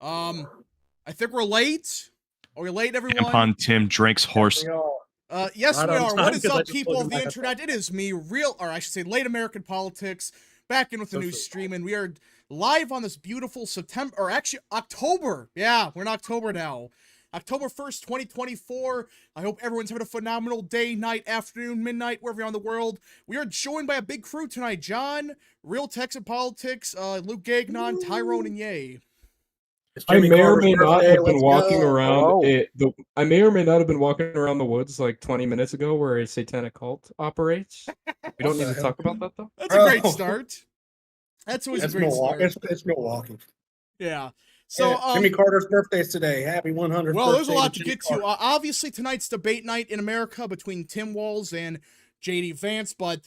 I think we're late. Are we late, everyone? Tampon Tim drinks horse. Yes, Right we on are. time, What is 'cause I up, just people told of you the my internet? It is me, or I should say, late American politics, back in with the new stream, and we are live on this beautiful September, or actually October. Yeah, we're in October now. October 1st, 2024. I hope everyone's having a phenomenal day, night, afternoon, midnight, wherever you're on the world. We are joined by a big crew tonight. John, Real Texan Politics, Luke Gagnon, Tyrone, and Yay. I may or may not have been walking around I may or may not have been walking around the woods like 20 minutes ago where a satanic cult operates. We don't need to talk about that though. That's a great start. That's always a great start. It's Milwaukee. Yeah. So, Jimmy Carter's birthday's today. Happy 100th well, there's a birthday lot to Jimmy get Carter. to. Obviously, tonight's debate night in America between Tim Walz and JD Vance, but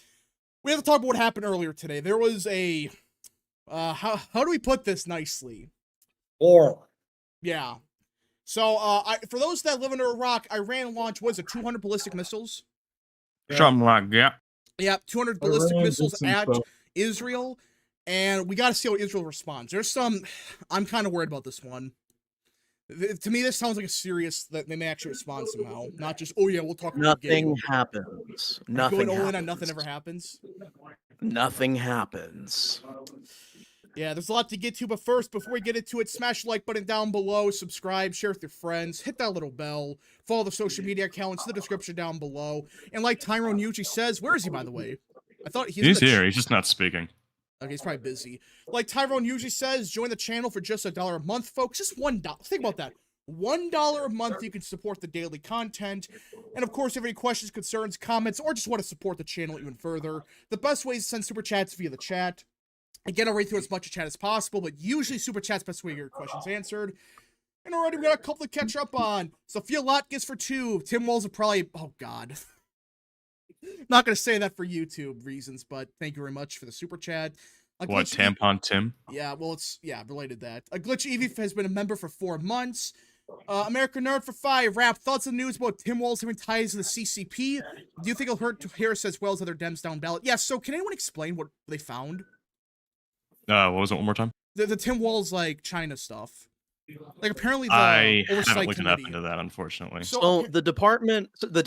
we have to talk about what happened earlier today. There was a, how do we put this nicely? War. Yeah. So, for those that live under a rock, Iran launched, what is it, 200 ballistic missiles? Something like that. Yeah, 200 ballistic Iran missiles did some at stuff. Israel, and we got to see how Israel responds. There's some, I'm kind of worried about this one. To me, this sounds like a serious, that they may actually respond somehow. Not just, oh yeah, we'll talk about Nothing happens. Nothing going all in happens. on nothing ever happens. Nothing happens. Yeah, there's a lot to get to, but first, before we get into it, smash the like button down below, subscribe, share with your friends, hit that little bell, follow the social media accounts in the description down below, and like Tyrone usually says, where is he, by the way? I thought He's here. He's just not speaking. Okay, he's probably busy. Like Tyrone usually says, join the channel for just $1 a month, folks. Just $1. Think about that. $1 a month, you can support the daily content. And of course, if you have any questions, concerns, comments, or just want to support the channel even further, the best way is to send super chats via the chat. Again, I'll read through as much of chat as possible, but usually super chat's best way to get your questions answered. And already we got a couple to catch up on. Sophia Lotkins for 2. Tim Walz will probably, oh god. Not going to say that for YouTube reasons, but thank you very much for the super chat. What, Tampon Tim? Yeah, well, it's, yeah, related to that. A Glitch Evie has been a member for 4 months. American Nerd for 5. Rap, thoughts and news about Tim Walz having ties to the CCP? Do you think it'll hurt to Harris as well as other Dems down ballot? Yeah, so can anyone explain what they found? What was it one more time? The Tim Walz, like, China stuff. Like, apparently the I oversight haven't looked enough committee. into that, unfortunately. So the department, the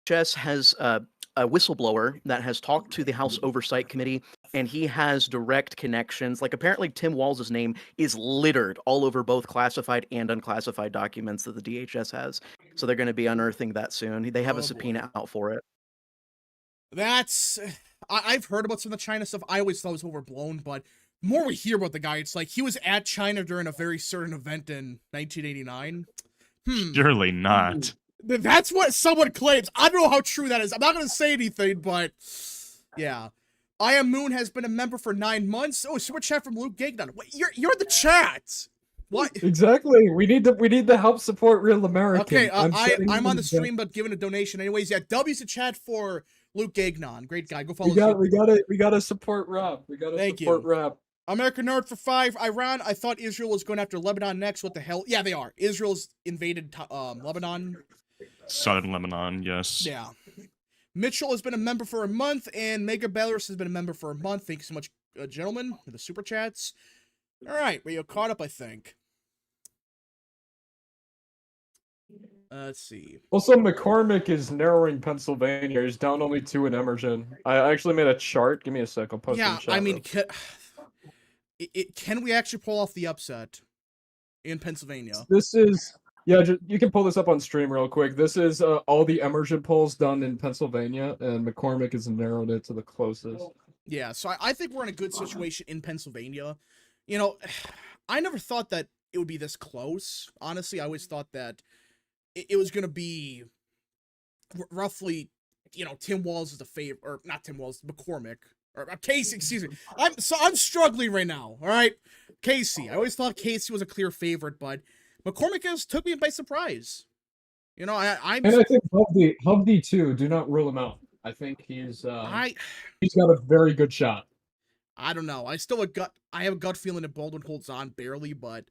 DHS has a whistleblower that has talked to the House Oversight Committee, and he has direct connections. Like, apparently Tim Walz's name is littered all over both classified and unclassified documents that the DHS has. So they're going to be unearthing that soon. They have a subpoena out for it. That's... I've heard about some of the China stuff. I always thought it was overblown, but the more we hear about the guy, it's like he was at China during a very certain event in 1989. Surely not. That's what someone claims. I don't know how true that is. I'm not going to say anything, but yeah. I Am Moon has been a member for 9 months. Oh, super chat from Luke Gagnon. Wait, you're the chat. What? Exactly. We need to help support real Americans. Okay, I'm on the stream, but giving a donation anyways. Yeah, W's the chat for Luke Gagnon. Great guy. Go follow. We gotta support Rob. We gotta support Rob. American Nerd for 5. Iran. I thought Israel was going after Lebanon next. What the hell? Yeah, they are. Israel's invaded Lebanon. Southern Lebanon, yes. Yeah. Mitchell has been a member for a month, and Mega Belarus has been a member for a month. Thank you so much, gentlemen, for the super chats. All right, we are caught up, I think. Let's see. Also, McCormick is narrowing Pennsylvania. He's down only 2 in Emerson. I actually made a chart. Give me a sec. I'll post it in chat. I mean, can we actually pull off the upset in Pennsylvania? This is... Yeah, you can pull this up on stream real quick. This is all the Emerson polls done in Pennsylvania, and McCormick has narrowed it to the closest. Yeah, so I think we're in a good situation in Pennsylvania. You know, I never thought that it would be this close. Honestly, I always thought that it was going to be roughly, you know, Tim Walz is the favorite, or not Tim Walz, McCormick. Or Casey, excuse me. I'm struggling right now, all right? Casey. I always thought Casey was a clear favorite, but McCormick took me by surprise. You know, and I think Hovde too. Do not rule him out. I think he's got a very good shot. I don't know. I have a gut feeling that Baldwin holds on barely, but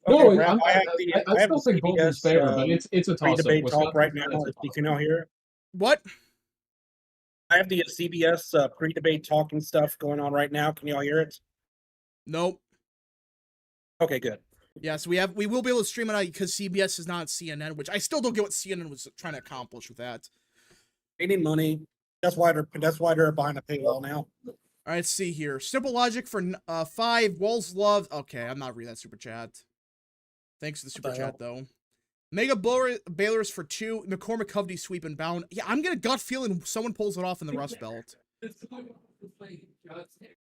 no, I still think Baldwin's favorite, but it's a toss-up. Debate talk right now. You can all hear it. What? I have the CBS pre-debate talking stuff going on right now. Can you all hear it? Nope. Okay, good. Yeah, so we will be able to stream it out because CBS is not on CNN, which I still don't get what CNN was trying to accomplish with that. They need money. That's why they're behind a paywall now. All right, let's see here. Simple logic for 5. Walz love. Okay, I'm not reading that super chat. Thanks for the super chat though. Mega Baylor's for 2. McCormick Hovey sweep and bound. Yeah, I'm gonna gut feeling someone pulls it off in the Rust Belt.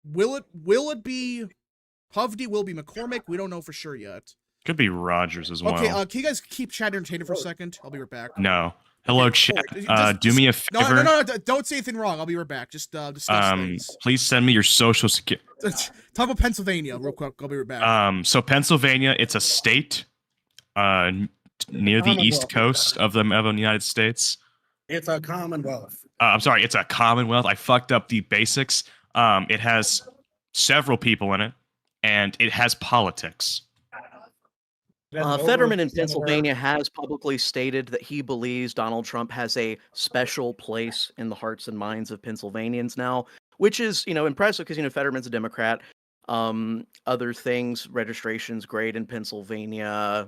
Will it be Hovey? Will be McCormick? We don't know for sure yet. Could be Rogers as well. Okay, can you guys keep chat entertaining for a second? I'll be right back. No. Hello, chat. Do me a favor. No, don't say anything wrong. I'll be right back. Just discuss things. Please send me your social security. Talk about Pennsylvania real quick. I'll be right back. So Pennsylvania, it's a state near the east coast of the United States. It's a Commonwealth. I'm sorry, it's a Commonwealth. I fucked up the basics. It has several people in it, and it has politics. Fetterman in Pennsylvania has publicly stated that he believes Donald Trump has a special place in the hearts and minds of Pennsylvanians now, which is, impressive because, Fetterman's a Democrat. Other things, registration's great in Pennsylvania.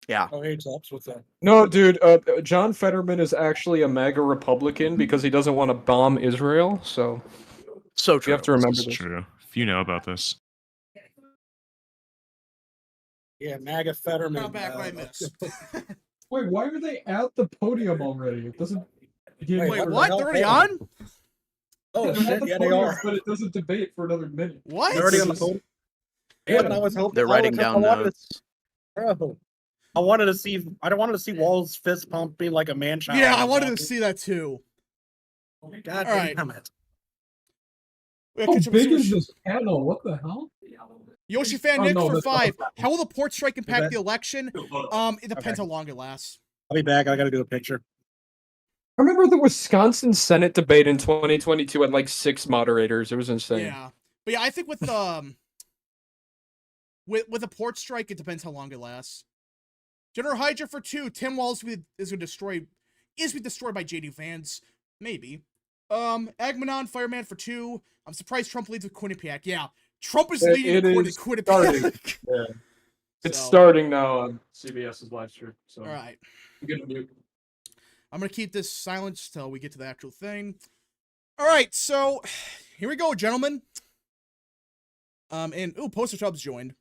Yeah. Oh, age helps with that. No, dude, John Fetterman is actually a MAGA Republican because he doesn't want to bomb Israel, so So true. you have to remember This is this. true. If you know about this. Yeah, MAGA Fetterman. Not back what I missed. Wait, why are they at the podium already? It doesn't. Wait, what the what? hell? They're already on? Oh They're at shit! the Yeah, they podium, are. But it doesn't debate for another minute. What? They're already on the podium. Yeah, but I was hoping They're writing down notes. Bro, I wanted to see. I don't wanted to see Walz fist pumping like a man child. Yeah, I wanted to see that too. God All right. damn it! We How gotta catch up big with is this panel? What the hell? Yoshi Fan Oh, Nick no, for that's not 5. that. How will the port strike impact that- the election? It depends how long it lasts. I'll be back. I gotta do a picture. I remember the Wisconsin Senate debate in 2022 had like 6 moderators. It was insane. Yeah, but yeah, I think with with a port strike, it depends how long it lasts. General Hydra for 2. Tim Walz is destroyed by JD Vance. Maybe. Agmanon Fireman for 2. I'm surprised Trump leads with Quinnipiac. Yeah, Trump is leading it is Quinnipiac. Yeah. It's So- starting now on CBS's live stream. So All right. I'm gonna mute. I'm going to keep this silence till we get to the actual thing. All right, so here we go, gentlemen. Poster Tubbs joined.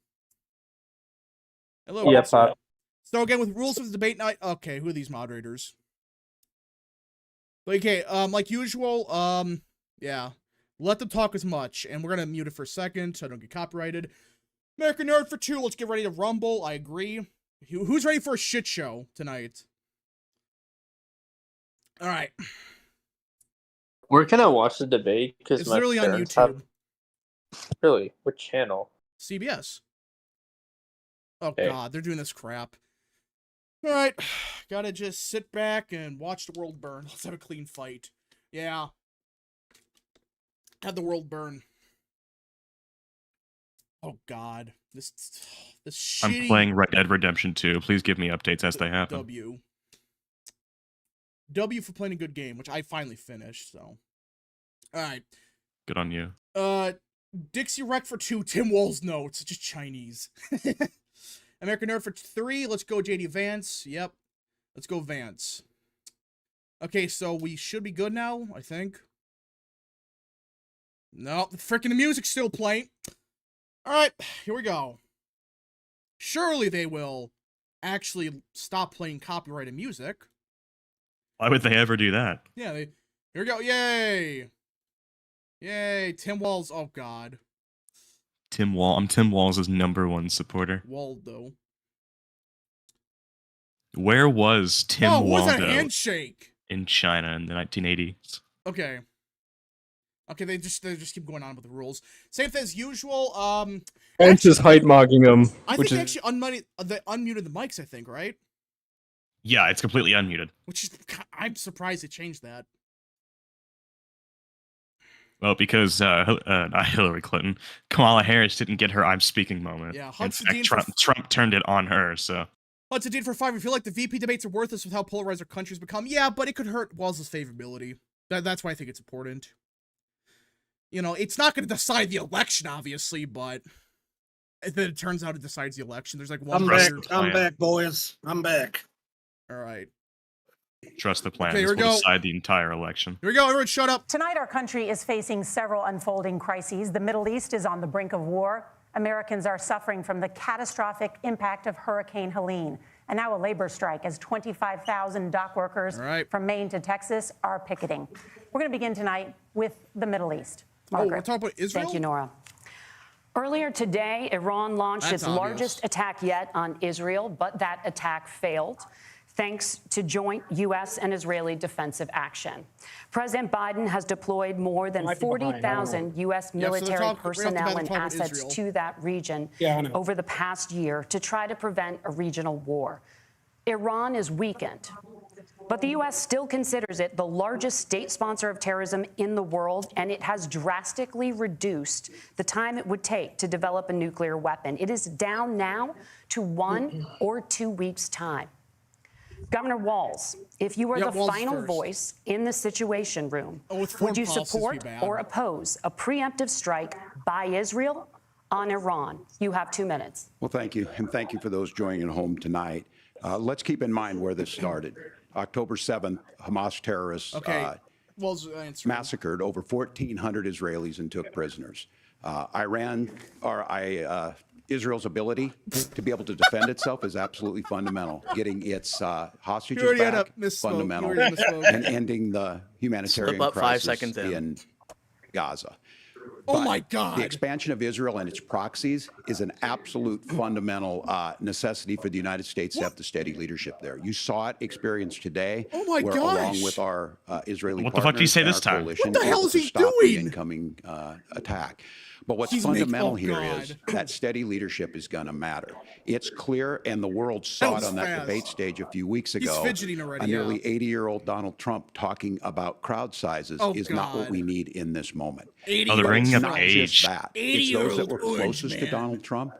Hello. Yeah, Poster. Pop. So again, with rules of the debate night. Okay, who are these moderators? Okay, like usual, yeah. Let them talk as much, and we're gonna mute it for a second so I don't get copyrighted. American Nerd for 2. Let's get ready to rumble. I agree. Who's ready for a shit show tonight? All right. Where can I watch the debate? Because It's my literally on parents YouTube. Really? What channel? CBS. Oh Okay. god, they're doing this crap. Alright. Gotta just sit back and watch the world burn. Let's have a clean fight. Yeah. Have the world burn. Oh god. This I'm shitty playing Red Dead Redemption 2. Please give me updates as they happen. W for playing a good game, which I finally finished, so. Alright. Good on you. Dixie Wreck for 2. Tim Walz notes. Just Chinese. American Nerd for 3. Let's go JD Vance. Yep. Let's go Vance. Okay, so we should be good now, I think. No, the freaking music's still playing. Alright, here we go. Surely they will actually stop playing copyrighted music. Why would they ever do that? Yeah, here we go. Yay! Yay, Tim Walz. Oh, God. I'm Tim Walz's #1 supporter. Waldo. Where was Tim Oh, what was that Waldo handshake? in China in the 1980s? Okay. Okay, they just keep going on with the rules. Same thing as usual. Vance just height mogging him, I which think is they actually unmuted the mics, I think, right? Yeah, it's completely unmuted. Which is, I'm surprised they changed that. Well, because not Hillary Clinton, Kamala Harris didn't get her "I'm speaking" moment. Yeah, In Hudson fact, Dean Trump turned it on her. So Hudson Dean for 5. I feel like the VP debates are worthless with how polarized our country's become. Yeah, but it could hurt Walz's favorability. That's why I think it's important. You know, it's not going to decide the election, obviously, but And then it turns out it decides the election. There's like one. I'm back. weird- I'm back, boys. I'm back. All right. Trust the plan. Okay, This here we will go. decide the entire election. Here we go. Everyone, shut up. Tonight, our country is facing several unfolding crises. The Middle East is on the brink of war. Americans are suffering from the catastrophic impact of Hurricane Helene. And now a labor strike as 25,000 dock workers from Maine to Texas are picketing. We're going to begin tonight with the Middle East. Oh, we're talking about Israel? Thank you, Nora. Earlier today, Iran launched its largest attack yet on Israel, but that attack failed, thanks to joint U.S. and Israeli defensive action. President Biden has deployed more than 40,000 U.S. military personnel and assets to that region over the past year to try to prevent a regional war. Iran is weakened, but the U.S. still considers it the largest state sponsor of terrorism in the world, and it has drastically reduced the time it would take to develop a nuclear weapon. It is down now to 1 or 2 weeks' time. Governor Walz, if you were the final voice in the Situation Room, would you support or oppose a preemptive strike by Israel on Iran? You have 2 minutes. Well, thank you, and thank you for those joining at home tonight. Let's keep in mind where this started. October 7th, Hamas terrorists massacred over 1,400 Israelis and took prisoners. Israel's ability to be able to defend itself is absolutely fundamental. Getting its hostages back, fundamental, and ending the humanitarian crisis in Gaza. Oh my God. The expansion of Israel and its proxies is an absolute fundamental necessity for the United States to have the steady leadership there. You saw it experienced today. Oh my gosh. Along with our Israeli What the fuck do you say this time? What the hell is he doing? doing? The incoming attack. But what's fundamental here is that steady leadership is going to matter. It's clear, and the world saw it on that debate stage a few weeks ago. He's fidgeting already. A nearly 80-year-old Donald Trump talking about crowd sizes is not what we need in this moment. Oh, they're bringing up age. Just that. It's those that were closest to Donald Trump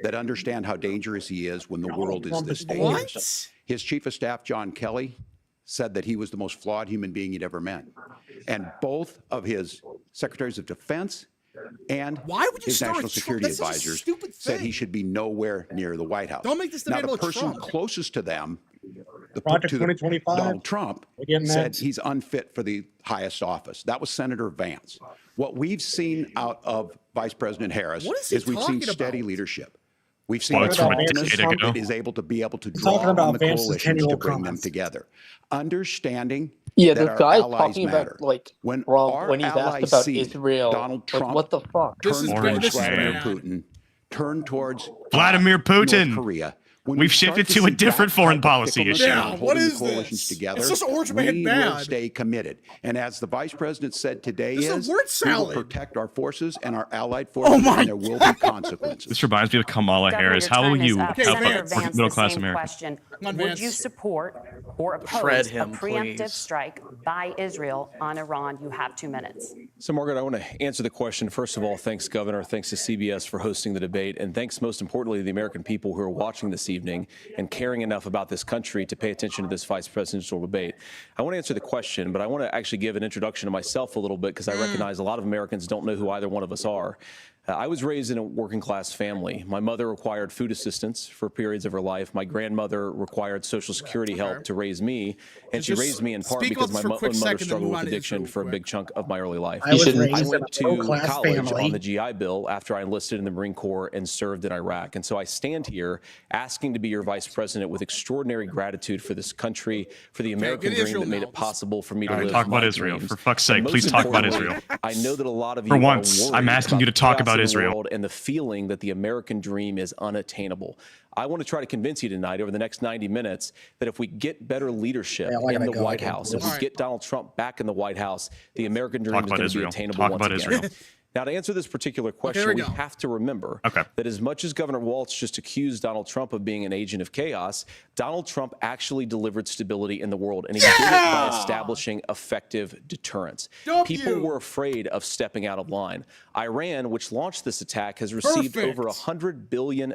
that understand how dangerous he is when the world is this dangerous. His chief of staff, John Kelly, said that he was the most flawed human being he'd ever met. And both of his secretaries of defense and his national security advisors said he should be nowhere near the White House. Don't make this now, debate the about person Trump. closest to them, Project 2025, Donald Trump, said he's unfit for the highest office. That was Senator Vance. What we've seen out of Vice President Harris is we've seen steady leadership. We've seen a optimist that is able to draw on the coalitions to bring them together. Understanding Yeah, that this our guy's allies talking matter. about like when he's asked about Israel. Donald Trump, like, what the fuck? turn towards Vladimir bad. Putin, turn towards Vladimir Putin. North Korea. When We've we start shifted to see a different that foreign type of policy fickleness issue. around Yeah, what holding is the coalitions this? together, It's just orange man we will bad. stay committed. And as the vice president said today, This is a word we will salad. protect our forces and our allied forces, my and there will be consequences. This reminds me of Kamala Governor, Harris. your How will time is you up. help Senator out Vance, middle the class same America? question. on, Would Vance. you support or Shred oppose him, a preemptive please. strike by Israel on Iran? You have 2 minutes. So, Margaret, I want to answer the question. First of all, thanks, Governor. Thanks to CBS for hosting the debate. And thanks, most importantly, to the American people who are watching this evening and caring enough about this country to pay attention to this vice presidential debate. I want to answer the question, but I want to actually give an introduction to myself a little bit because I recognize a lot of Americans don't know who either one of us are. I was raised in a working class family. My mother required food assistance for periods of her life. My grandmother required Social Security help to raise me. And she raised me in part because my own mother struggled with addiction for a big chunk of my early life. I was raised I in went a to middle-class college family. on the GI Bill after I enlisted in the Marine Corps and served in Iraq. And so I stand here asking to be your vice president with extraordinary gratitude for this country, for the American dream that made it possible for me to live Talk my about Israel. dreams. For fuck's sake, And please most talk about importantly, Israel. I know that a lot of you For are once, worried I'm asking you to about the talk chaos about in the Israel. world and the feeling that the American dream is unattainable. I want to try to convince you tonight over the next 90 minutes that if we get better leadership in the White House, if we get Donald Trump back in the White House, the American dream is going to be attainable once again. Now, to answer this particular question, we have to remember that as much as Governor Walz just accused Donald Trump of being an agent of chaos, Donald Trump actually delivered stability in the world, and he did it by establishing effective deterrence. People were afraid of stepping out of line. Iran, which launched this attack, has received over $100 billion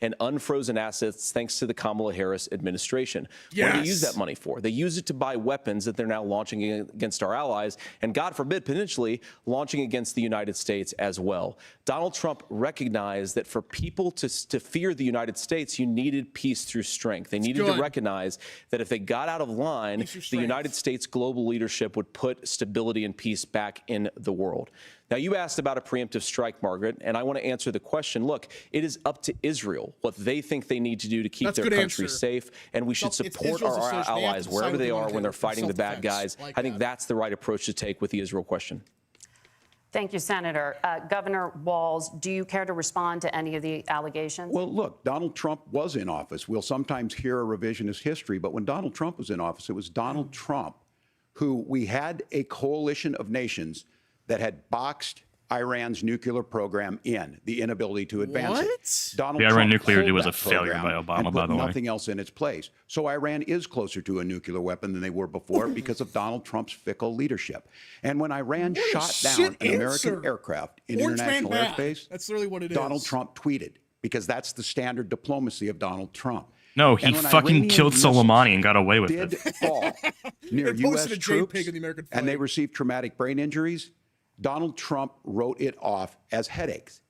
in unfrozen assets thanks to the Kamala Harris administration. What do they use that money for? They use it to buy weapons that they're now launching against our allies, and God forbid, potentially launching against against the United States as well. Donald Trump recognized that for people to fear the United States, you needed peace through strength. They needed to recognize that if they got out of line, the United States global leadership would put stability and peace back in the world. Now, you asked about a preemptive strike, Margaret, and I want to answer the question. Look, it is up to Israel what they think they need to do to keep their country safe, and we should support our allies wherever they are when they're fighting the bad guys. I think that's the right approach to take with the Israel question. Thank you, Senator. Governor Walz, do you care to respond to any of the allegations? Well, look, Donald Trump was in office. We'll sometimes hear a revisionist history, but when Donald Trump was in office, it was Donald Trump who we had a coalition of nations that had boxed Iran's nuclear program in, the inability to advance it. Donald the Iran Trump nuclear deal pulled was a that failure by program Obama, and by put the way. nothing else in its place. So Iran is closer to a nuclear weapon than they were before because of Donald Trump's fickle leadership. And when Iran shot down an American aircraft in international airspace, that's literally what it is. Donald Trump tweeted, because that's the standard diplomacy of Donald Trump. No, he fucking killed Soleimani and got away with it. Fall near U.S. troops, in the American flag. and they received traumatic brain injuries. Donald Trump wrote it off as headaches.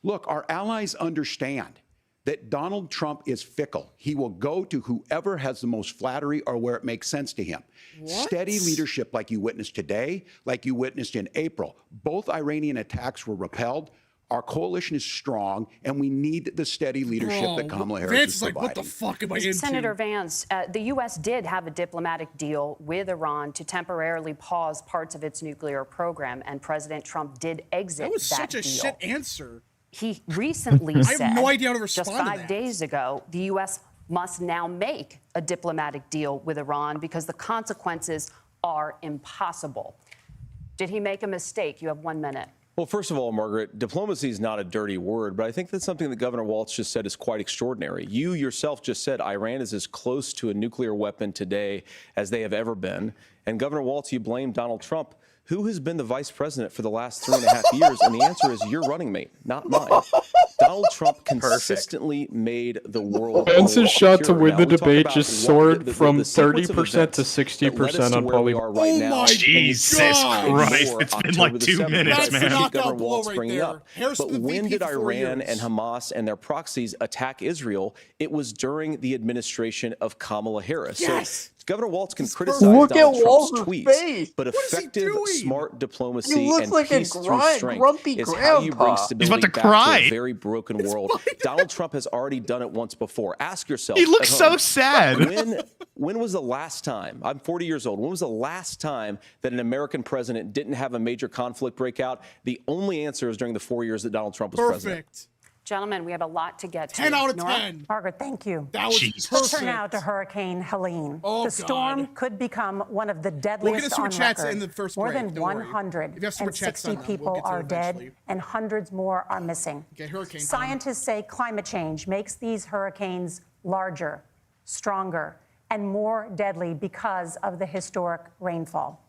Look, our allies understand that Donald Trump is fickle. He will go to whoever has the most flattery or where it makes sense to him. Steady leadership like you witnessed today, like you witnessed in April. Both Iranian attacks were repelled. Our coalition is strong, and we need the steady leadership that Kamala Harris Vance is is like, providing. what the fuck am I into? Senator Vance, the U.S. did have a diplomatic deal with Iran to temporarily pause parts of its nuclear program, and President Trump did exit That was such a deal. shit answer. He recently said, I have no idea how to respond just to 5 that. days ago, the U.S. must now make a diplomatic deal with Iran because the consequences are impossible. Did he make a mistake? You have 1 minute. Well, first of all, Margaret, diplomacy is not a dirty word, but I think that's something that Governor Walz just said is quite extraordinary. You yourself just said Iran is as close to a nuclear weapon today as they have ever been. And Governor Walz, you blame Donald Trump. Who has been the vice president for the last 3.5 years? And the answer is your running mate, not mine. Donald Trump consistently made the world Vance's shot to win Now, the we talk debate about just what soared from the sequence of 30% to events 60% that led us to on where we are right Oh now. my Jesus God. Christ, it's been like October the 2 7th. minutes, That's man. the Governor knockout blow Walz right bringing there. up. Harris But been when VP did for 4 Iran years. and Hamas and their proxies attack Israel? It was during the administration of Kamala Harris. Yes. So Governor Walz can This criticize Look at Donald Trump's Walz's tweets, face. but is he effective, doing? smart diplomacy He looks and like a peace through strength grumpy is how you bring grandpa. stability He's about to back cry. to a very broken world. Donald Trump has already done it once before. Ask yourself. He looks at so home, sad. when was the last time, I'm 40 years old, when was the last time that an American president didn't have a major conflict break out? The only answer is during the 4 years that Donald Trump was president. Perfect. Gentlemen, we have a lot to get to. 10 out of Nora? 10. Margaret, thank you. That was Jesus. Let's perfect. turn now to Hurricane Helene. Oh, the storm God. could become one of the We'll deadliest get to super on chats record. in the first More break, than don't worry. If you have super chats 160 on them, we'll people get to it are dead eventually. and hundreds more are missing. Okay, hurricane time. Scientists say climate change makes these hurricanes larger, stronger, and more deadly because of the historic rainfall.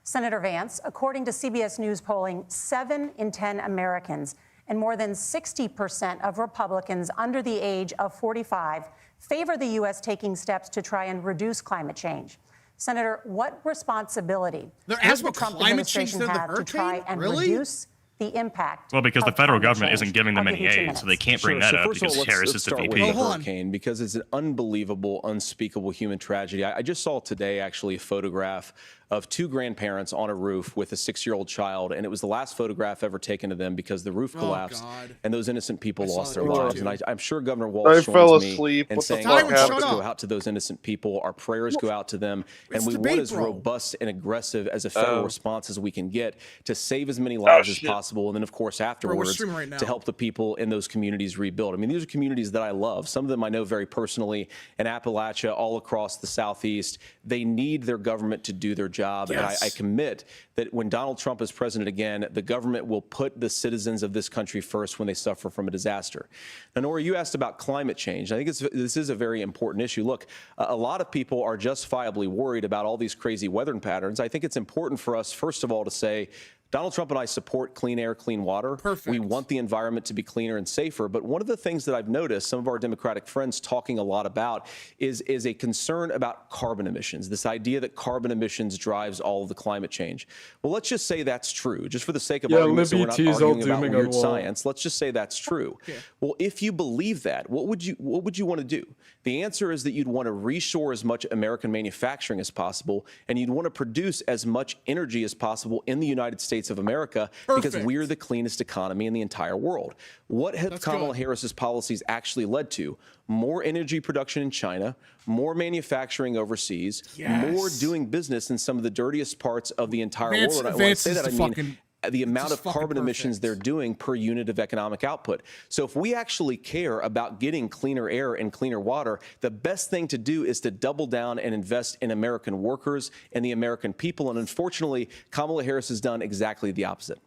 Senator Vance, according to CBS News polling, 7 in 10 Americans and more than 60% of Republicans under the age of 45 favor the U.S. taking steps to try and reduce climate change. Senator, what responsibility They're does asking the about Trump climate change administration instead of the have to try hurricane? and Really? reduce the impact? Well, because the of federal climate government change? isn't giving them I'll any give you 2 aid, so they minutes. can't bring Sure. that So up first of all, because let's Harris is the start with VP. the hold on. hurricane because it's an unbelievable, unspeakable human tragedy. I just saw today actually a photograph of 2 grandparents on a roof with a 6-year-old child, and it was the last photograph ever taken of them because the roof collapsed God. and those innocent people saw lost that their too. lives. And I'm sure Governor I Walz fell joins me asleep. in What the saying fuck our happened? hearts Shut go up. out to those innocent people, our prayers go out to them, and It's we debate, want as bro. robust and aggressive as a federal response as we can get to save as many lives as possible, and then of course afterwards streaming right now. to help the people in those communities rebuild. I mean, these are communities that I love. Some of them I know very personally in Appalachia, all across the Southeast. They need their government to do their job. Yes. And I commit that when Donald Trump is president again, the government will put the citizens of this country first when they suffer from a disaster. Now, Nora, you asked about climate change. I think this is a very important issue. Look, a lot of people are justifiably worried about all these crazy weather patterns. I think it's important for us, first of all, to say, Donald Trump and I support clean air, clean water. Perfect. We want the environment to be cleaner and safer. But one of the things that I've noticed some of our Democratic friends talking a lot about is a concern about carbon emissions, this idea that carbon emissions drives all of the climate change. Well, let's just say that's true, just for the sake of argument, so we're not arguing about weird science. Let's just say that's true. Yeah. Well, if you believe that, what would you want to do? The answer is that you'd want to reshore as much American manufacturing as possible, and you'd want to produce as much energy as possible in the United States of America because we're the cleanest economy in the entire world. What have Kamala Harris's policies actually led to? More energy production in China, more manufacturing overseas, more doing business in some of the dirtiest parts of the entire world. And when I say that, I mean the amount of carbon emissions they're doing per unit of economic output. So if we actually care about getting cleaner air and cleaner water, the best thing to do is to double down and invest in American workers and the American people. And unfortunately, Kamala Harris has done exactly the opposite.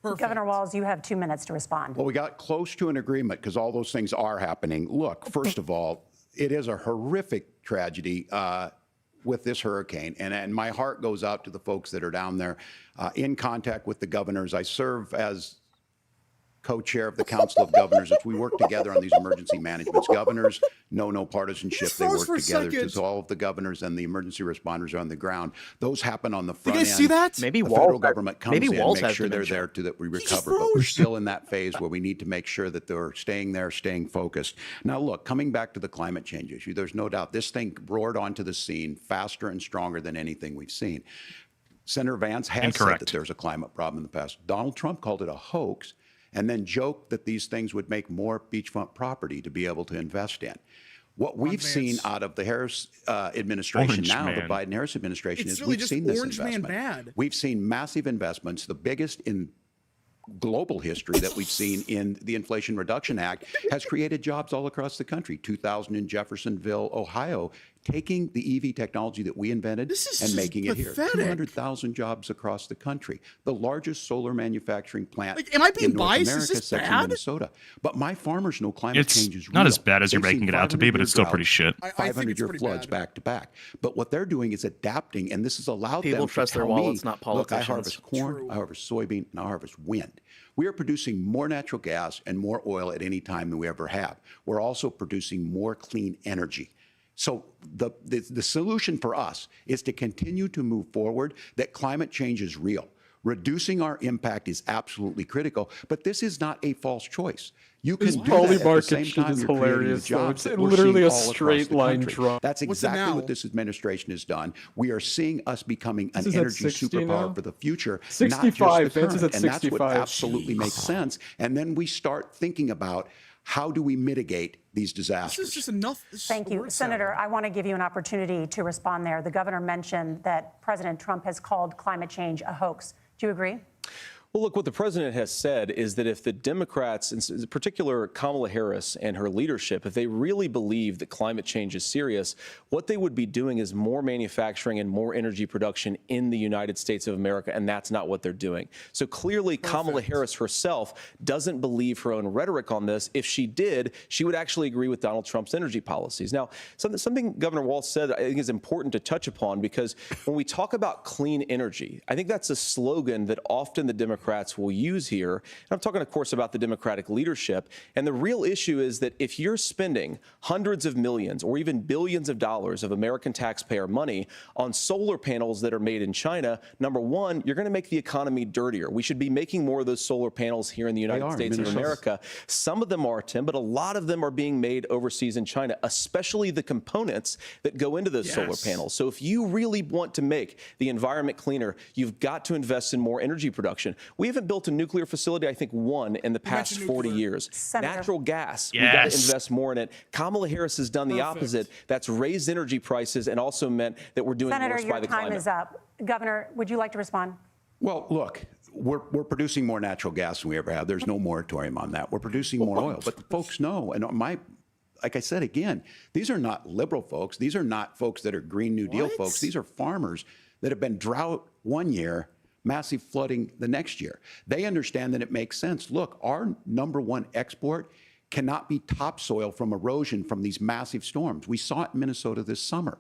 Perfect. Governor Walz, you have 2 minutes to respond. Well, we got close to an agreement because all those things are happening. Look, first of all, it is a horrific tragedy with this hurricane. And my heart goes out to the folks that are down there in contact with the governors. I serve as co-chair of the Council of Governors as we work together on these emergency managements. Governors know no partisanship. They work together because all of the governors and the emergency responders are on the ground. Those happen on the front end. Did you see that? Maybe the federal government comes in and makes sure they're there to that we recover. But we're still in that phase where we need to make sure that they're staying there, staying focused. Now, look, coming back to the climate change issue, there's no doubt this thing roared onto the scene faster and stronger than anything we've seen. Senator Vance has said that there's a climate problem in the past. Donald Trump called it a hoax, and then joked that these things would make more beachfront property to be able to invest in. What we've seen out of the Harris administration now, the Biden-Harris administration, is we've seen this investment. We've seen massive investments, the biggest in global history that we've seen in the Inflation Reduction Act, has created jobs all across the country. 2,000 in Jeffersonville, Ohio, taking the EV technology that we invented and making it here. 200,000 jobs across the country. The largest solar manufacturing plant am I being in North biased? America, Is this sits in bad? Minnesota. But my farmers know climate change is real. Not as bad as you're They've making seen it out to be, but it's still pretty shit. 500-year floods back to back. But what they're doing is adapting, and this has allowed them to trust their tell wallets, me, not look, I politicians. harvest corn, I harvest soybean, and I harvest wind. We are producing more natural gas and more oil at any time than we ever have. We're also producing more clean energy. So the solution for us is to continue to move forward, that climate change is real. Reducing our impact is absolutely critical, but this is not a false choice. You can do that at the same time is you're creating the hilarious, though. jobs It's that we're literally seeing a all across straight the line country. drop. That's exactly what this administration has done. We are seeing us becoming an This is at energy 60 superpower now? for the future, 65. not just the Vance is current. at And that's what 65. absolutely makes sense. And then we start thinking about how do we mitigate these disasters. This is just enough. Thank you. Senator, I want to give you an opportunity to respond there. The governor mentioned that President Trump has called climate change a hoax. Do you agree? Well, look, what the president has said is that if the Democrats, in particular Kamala Harris and her leadership, if they really believe that climate change is serious, what they would be doing is more manufacturing and more energy production in the United States of America, and that's not what they're doing. So clearly, Kamala Harris herself doesn't believe her own rhetoric on this. If she did, she would actually agree with Donald Trump's energy policies. Now, something Governor Walz said I think is important to touch upon, because when we talk about clean energy, I think that's a slogan that often the Democrats will use here. And I'm talking, of course, about the Democratic leadership. And the real issue is that if you're spending hundreds of millions or even billions of dollars of American taxpayer money on solar panels that are made in China, number one, you're going to make the economy dirtier. We should be making more of those solar panels here in the United States of America. Some of them are, Tim, but a lot of them are being made overseas in China, especially the components that go into those solar panels. So if you really want to make the environment cleaner, you've got to invest in more energy production. We haven't built a nuclear facility, I think, one in the past 40 years. Natural gas, we've got to invest more in it. Kamala Harris has done the opposite. That's raised energy prices and also meant that we're doing worse by the climate. Senator, your time is up. Governor, would you like to respond? Well, look, we're producing more natural gas than we ever have. There's no moratorium on that. We're producing more oil. But the folks know, and like I said again, these are not liberal folks. These are not folks that are Green New Deal folks. These are farmers that have been drought one year, massive flooding the next year. They understand that it makes sense. Look, our #1 export cannot be topsoil from erosion from these massive storms. We saw it in Minnesota this summer.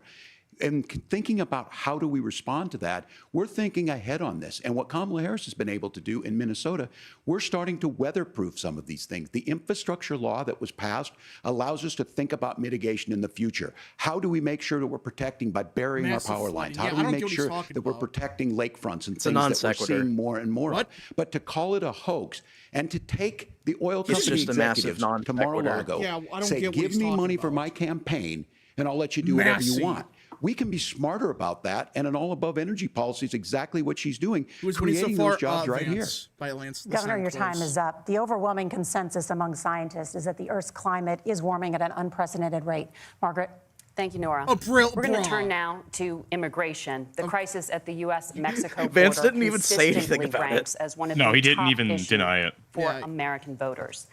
and thinking about how do we respond to that, we're thinking ahead on this. And what Kamala Harris has been able to do in Minnesota, we're starting to weatherproof some of these things. The infrastructure law that was passed allows us to think about mitigation in the future. How do we make sure that we're protecting by burying Massive our power flooding. lines? Yeah, How I do we don't get make what he's sure talking that we're about. protecting lakefronts and It's a things non that we're sequitur. seeing more and more What? of? But to call it a hoax and to take the oil It's company just a massive executives non to sequitur. Mar-a-Lago, Yeah, I don't say, get what give he's me talking money for about. my campaign, and I'll let you do whatever you Massey. want. We can be smarter about that, and an all-above energy policy is exactly what she's doing, Who is winning so creating far? those jobs right here. Vance by Lance. Governor, your time is up. The overwhelming consensus among scientists is that the Earth's climate is warming at an unprecedented rate. Margaret? Thank you, Nora. Oh, We're going to bra. turn now to immigration. The crisis at the U.S.-Mexico border Vance didn't even say anything consistently about it. ranks as one of No, the he didn't top even issues deny it. for Yeah. American voters.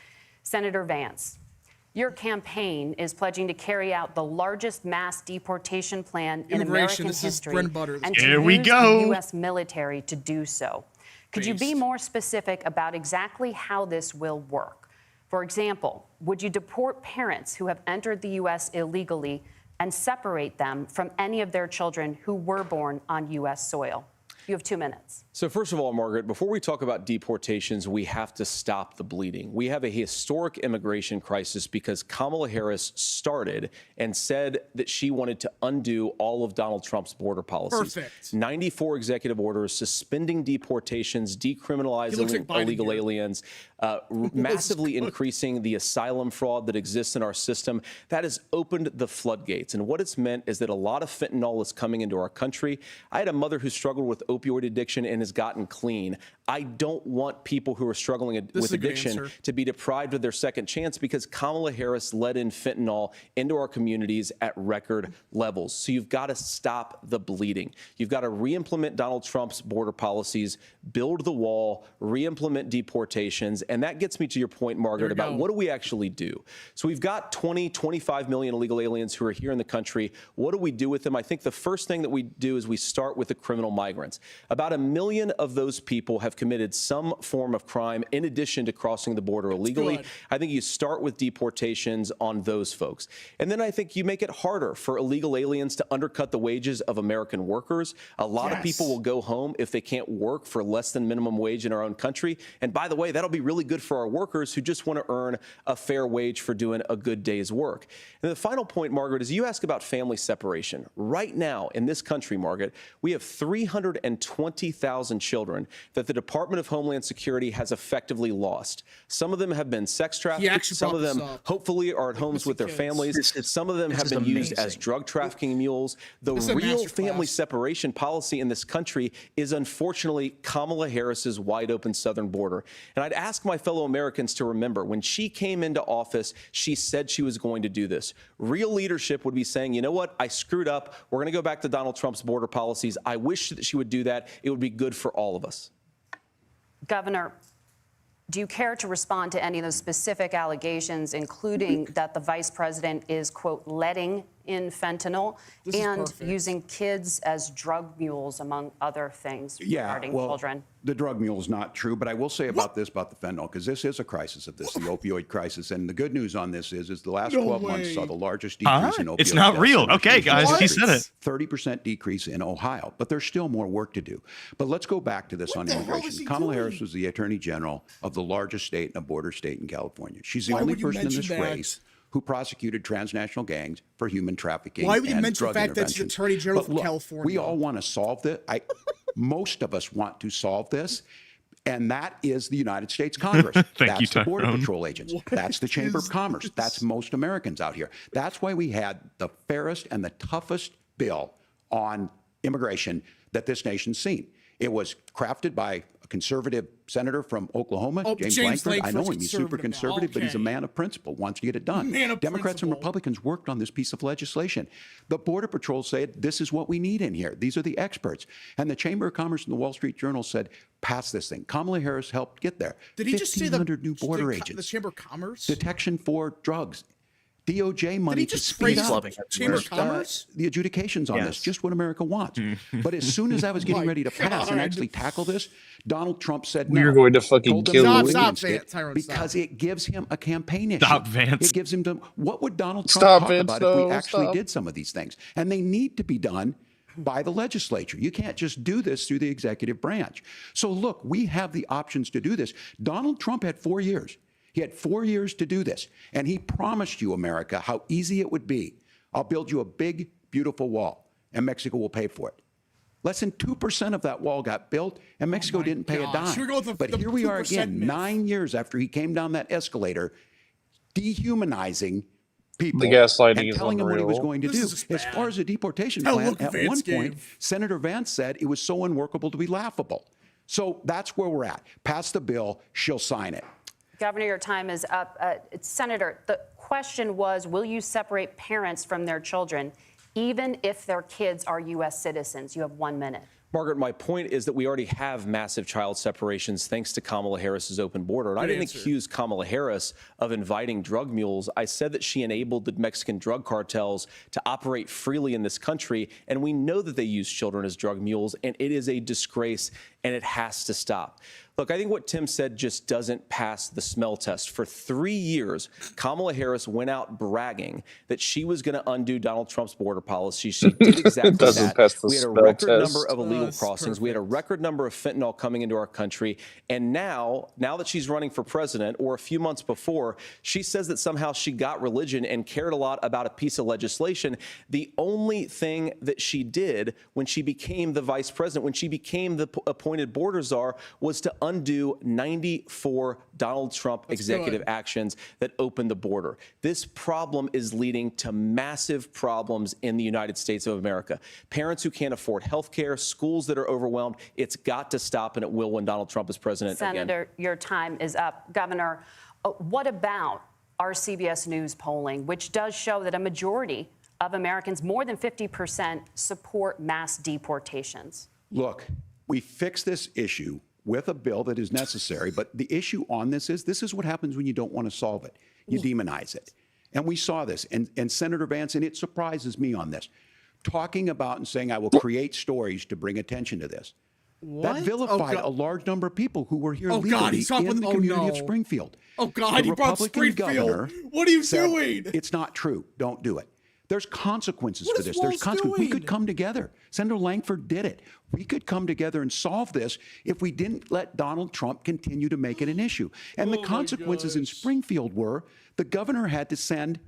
Senator Vance, your campaign is pledging to carry out the largest mass deportation plan in Immigration, American this is history bread and butter. and to Here we use go. the U.S. military to do so. Could you be Based. more specific about exactly how this will work? For example, would you deport parents who have entered the U.S. illegally and separate them from any of their children who were born on U.S. soil? You have 2 minutes. So first of all, Margaret, before we talk about deportations, we have to stop the bleeding. We have a historic immigration crisis because Kamala Harris started and said that she wanted to undo all of Donald Trump's border policies. Perfect. 94 executive orders suspending deportations, He looks decriminalizing like Biden illegal here. aliens, massively increasing the asylum fraud that exists in our system. That has opened the floodgates. And what it's meant is that a lot of fentanyl is coming into our country. I had a mother who struggled with opioid addiction and has gotten clean. I don't want people who are struggling is with a good addiction answer. to be deprived of their second chance because Kamala Harris let in fentanyl into our communities at record levels. So you've got to stop the bleeding. You've got to re-implement Donald Trump's border policies, build the wall, re-implement deportations. And that gets me to your point, Margaret, There we about go. what do we actually do? So we've got 20, 25 million illegal aliens who are here in the country. What do we do with them? I think the first thing that we do is we start with the criminal migrants. About 1 million of those people have committed some form of crime in addition to crossing the border illegally. good. I think you start with deportations on those folks. And then I think you make it harder for illegal aliens to undercut the wages of American workers. A lot of people will go home if they can't work for less than minimum wage in our own country. And by the way, that'll be really good for our workers who just want to earn a fair wage for doing a good day's work. And the final point, Margaret, is you ask about family separation. Right now in this country, Margaret, we have 320,000 children that the Department of Homeland Security has effectively lost. Some of them have been sex trafficked. actually Some of brought them this up. hopefully are at homes missing with their kids. families. Some of them have been used as drug trafficking mules. The This is a real master family class. separation policy in this country is unfortunately Kamala Harris's wide open southern border. And I'd ask my fellow Americans to remember when she came into office, she said she was going to do this. Real leadership would be saying, you know what, I screwed up. We're going to go back to Donald Trump's border policies. I wish that she would do that. It would be good for all of us. Governor, do you care to respond to any of those specific allegations, including that the vice president is, quote, letting in fentanyl This is and perfect. using kids as drug mules, among other things regarding well, children? the drug mule is not true, but I will say about this, about the fentanyl, because this is a crisis of this, the opioid crisis. And the good news on this is the last 12 months saw the largest decrease in opioid It's not deaths real. in our Okay, state's guys, he history. said it. 30% decrease in Ohio, but there's still more work to do. But let's go back to this on the hell is immigration. he Kamala doing? Harris was the Attorney General of the largest state and a border state in California. She's the Why only would you person in this mention that? race who prosecuted transnational gangs for human trafficking. Why would you and mention the drug fact that she's interventions. Attorney General But for look, California? We all want to solve this. Most of us want to solve this. And that is the United States Congress. Thank you, That's the Border Tyrone. Patrol agents. That's the Chamber of Commerce. That's most Americans out here. That's why we had the fairest and the toughest bill on immigration that this nation's seen. It was crafted by a conservative senator from Oklahoma, Oh, James James Lankford. I know Lankford's him. He's super conservative now. conservative, but he's a Okay. man of principle, wants to get it done. Man of Democrats and principle. Republicans worked on this piece of legislation. The Border Patrol said, this is what we need in here. These are the experts. And the Chamber of Commerce and the Wall Street Journal said, pass this thing. Kamala Harris helped get there. Did he just say the 1,500 new border the agents. Chamber of Commerce? Detection for drugs. DOJ money to just speed praise up Chamber of Commerce? the adjudications on this, just what America wants. But as soon as I was getting ready to pass and actually tackle this, Donald Trump said no. We're going to fucking Told them kill to you. go Stop, against it Tyrone, because stop. it gives him a campaign issue. Stop, Vance. It gives him to, what would Donald Trump Stop, talk Vance, about if we no, actually stop. did some of these things? And they need to be done by the legislature. You can't just do this through the executive branch. So look, we have the options to do this. Donald Trump had 4 years. He had 4 years to do this. And he promised you, America, how easy it would be. I'll build you a big, beautiful wall, and Mexico will pay for it. Less than 2% of that wall got built, and Mexico didn't pay a gosh. Should we go dime. with But the here we are 2% again, myth? 9 years after he came down that escalator, dehumanizing people The gaslighting and is telling them what he was unreal. going to This do. is just As bad. far as the deportation Oh, plan, look, at Vance one point, gave. Senator Vance said it was so unworkable to be laughable. So that's where we're at. Pass the bill, she'll sign it. Governor, your time is up. Senator, the question was, will you separate parents from their children, even if their kids are U.S. citizens? You have 1 minute. Margaret, my point is that we already have massive child separations thanks to Kamala Harris's open border. And I didn't accuse Kamala Harris of inviting drug mules. I said that she enabled the Mexican drug cartels to operate freely in this country. And we know that they use children as drug mules, and it is a disgrace, and it has to stop. Look, I think what Tim said just doesn't pass the smell test. For 3 years, Kamala Harris went out bragging that she was going to undo Donald Trump's border policy. She did exactly Doesn't pass that. the We had a smell record test. number of illegal that's crossings. We had a record number of fentanyl coming into our country. And now that she's running for president, or a few months before, she says that somehow she got religion and cared a lot about a piece of legislation. The only thing that she did when she became the vice president, when she became the appointed border czar, was to undo 94 Donald Trump executive actions that opened the border. This problem is leading to massive problems in the United States of America. Parents who can't afford health care, schools that are overwhelmed. It's got to stop, and it will when Donald Trump is president again. Senator, your time is up. Governor, what about our CBS News polling, which does show that a majority of Americans, more than 50%, support mass deportations? Look, we fix this issue with a bill that is necessary, but the issue on this is what happens when you don't want to solve it. You demonize it. And we saw this, and Senator Vance, and it surprises me on this, talking about and saying, I will create stories to bring attention to this. What? That vilified God. a large number of people who were here Oh, legally God, he's talking in with- the oh, community of no. Springfield. Oh, God, The he brought Republican Springfield. governor What are you said, doing? It's not true. Don't do it. There's consequences What for is this. There's Walz consequences. We doing? could come together. Senator Langford did it. We could come together and solve this if we didn't let Donald Trump continue to make it an issue. And the Oh, my consequences in gosh. Springfield were the governor had to send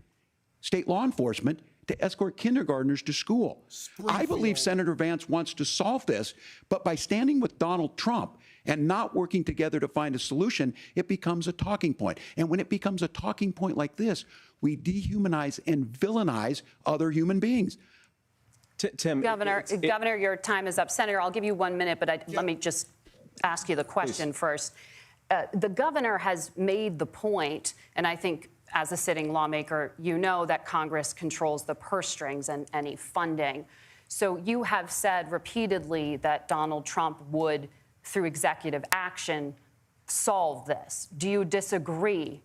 state law enforcement to escort kindergartners to school. I believe Senator Vance wants to solve this, but by standing with Donald Trump and not working together to find a solution, it becomes a talking point. And when it becomes a talking point like this, we dehumanize and villainize other human beings. Tim, Governor, Governor, your time is up. Senator, I'll give you 1 minute, but let me just ask you the question first. The governor has made the point, and I think as a sitting lawmaker, you know that Congress controls the purse strings and any funding. So you have said repeatedly that Donald Trump would, through executive action, solve this. Do you disagree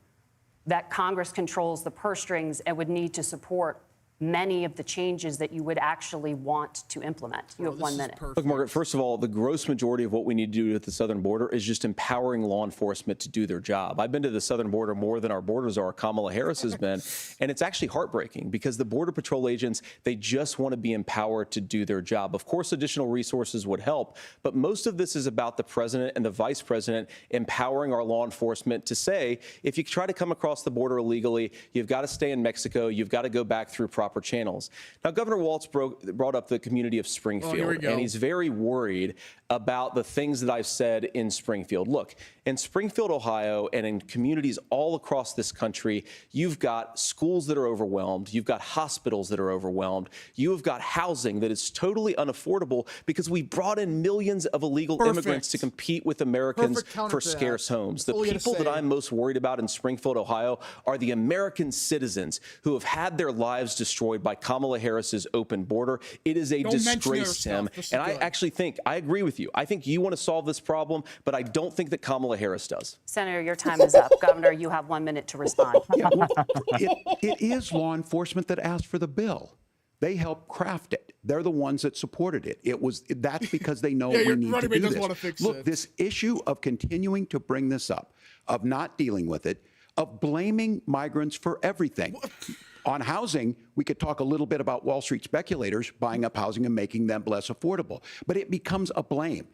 that Congress controls the purse strings and would need to support many of the changes that you would actually want to implement? You have 1 minute. Look, Margaret, first of all, the gross majority of what we need to do at the southern border is just empowering law enforcement to do their job. I've been to the southern border more than our borders are. Kamala Harris has been, and it's actually heartbreaking because the Border Patrol agents, they just want to be empowered to do their job. Of course, additional resources would help, but most of this is about the president and the vice president empowering our law enforcement to say, if you try to come across the border illegally, you've got to stay in Mexico, you've got to go back through proper channels. Now, Governor Walz brought up the community of Springfield, and he's very worried about the things that I've said in Springfield. Look, in Springfield, Ohio, and in communities all across this country, you've got schools that are overwhelmed, you've got hospitals that are overwhelmed, you have got housing that is totally unaffordable because we brought in millions of illegal immigrants to compete with Americans for scarce homes. The people that I'm most worried about in Springfield, Ohio, are the American citizens who have had their lives destroyed destroyed by Kamala Harris's open border. It is a disgrace, Tim. And I actually think, I agree with you. I think you want to solve this problem, but I don't think that Kamala Harris does. Senator, your time is up. Governor, you have 1 minute to respond. Yeah, well, it is law enforcement that asked for the bill. They helped craft it. They're the ones that supported it. That's because they know we need to do this. Look, this issue of continuing to bring this up, of not dealing with it, of blaming migrants for everything. On housing, we could talk a little bit about Wall Street speculators buying up housing and making them less affordable, but it becomes a blame.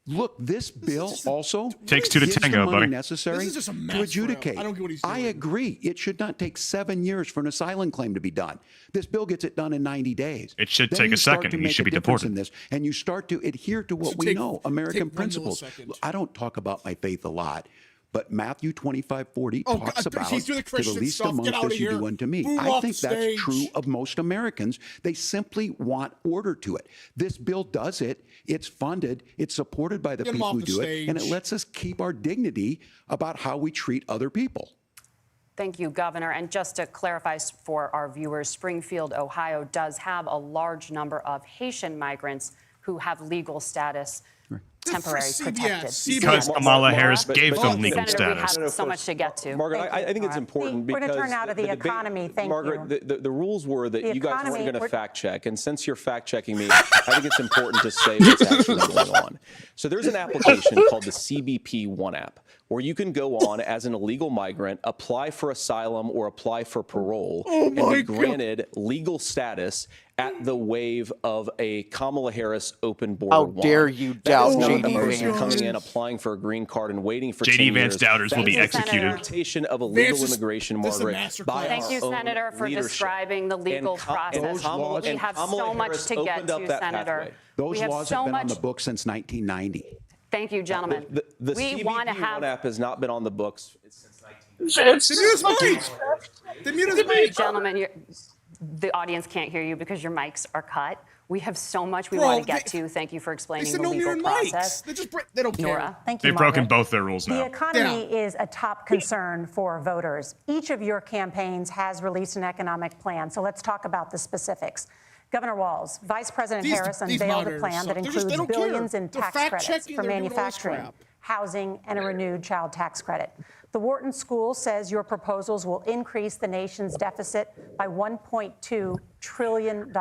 Look, this bill also takes two to tango, the money buddy. necessary to adjudicate. I don't get what he's doing. I agree. It should not take 7 years for an asylum claim to be done. This bill gets it done in 90 days. It should Then take you a start second. to He make should a be difference deported. in this, and you start to adhere to what we know, American principles. I don't talk about my faith a lot, but Matthew 25:40 talks about he's doing the to the Christian least stuff. Get amongst out us of you here. do unto me. Move I off think that's stage. true of most Americans. They simply want order to it. This bill does it. It's funded. It's supported by the Get him people off who the do it, and it stage. lets us keep our dignity about how we treat other people. Thank you, Governor. And just to clarify for our viewers, Springfield, Ohio does have a large number of Haitian migrants who have legal status, temporary protected. Because Kamala Harris gave them Well, legal Senator, we status. have so much to get to. Margaret, I think it's important We're because going to turn now to the debate- economy. Thank Margaret, you. the rules were that The you guys economy, weren't going to we're- fact check, and since you're fact checking me, I think it's important to say what's actually going on. So there's an application called the CBP One app, where you can go on as an illegal migrant, apply for asylum or apply for parole, and be granted legal status at the wave of a Kamala Harris open border. How dare you doubt JD JD Vance? coming in, applying for a green card, and waiting for JD 10 Vance years. doubters will be That is an executed. interpretation of illegal Vance is- immigration, this is a Margaret. masterclass. by Thank our you, own Senator, for leadership. describing the legal process. We have so much to get to, Senator. Those We have laws so have been on much. the books since 1990. Thank you, gentlemen. The we CBP want to One have app has not been on the books since 1990. The mute is mic. Gentlemen, the audience can't hear you because your mics are cut. We have so much we Bro, want to get they- to. Thank you for They explaining said the no legal muted process. mics. They don't care. Nora. Thank you, They've broken Margaret. both their rules The now. economy is a top concern for voters. Each of your campaigns has released an economic plan. So let's talk about the specifics. Governor Walz, Vice President Harris these unveiled a monitors plan that suck. They includes don't care. billions in They're tax credits fact-checking, for they're doing all this manufacturing, crap. housing, and a renewed child tax credit. The Wharton School says your proposals will increase the nation's deficit by $1.2 trillion.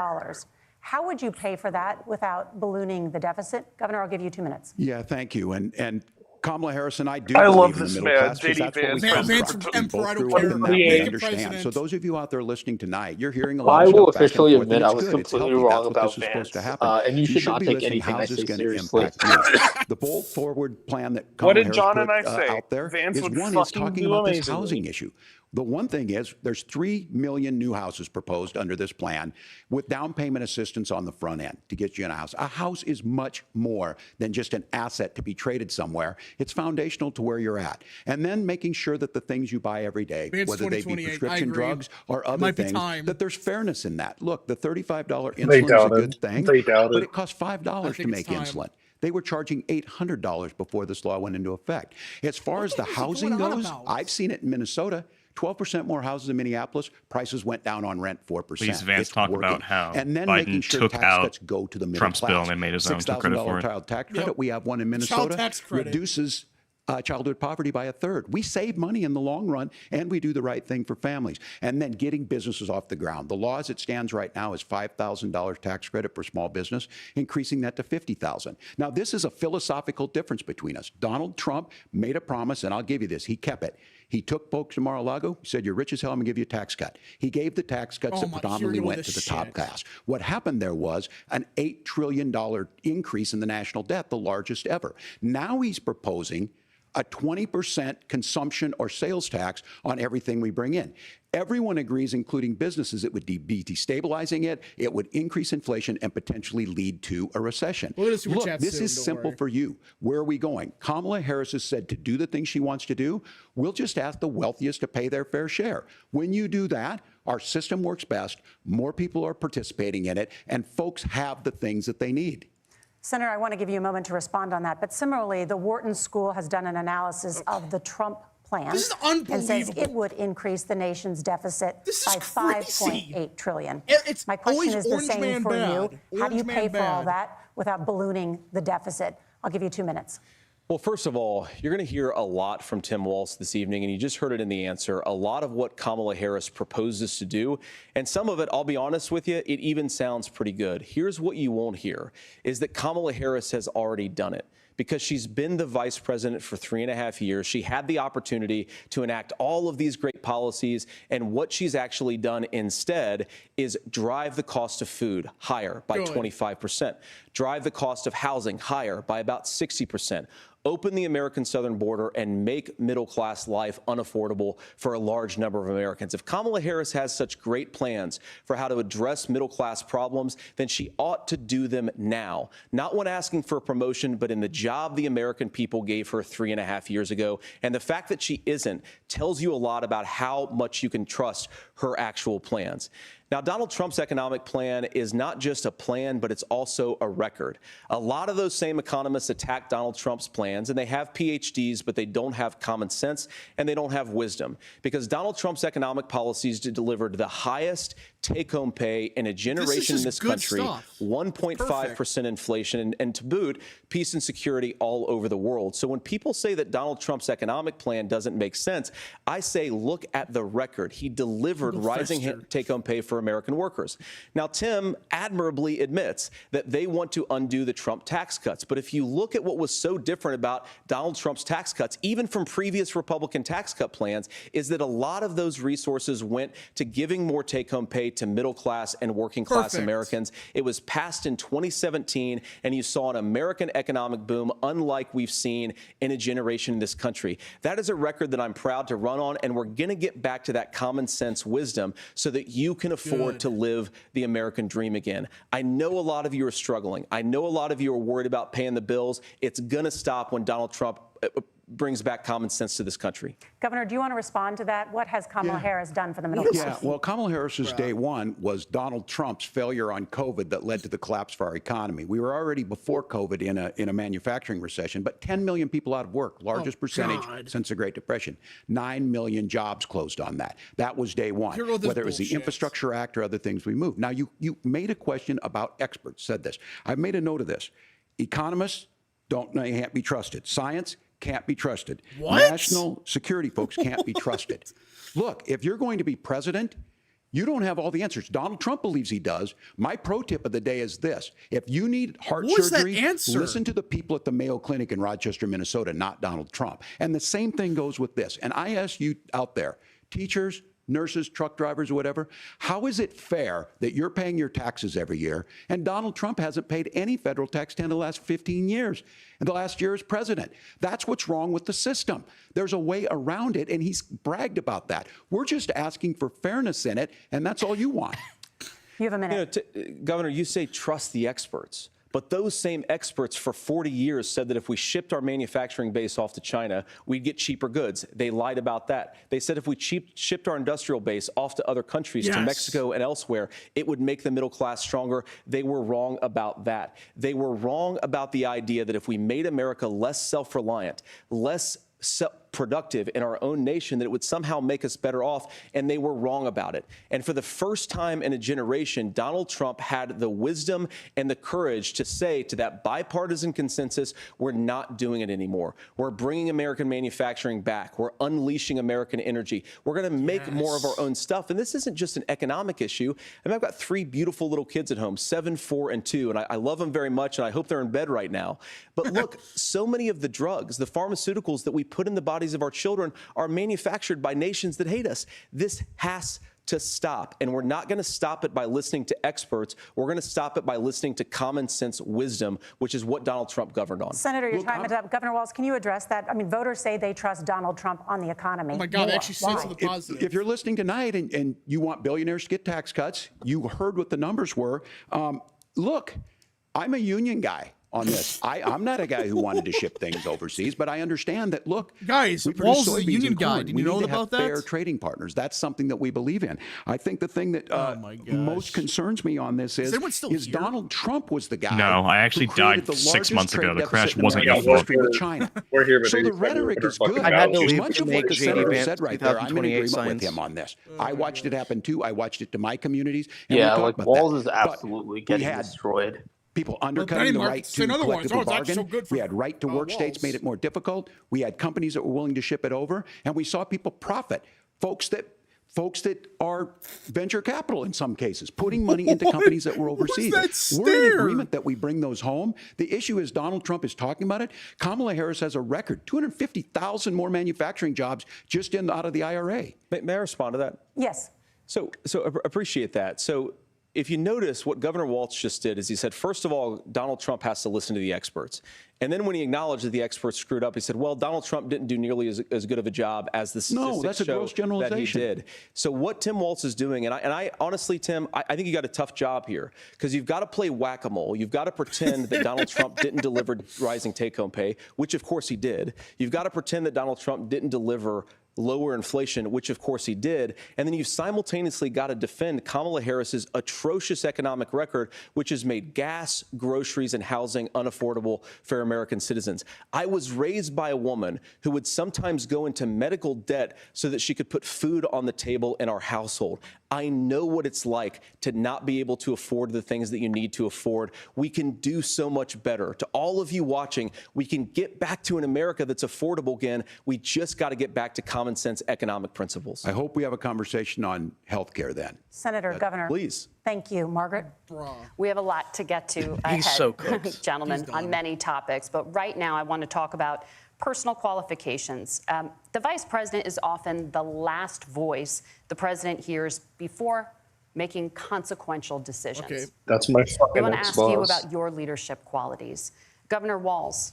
How would you pay for that without ballooning the deficit? Governor, I'll give you 2 minutes. Yeah, thank you. And Kamala Harris and I do I believe love in the this middle man, class, 'cause JD that's what we Vance. come Vance from. from We Emperor, both I don't grew up care. in that. We Create. understand. President. So those of you out there listening tonight, you're hearing a lot I of stuff will back and officially forth, and admit I it's was good. It's completely healthy. wrong That's what about this is supposed to Vance. happen. And you should not be take listening anything how I this say is going to seriously. impact you. The bold forward plan that Kamala did Harris John put and I say? out there Vance is would one is fucking talking do about this amazingly. housing issue. The one thing is there's 3 million new houses proposed under this plan with down payment assistance on the front end to get you in a house. A house is much more than just an asset to be traded somewhere. It's foundational to where you're at. And then making sure that the things you buy every day, Vance whether they be 2028, I prescription agree. drugs or other might be things, time. that there's fairness in that. Look, the $35 They insulin is a doubted. good thing, They doubted. but it costs $5 to think make it's time. insulin. They were charging $800 before this law went into effect. As far as the is he housing going on goes, about? I've seen it in Minnesota. 12% more houses in Minneapolis. Prices went down on rent 4%. Please, Vance, It's talk working. about how and then Biden making sure took tax out cuts go to the middle Trump's class. bill and made his own, took credit for $6,000 it. child tax credit. Yep. We have one in Child Minnesota. tax credit. Reduces childhood poverty by 1/3. We save money in the long run, and we do the right thing for families. And then getting businesses off the ground. The law as it stands right now is $5,000 tax credit for small business, increasing that to $50,000. Now, this is a philosophical difference between us. Donald Trump made a promise, and I'll give you this. He kept it. He took folks to Mar-a-Lago, said, you're rich as hell, I'm going to give you a tax cut. He gave the tax cuts Oh that my- predominantly here we go went with to the this top shit. class. What happened there was an $8 trillion increase in the national debt, the largest ever. Now he's proposing a 20% consumption or sales tax on everything we bring in. Everyone agrees, including businesses, it would be destabilizing it, it would increase inflation and potentially lead to a recession. We'll do the super Look, chat this soon, is don't simple worry. for you. Where are we going? Kamala Harris has said to do the things she wants to do. We'll just ask the wealthiest to pay their fair share. When you do that, our system works best, more people are participating in it, and folks have the things that they need. Senator, I want to give you a moment to respond on that. But similarly, the Wharton School has done an analysis of the Trump plan This is and says unbelievable. it would increase the nation's deficit This by is crazy. $5.8 trillion. It's My question always is the orange same man for bad. you. How do you Orange pay man for all bad. that without ballooning the deficit? I'll give you 2 minutes. Well, first of all, you're going to hear a lot from Tim Walz this evening, and you just heard it in the answer. A lot of what Kamala Harris proposes to do, and some of it, I'll be honest with you, it even sounds pretty good. Here's what you won't hear, is that Kamala Harris has already done it. Because she's been the vice president for 3.5 years. She had the opportunity to enact all of these great policies. And what she's actually done instead is drive the cost of food higher by 25%, drive the cost of housing higher by about 60%. Open the American southern border and make middle-class life unaffordable for a large number of Americans. If Kamala Harris has such great plans for how to address middle-class problems, then she ought to do them now. Not when asking for a promotion, but in the job the American people gave her 3.5 years ago. And the fact that she isn't tells you a lot about how much you can trust her actual plans. Now, Donald Trump's economic plan is not just a plan, but it's also a record. A lot of those same economists attack Donald Trump's plans, and they have PhDs, but they don't have common sense and they don't have wisdom. Because Donald Trump's economic policies delivered the highest take-home pay in a generation in this country, 1.5% inflation, and to boot, peace and security all over the world. So when people say that Donald Trump's economic plan doesn't make sense, I say look at the record. He delivered rising take-home pay for American workers. Now, Tim admirably admits that they want to undo the Trump tax cuts. But if you look at what was so different about Donald Trump's tax cuts, even from previous Republican tax cut plans, is that a lot of those resources went to giving more take-home pay to middle-class and working-class Americans. It was passed in 2017, and you saw an American economic boom unlike we've seen in a generation in this country. That is a record that I'm proud to run on, and we're going to get back to that common sense wisdom so that you can afford to live the American dream again. I know a lot of you are struggling. I know a lot of you are worried about paying the bills. It's going to stop when Donald Trump brings back common sense to this country. Governor, do you want to respond to that? What has Kamala Harris done for the middle class? Yeah, well, Kamala Harris's day one was Donald Trump's failure on COVID that led to the collapse of our economy. We were already before COVID in a manufacturing recession, but 10 million people out of work, largest percentage since the Great Depression. 9 million jobs closed on that. That was day one. Whether it was the Infrastructure Act or other things we moved. Now, you made a question about experts, said this. I've made a note of this. Economists can't be trusted. Science can't be trusted. National security folks can't be trusted. Look, if you're going to be president, you don't have all the answers. Donald Trump believes he does. My pro tip of the day is this. If you need heart surgery, listen to the people at the Mayo Clinic in Rochester, Minnesota, not Donald Trump. And the same thing goes with this. And I ask you out there, teachers, nurses, truck drivers, whatever, how is it fair that you're paying your taxes every year and Donald Trump hasn't paid any federal tax in the last 15 years? And the last year as president. That's what's wrong with the system. There's a way around it, and he's bragged about that. We're just asking for fairness in it, and that's all you want. You have a minute. Governor, you say trust the experts. But those same experts for 40 years said that if we shipped our manufacturing base off to China, we'd get cheaper goods. They lied about that. They said if we shipped our industrial base off to other countries, to Mexico and elsewhere, it would make the middle class stronger. They were wrong about that. They were wrong about the idea that if we made America less self-reliant, less productive in our own nation, that it would somehow make us better off, and they were wrong about it. And for the first time in a generation, Donald Trump had the wisdom and the courage to say to that bipartisan consensus, we're not doing it anymore. We're bringing American manufacturing back. We're unleashing American energy. We're going to make more of our own stuff. And this isn't just an economic issue. I mean, I've got 3 beautiful little kids at home, 7, 4, and 2, and I love them very much, and I hope they're in bed right now. But look, so many of the drugs, the pharmaceuticals that we put in the bodies of our children are manufactured by nations that hate us. This has to stop, and we're not going to stop it by listening to experts. We're going to stop it by listening to common sense wisdom, which is what Donald Trump governed on. Senator, your time is up. Governor Walz, can you address that? I mean, voters say they trust Donald Trump on the economy. Oh my God, they actually said to the positive. If you're listening tonight and you want billionaires to get tax cuts, you heard what the numbers were. Look, I'm a union guy. on this. I'm not a guy who wanted to ship things overseas, but I understand that, look, guys, we produce Walz is a soybeans union and guy. corn. Did We you know need to have about that? fair trading partners. That's something that we believe in. I think the thing that most concerns me on this is anyone still here? Donald Trump was the guy. No, I actually who created died the 6 largest months ago. trade The crash deficit in wasn't your American fault. history with China. We're here, but So they the just tried to rhetoric open our is good. fucking I had to mouths. leave Much to of make what the JD senator Vance said right there, I'm in 2028 agreement signs. with him on this. I watched it happen too. I watched it to my communities. And we Yeah, talked like about Walz that. is But absolutely we getting had destroyed. people penny undercutting the right markets to saying otherwise. collectively Oh, that's bargain. so good for, We had right to work states Walz. made it more difficult. We had companies that were willing to ship it over, and we saw people profit. Folks that are venture capital in some cases, putting money into companies that were overseas. that We're in stare? agreement that we bring those home. The issue is Donald Trump is talking about it. Kamala Harris has a record, 250,000 more manufacturing jobs just out of the IRA. May I respond to that? Yes. So appreciate that. So if you notice, what Governor Walz just did is he said, first of all, Donald Trump has to listen to the experts. And then when he acknowledged that the experts screwed up, he said, well, Donald Trump didn't do nearly as good of a job as the statistics No, that's a show gross that generalization. he did. So what Tim Walz is doing, and I honestly, Tim, I think you got a tough job here because you've got to play whack-a-mole. You've got to pretend that Donald Trump didn't deliver rising take-home pay, which of course he did. You've got to pretend that Donald Trump didn't deliver lower inflation, which of course he did. And then you've simultaneously got to defend Kamala Harris's atrocious economic record, which has made gas, groceries, and housing unaffordable for American citizens. I was raised by a woman who would sometimes go into medical debt so that she could put food on the table in our household. I know what it's like to not be able to afford the things that you need to afford. We can do so much better. To all of you watching, we can get back to an America that's affordable again. We just got to get back to common sense economic principles. I hope we have a conversation on health care then. Senator, Governor. Please. Thank you. Margaret? We have a lot to get to ahead, so cooked. gentlemen, on many topics. But right now, I want to talk about personal qualifications. The vice president is often the last voice the president hears before making consequential decisions. Okay. That's my We fucking want to ask you ex-boss. about your leadership qualities. Governor Walz,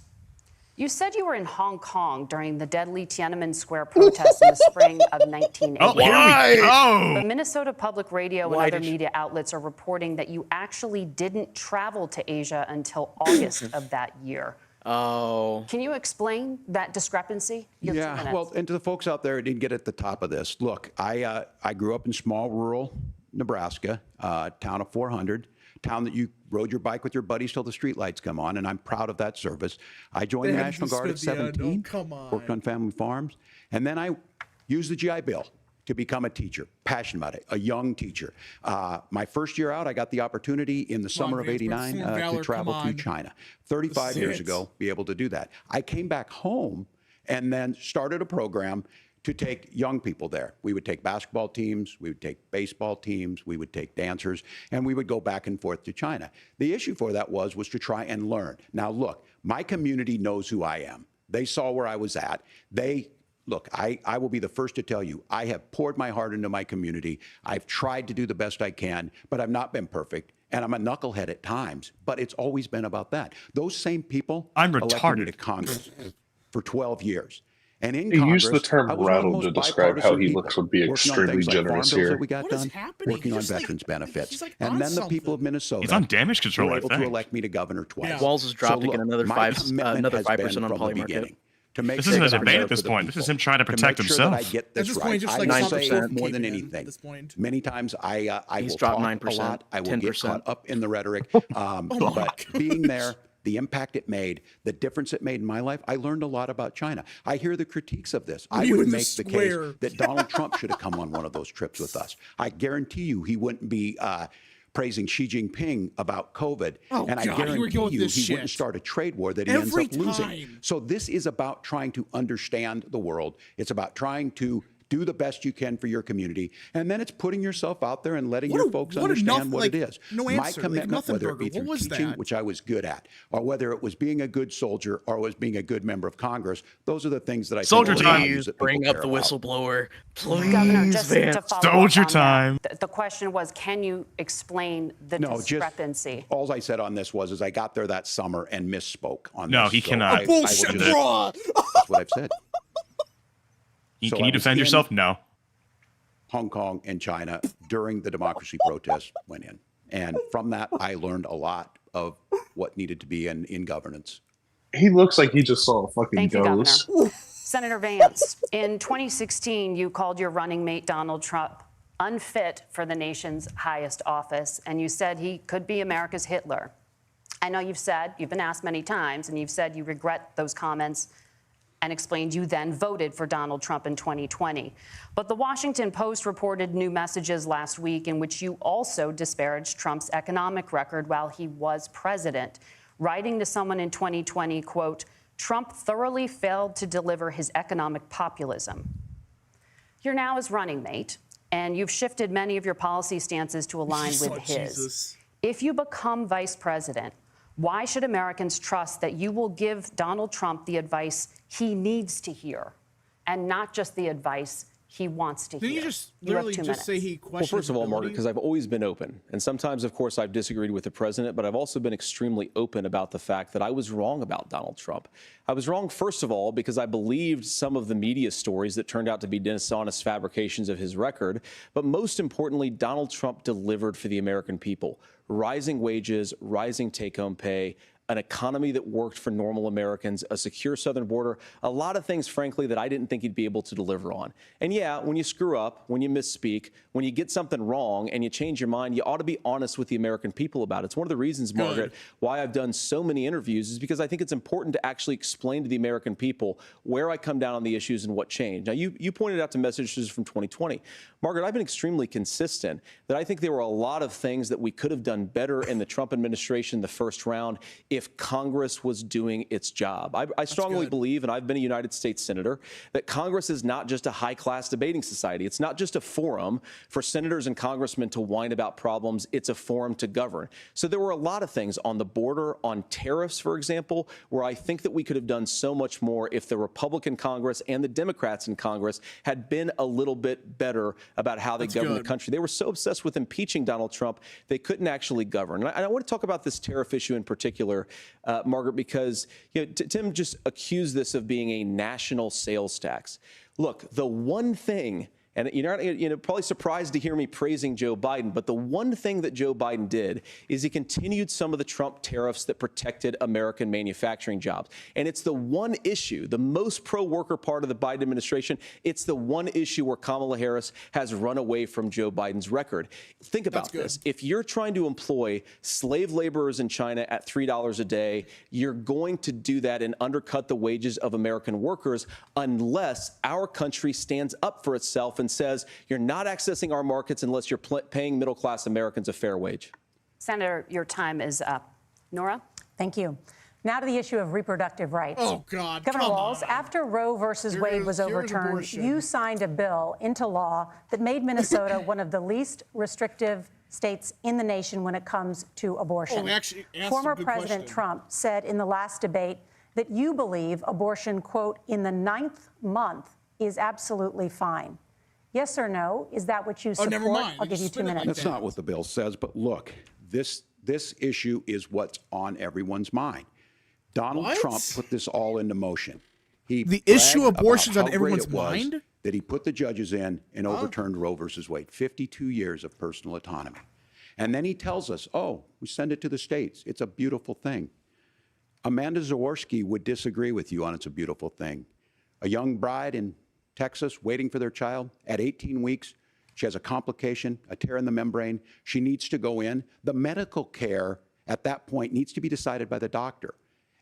you said you were in Hong Kong during the deadly Tiananmen Square protests in the spring of 1980. Oh, here we go. But Minnesota Public Radio and other media outlets are reporting that you actually didn't travel to Asia until August of that year. Oh. Can you explain that discrepancy? You have 2 Yeah, minutes. well, and to the folks out there who didn't get at the top of this, look, I grew up in small rural Nebraska, town of 400, town that you rode your bike with your buddies till the streetlights come on, and I'm proud of that service. I joined the They had National to Guard at spend the, 17, come on. worked on family farms, and then I used the GI Bill to become a teacher, passionate about it, a young teacher. My first year out, I got the opportunity in the summer of Vance, with '89 Fort Valor, to travel come to on. China. 35 years ago, be able to do that. I came back home and then started a program to take young people there. We would take basketball teams, we would take baseball teams, we would take dancers, and we would go back and forth to China. The issue for that was to try and learn. Now look, my community knows who I am. They saw where I was at. Look, I will be the first to tell you, I have poured my heart into my community. I've tried to do the best I can, but I've not been perfect. And I'm a knucklehead at times, but it's always been about that. Those same people elected me to Congress for 12 years. And in He Congress, used the term I was one of the rattled most to describe how bipartisan he people, looks would be working on extremely things like farm generous bills here. that we got What is done, happening? working on He's like- veterans benefits. he's like And on then the people of something. Minnesota He's on damage control, were I able to think. elect me to governor twice. Yeah. Walz is dropping in another my 5% commitment has been 5% on from the poly market. beginning to make This sure isn't a that I'm debate there at this for the point. This is people, him trying to protect make sure that I himself. get At this this right. point, just I like will stop say the more than kicking in anything. at this point. Many times I He's will dropped talk 9%, a lot. I will get 10%. caught up in the rhetoric. my But being there, the impact it made, the difference it made in my life, I learned a lot about China. I hear the critiques of this. I You would in the make the case square. that Donald Trump should have come on one of those trips with us. I guarantee you he wouldn't be praising Xi Jinping about COVID. Oh, and I God, here we guarantee go with you this he wouldn't shit. start a trade war that he Every ends up losing. time. So this is about trying to understand the world. It's about trying to do the best you can for your community, and then it's putting yourself out there and letting your folks understand what it is. No My answer, like commitment, nothing whether it be burger. What through was teaching, that? which I was good at, or whether it was being a good soldier or was being a good member of Congress, those are the things that I Soldier think are the time. values that people Bring up care the about. whistleblower. Please, Governor, just Vance. to follow Soldier up on time. that, the question was, can you explain the discrepancy? All I said on this was I got there that summer and misspoke on No, this. he So cannot. I will Bullshit, just- bro. That's what I've said. So Can I you was defend in yourself? No. Hong Kong and China during the democracy protests went in. And from that, I learned a lot of what needed to be in governance. He looks like he just saw a fucking Thank you, ghost. Governor. Senator Vance, in 2016, you called your running mate Donald Trump unfit for the nation's highest office, and you said he could be America's Hitler. I know you've been asked many times, and you've said you regret those comments and explained you then voted for Donald Trump in 2020. But the Washington Post reported new messages last week in which you also disparaged Trump's economic record while he was president, writing to someone in 2020, quote, Trump thoroughly failed to deliver his economic populism. You're now his running mate, and you've shifted many of your policy stances to align with his. Jesus. If you become vice president, why should Americans trust that you will give Donald Trump the advice he needs to hear and not just the advice he wants to Didn't hear? you just You have literally 2 just say minutes. he questioned Well, first of all, his Margaret, ability? because I've always been open. And sometimes, of course, I've disagreed with the president, but I've also been extremely open about the fact that I was wrong about Donald Trump. I was wrong, first of all, because I believed some of the media stories that turned out to be dishonest fabrications of his record. But most importantly, Donald Trump delivered for the American people. Rising wages, rising take-home pay, an economy that worked for normal Americans, a secure southern border, a lot of things, frankly, that I didn't think he'd be able to deliver on. And yeah, when you screw up, when you misspeak, when you get something wrong and you change your mind, you ought to be honest with the American people about it. It's one of the reasons, Margaret, why I've done so many interviews is because I think it's important to actually explain to the American people where I come down on the issues and what changed. Now, you pointed out to messages from 2020. Margaret, I've been extremely consistent that I think there were a lot of things that we could have done better in the Trump administration the first round if Congress was doing its job. I strongly believe, and I've been a United States Senator, that Congress is not just a high-class debating society. It's not just a forum for senators and congressmen to whine about problems. It's a forum to govern. So there were a lot of things on the border, on tariffs, for example, where I think that we could have done so much more if the Republican Congress and the Democrats in Congress had been a little bit better about how they govern the country. They were so obsessed with impeaching Donald Trump, they couldn't actually govern. And I want to talk about this tariff issue in particular, Margaret, because Tim just accused this of being a national sales tax. Look, the one thing, and you're probably surprised to hear me praising Joe Biden, but the one thing that Joe Biden did is he continued some of the Trump tariffs that protected American manufacturing jobs. And it's the one issue, the most pro-worker part of the Biden administration, it's the one issue where Kamala Harris has run away from Joe Biden's record. Think about this. If you're trying to employ slave laborers in China at $3 a day, you're going to do that and undercut the wages of American workers unless our country stands up for itself and says you're not accessing our markets unless you're paying middle-class Americans a fair wage. Senator, your time is up. Nora? Thank you. Now to the issue of reproductive rights. Oh, God. Governor Walz, after Roe versus Wade was overturned, you signed a bill into law that made Minnesota one of the least restrictive states in the nation when it comes to abortion. Oh, we actually asked Former a good President question. Trump said in the last debate that you believe abortion, quote, in the 9th month is absolutely fine. Yes or no? Is that what you support? never mind. I'll give you 2 minutes. That's not what the bill says, but look, this issue is what's on everyone's mind. Donald Trump put this all into motion. The issue of abortion's on everyone's mind? That he put the judges in and overturned Roe versus Wade. 52 years of personal autonomy. And then he tells us, oh, we send it to the states. It's a beautiful thing. Amanda Zaworski would disagree with you on it's a beautiful thing. A young bride in Texas waiting for their child at 18 weeks. She has a complication, a tear in the membrane. She needs to go in. The medical care at that point needs to be decided by the doctor.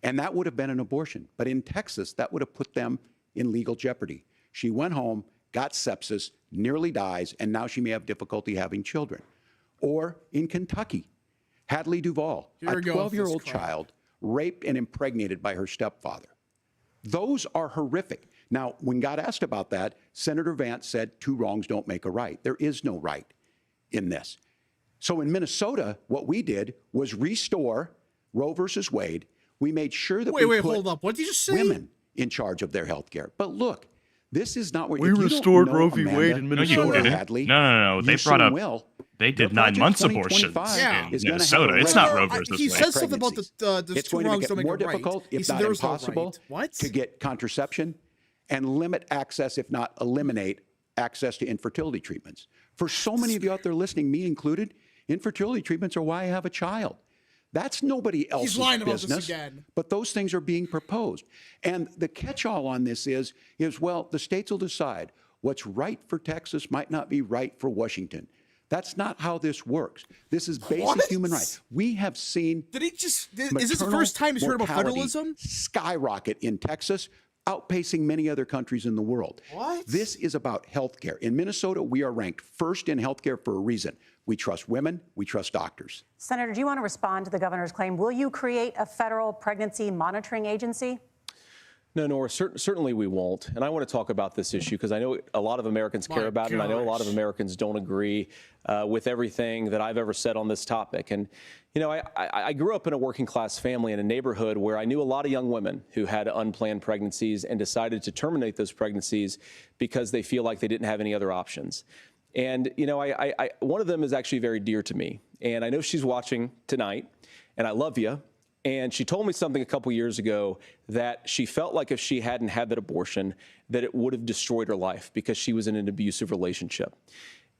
And that would have been an abortion. But in Texas, that would have put them in legal jeopardy. She went home, got sepsis, nearly dies, and now she may have difficulty having children. Or in Kentucky, Hadley Duvall, a 12-year-old child, raped and impregnated by her stepfather. Those are horrific. Now, when God asked about that, Senator Vance said 2 wrongs don't make a right. There is no right in this. So in Minnesota, what we did was restore Roe versus Wade. We made sure that we put hold up. What did you just say? Women in charge of their health care. But look, this is not what we restored Roe v. Wade in Minnesota. Hadley, no. They brought up. They did 9 months abortions in Minnesota. It's not Roe versus Wade. He said something about the it's 2 going to wrongs make don't it make more it right. difficult, He if said not there was no impossible, right. What? to get contraception and limit access, if not eliminate access to infertility treatments. For so many of you out there listening, me included, infertility treatments are why I have a child. That's nobody else's lying about this business. again. But those things are being proposed. And the catch-all on this is, well, the states will decide what's right for Texas might not be right for Washington. That's not how this works. This is basic human rights. We have seen. Did he just? Is this the first time he's heard about federalism? Skyrocket in Texas, outpacing many other countries in the world. What? This is about health care. In Minnesota, we are ranked first in health care for a reason. We trust women. We trust doctors. Senator, do you want to respond to the governor's claim? Will you create a federal pregnancy monitoring agency? No, Nora, certainly we won't. And I want to talk about this issue because I know a lot of Americans care about it, and I know a lot of Americans don't agree with everything that I've ever said on this topic. And, you know, I grew up in a working class family in a neighborhood where I knew a lot of young women who had unplanned pregnancies and decided to terminate those pregnancies because they feel like they didn't have any other options. And, you know, one of them is actually very dear to me. And I know she's watching tonight, and I love you. And she told me something a couple years ago that she felt like if she hadn't had that abortion, that it would have destroyed her life because she was in an abusive relationship.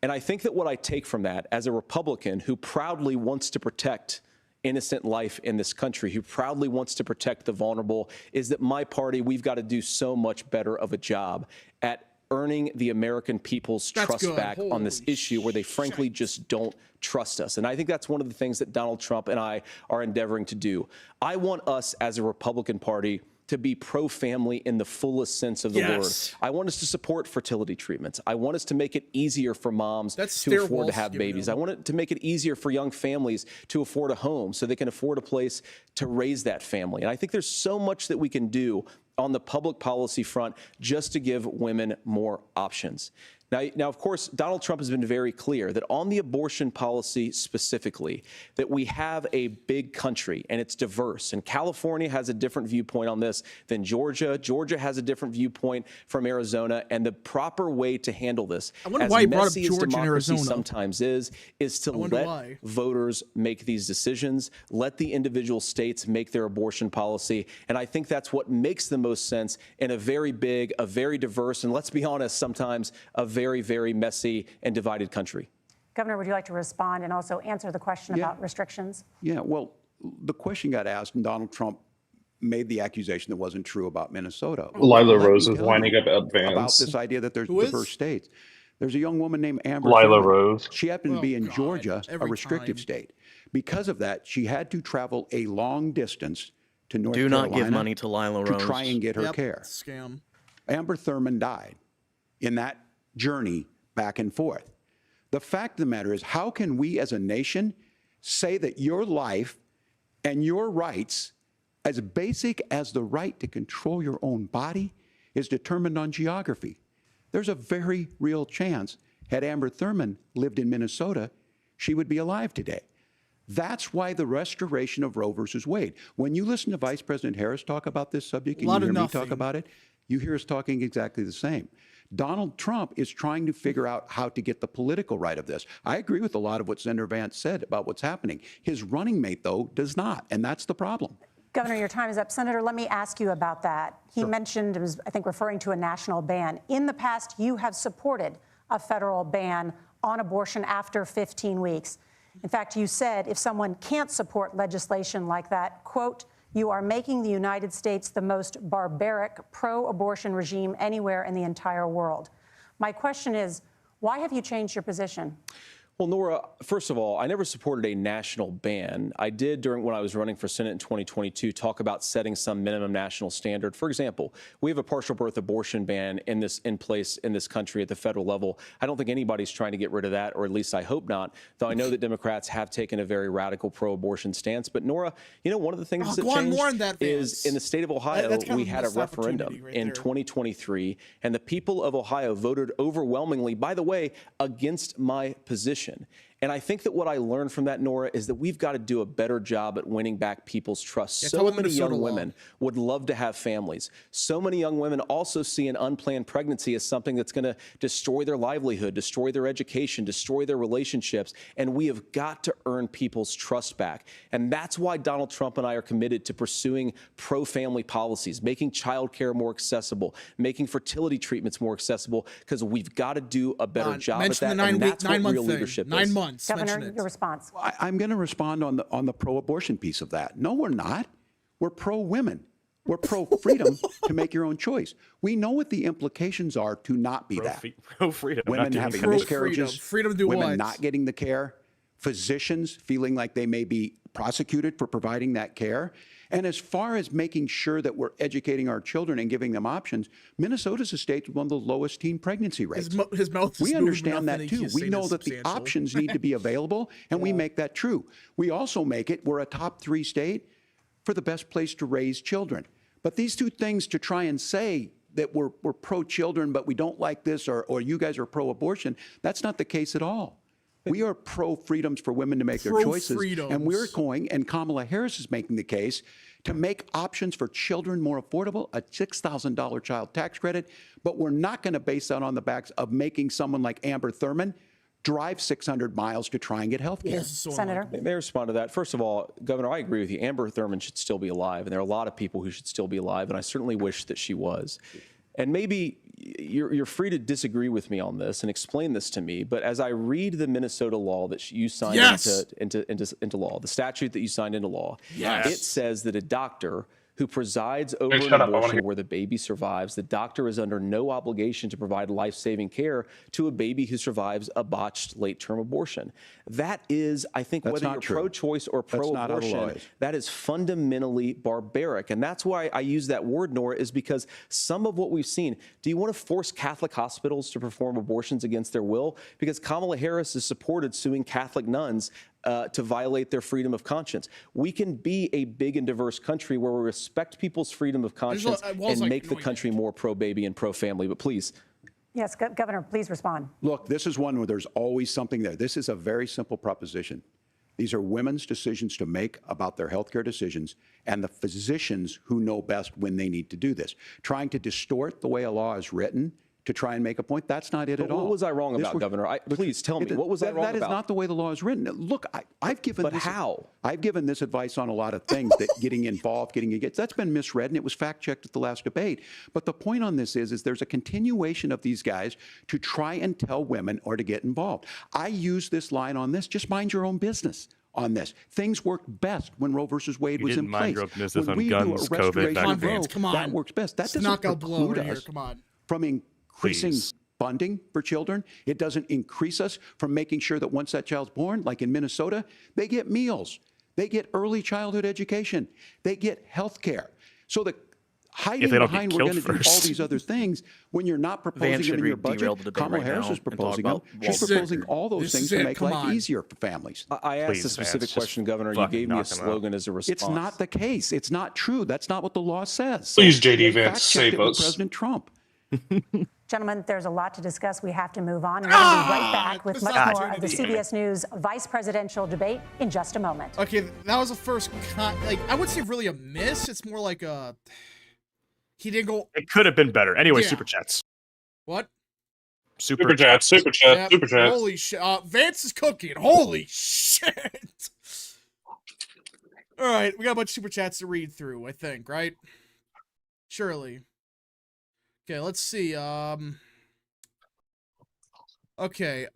And I think that what I take from that as a Republican who proudly wants to protect innocent life in this country, who proudly wants to protect the vulnerable, is that my party, we've got to do so much better of a job at earning the American people's trust back on this issue where they frankly just don't trust us. And I think that's one of the things that Donald Trump and I are endeavoring to do. I want us as a Republican Party to be pro-family in the fullest sense of the word. I want us to support fertility treatments. I want us to make it easier for moms to afford to have babies. I want it to make it easier for young families to afford a home so they can afford a place to raise that family. And I think there's so much that we can do on the public policy front just to give women more options. Now, of course, Donald Trump has been very clear that on the abortion policy specifically, that we have a big country and it's diverse. And California has a different viewpoint on this than Georgia. Georgia has a different viewpoint from Arizona. And the proper way to handle this, I wonder why he brought up messy as Georgia and democracy Arizona. sometimes is to let voters make these decisions, let the individual states make their abortion policy. And I think that's what makes the most sense in a very big, a very diverse, and let's be honest, sometimes a very, very messy and divided country. Governor, would you like to respond and also answer the question about restrictions? Yeah, well, the question got asked, and Donald Trump made the accusation that wasn't true about Minnesota. Lila Rose is winding up at Vance. About this idea that there's diverse states. There's a young woman named Amber Lila Thurman. Rose. She happened to be in Georgia, a restrictive state. Because of that, she had to travel a long distance to North Carolina. Do not give money to Lila Rose. To try and get her care. Scam. Amber Thurman died in that journey back and forth. The fact of the matter is, how can we as a nation say that your life and your rights, as basic as the right to control your own body, is determined on geography? There's a very real chance, had Amber Thurman lived in Minnesota, she would be alive today. That's why the restoration of Roe versus Wade. When you listen to Vice President Harris talk about this subject and you hear me talk about it, you hear us talking exactly the same. Donald Trump is trying to figure out how to get the political right of this. I agree with a lot of what Senator Vance said about what's happening. His running mate, though, does not, and that's the problem. Governor, your time is up. Senator, let me ask you about that. He mentioned, was, I think, referring to a national ban. In the past, you have supported a federal ban on abortion after 15 weeks. In fact, you said if someone can't support legislation like that, quote, you are making the United States the most barbaric pro-abortion regime anywhere in the entire world. My question is, why have you changed your position? Well, Nora, first of all, I never supported a national ban. I did when I was running for Senate in 2022 talk about setting some minimum national standard. For example, we have a partial birth abortion ban in place in this country at the federal level. I don't think anybody's trying to get rid of that, or at least I hope not, though I know that Democrats have taken a very radical pro-abortion stance. But Nora, you know, one of the things that changed is in the state of Ohio, we had a referendum in 2023, and the people of Ohio voted overwhelmingly, by the way, against my position. And I think that what I learned from that, Nora, is that we've got to do a better job at winning back people's trust. So many young women would love to have families. So many young women also see an unplanned pregnancy as something that's going to destroy their livelihood, destroy their education, destroy their relationships. And we have got to earn people's trust back. And that's why Donald Trump and I are committed to pursuing pro-family policies, making childcare more accessible, making fertility treatments more accessible, because we've got to do a better job at that. And that's what real leadership is. 9 months. Vance. Governor, Mention it. your response. I'm going to respond on the pro-abortion piece of that. No, we're not. We're pro-women. We're pro-freedom to make your own choice. We know what the implications are to not be that. Pro-freedom. Women having Pro-freedom. miscarriages, Freedom to do women what? not getting the care, physicians feeling like they may be prosecuted for providing that care. And as far as making sure that we're educating our children and giving them options, Minnesota's a state with one of the lowest teen pregnancy rates. His mouth is We moving, understand that nothing too. he's We saying know is that the substantial. options need to be available, and we make that true. We also make it, we're a top 3 state for the best place to raise children. But these two things to try and say that we're pro-children, but we don't like this, or you guys are pro-abortion, that's not the case at all. We are pro-freedoms for women to make their choices. And we're going, and Kamala Harris is making the case, to make options for children more affordable, a $6,000 child tax credit. But we're not going to base that on the backs of making someone like Amber Thurman drive 600 miles to try and get health care. Senator. May I respond to that? First of all, Governor, I agree with you. Amber Thurman should still be alive, and there are a lot of people who should still be alive, and I certainly wish that she was. And maybe you're free to disagree with me on this and explain this to me, but as I read the Minnesota law that you signed into law, the statute that you signed into law, it says that a doctor who presides over an abortion where the baby survives, the doctor is under no obligation to provide life-saving care to a baby who survives a botched late-term abortion. That is, I think, whether you're pro-choice or pro-abortion, that is fundamentally barbaric. And that's why I use that word, Nora, is because some of what we've seen, do you want to force Catholic hospitals to perform abortions against their will? Because Kamala Harris has supported suing Catholic nuns to violate their freedom of conscience. We can be a big and diverse country where we respect people's freedom of conscience and make the country more pro-baby and pro-family. But please. Yes, Governor, please respond. Look, this is one where there's always something there. This is a very simple proposition. These are women's decisions to make about their healthcare decisions, and the physicians who know best when they need to do this. Trying to distort the way a law is written to try and make a point, that's not it at all. What was I wrong about, Governor? Please tell me, what was I wrong about? That is not the way the law is written. Look, I've given how? I've given this advice on a lot of things, that getting involved, that's been misread, and it was fact-checked at the last debate. But the point on this is there's a continuation of these guys to try and tell women or to get involved. I use this line on this, just mind your own business on this. Things work best when Roe versus Wade was in place. When we do a restoration of Roe, that works best. That doesn't preclude us from increasing funding for children. It doesn't increase us from making sure that once that child's born, like in Minnesota, they get meals, they get early childhood education, they get health care. So the hiding behind we're going to do all these other things when you're not proposing them in your budget. Kamala Harris is proposing them. She's proposing all those things to make life easier for families. I asked a specific question, Governor. You gave me a slogan as a response. It's not the case. It's not true. That's not what the law says. Please, JD Vance, save us. President Trump. Gentlemen, there's a lot to discuss. We have to move on. And we're going to be right back with much more of the CBS News vice presidential debate in just a moment. Okay, that was the first, I wouldn't say really a miss. It's more like a, he didn't go. It could have been better. Anyway, super chats. What? Super chats. Super chats. Yep. Super chats. Holy shit. Vance is cooking. Holy shit. All right, we got a bunch of super chats to read through, I think, right? Surely. Okay, let's see. Okay.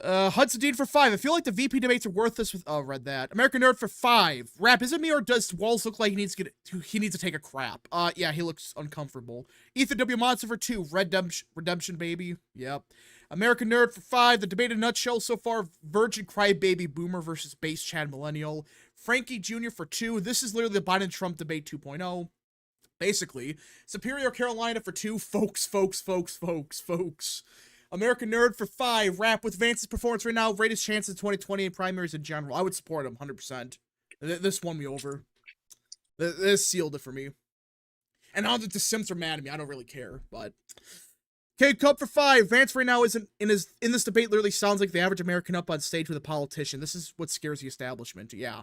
Hudson Dean for 5. I feel like the VP debates are worthless with. Oh, read that. American Nerd for 5. Rap, is it me or does Walz look like he needs to take a crap? Yeah, he looks uncomfortable. Ethan W Monster for 2. Redemption baby. Yep. American Nerd for 5. The debate in a nutshell so far: virgin crybaby boomer versus base Chad millennial. Frankie Jr. for 2. This is literally the Biden-Trump debate 2.0. Basically, Superior Carolina for 2, folks. American Nerd for 5, Rap with Vance's performance right now, greatest chance in 2020 and primaries in general. I would support him 100%. This won me over. This sealed it for me. And now that the Sims are mad at me, I don't really care, but. Cade Cup for 5, Vance right now isn't in this debate literally sounds like the average American up on stage with a politician. This is what scares the establishment, yeah.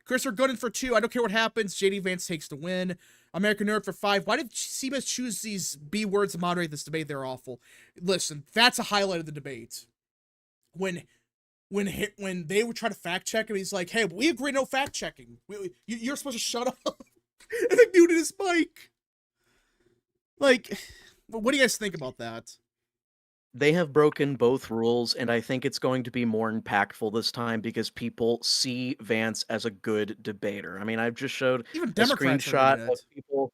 Christopher Gooden for 2, I don't care what happens, JD Vance takes the win. American Nerd for 5. Why did CBS choose these B words to moderate this debate? They're awful. Listen, that's a highlight of the debate. When they would try to fact check him, he's like, "Hey, we agree, no fact checking. You're supposed to shut up." And then muted his mic. Like, what do you guys think about that? They have broken both rules, and I think it's going to be more impactful this time because people see Vance as a good debater. I mean, I've just showed Even a Democrats are screenshot admitting of it. people.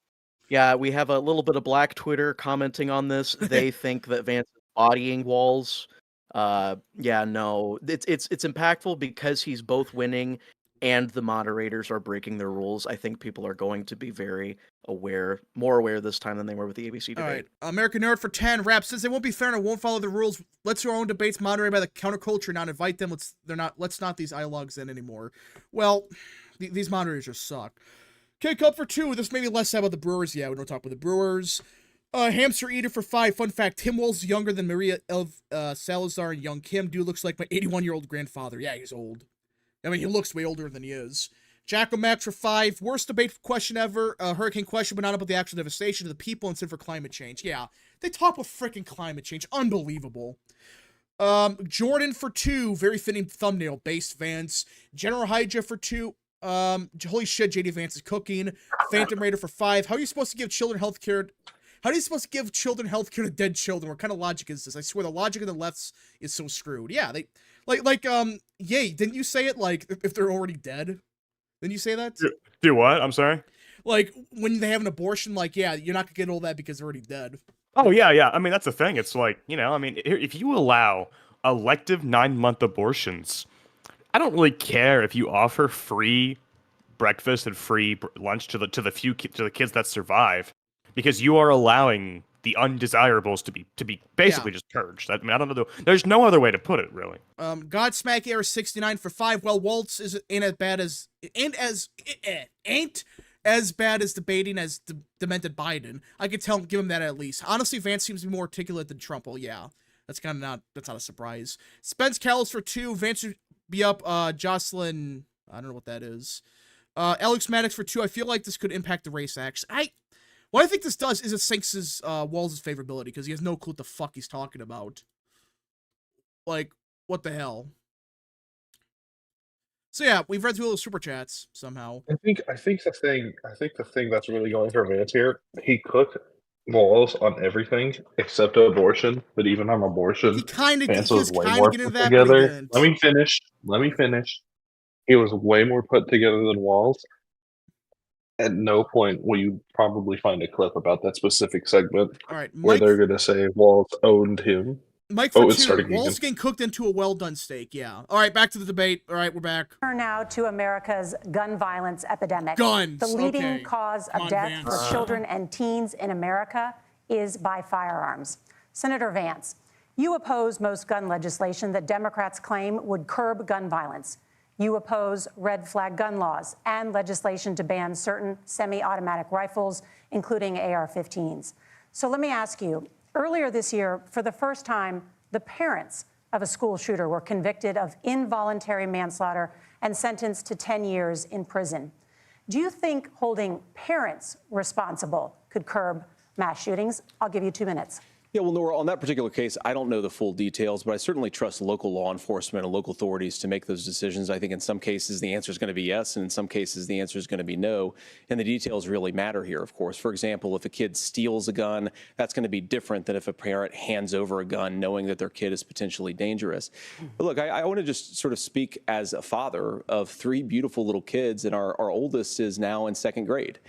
Yeah, we have a little bit of Black Twitter commenting on this. They think that Vance is bodying Walz. Yeah, no, it's impactful because he's both winning and the moderators are breaking their rules. I think people are going to be very aware, more aware this time than they were with the ABC debate. All right, American Nerd for 10 rap says they won't be fair and won't follow the rules. Let's do our own debates moderated by the counterculture, not invite them. Let's not these ideologues in anymore. Well, these moderators just suck. Kick up for 2. This may be less sad about the Brewers. Yeah, we don't talk about the Brewers. Hamster Eater for 5. Fun fact: Tim Walz is younger than Maria Salazar and young Kim. Dude looks like my 81-year-old grandfather. Yeah, he's old. I mean, he looks way older than he is. Jacko Max for 5. Worst debate question ever. Hurricane question, but not about the actual devastation to the people instead for climate change. Yeah, they talk with freaking climate change. Unbelievable. Jordan for 2. Very fitting thumbnail. Based Vance. General Hydra for 2. Holy shit, JD Vance is cooking. Phantom Raider for 5. How are you supposed to give children health care? How are you supposed to give children health care to dead children? What kind of logic is this? I swear the logic of the lefts is so screwed. Yeah, they Yay, didn't you say it like if they're already dead? Didn't you say that? Do what? I'm sorry? Like when they have an abortion, like, yeah, you're not gonna get all that because they're already dead. Oh, yeah. I mean, that's the thing. It's like, I mean, if you allow elective 9-month abortions, I don't really care if you offer free breakfast and free lunch to the kids that survive, because you are allowing the undesirables to be basically just purged. I mean, I don't know. There's no other way to put it, really. Godsmack Air 69 for 5. Well, Waltz ain't as bad as debating as demented Biden. I could give him that at least. Honestly, Vance seems to be more articulate than Trump. Well, yeah, that's not a surprise. Spence Callis for 2. Vance should be up. Jocelyn, I don't know what that is. Alex Maddox for 2. I feel like this could impact the race. Actually, what I think this does is it sinks his Walz' favorability because he has no clue what the fuck he's talking about. Like, what the hell? So yeah, we've read through all the super chats somehow. I think the thing that's really going for Vance here, he cooked Walz on everything except abortion, but even on abortion, Vance was way more put together. Let me finish. He was way more put together than Walz. At no point will you probably find a clip about that specific segment where they're going to say Walz owned him. Mike for 2. Walz getting cooked into a well-done steak, yeah. All right, back to the debate. All right, we're back. Turn now to America's gun violence epidemic. Guns, The leading cause of death for children and teens in America is by firearms. Senator Vance, you oppose most gun legislation that Democrats claim would curb gun violence. You oppose red flag gun laws and legislation to ban certain semi-automatic rifles, including AR-15s. So let me ask you, earlier this year, for the first time, the parents of a school shooter were convicted of involuntary manslaughter and sentenced to 10 years in prison. Do you think holding parents responsible could curb mass shootings? I'll give you 2 minutes. Yeah, well, Nora, on that particular case, I don't know the full details, but I certainly trust local law enforcement and local authorities to make those decisions. I think in some cases the answer is going to be yes, and in some cases the answer is going to be no. And the details really matter here, of course. For example, if a kid steals a gun, that's going to be different than if a parent hands over a gun knowing that their kid is potentially dangerous. But look, I want to just sort of speak as a father of 3 beautiful little kids, and our oldest is now in 2nd grade.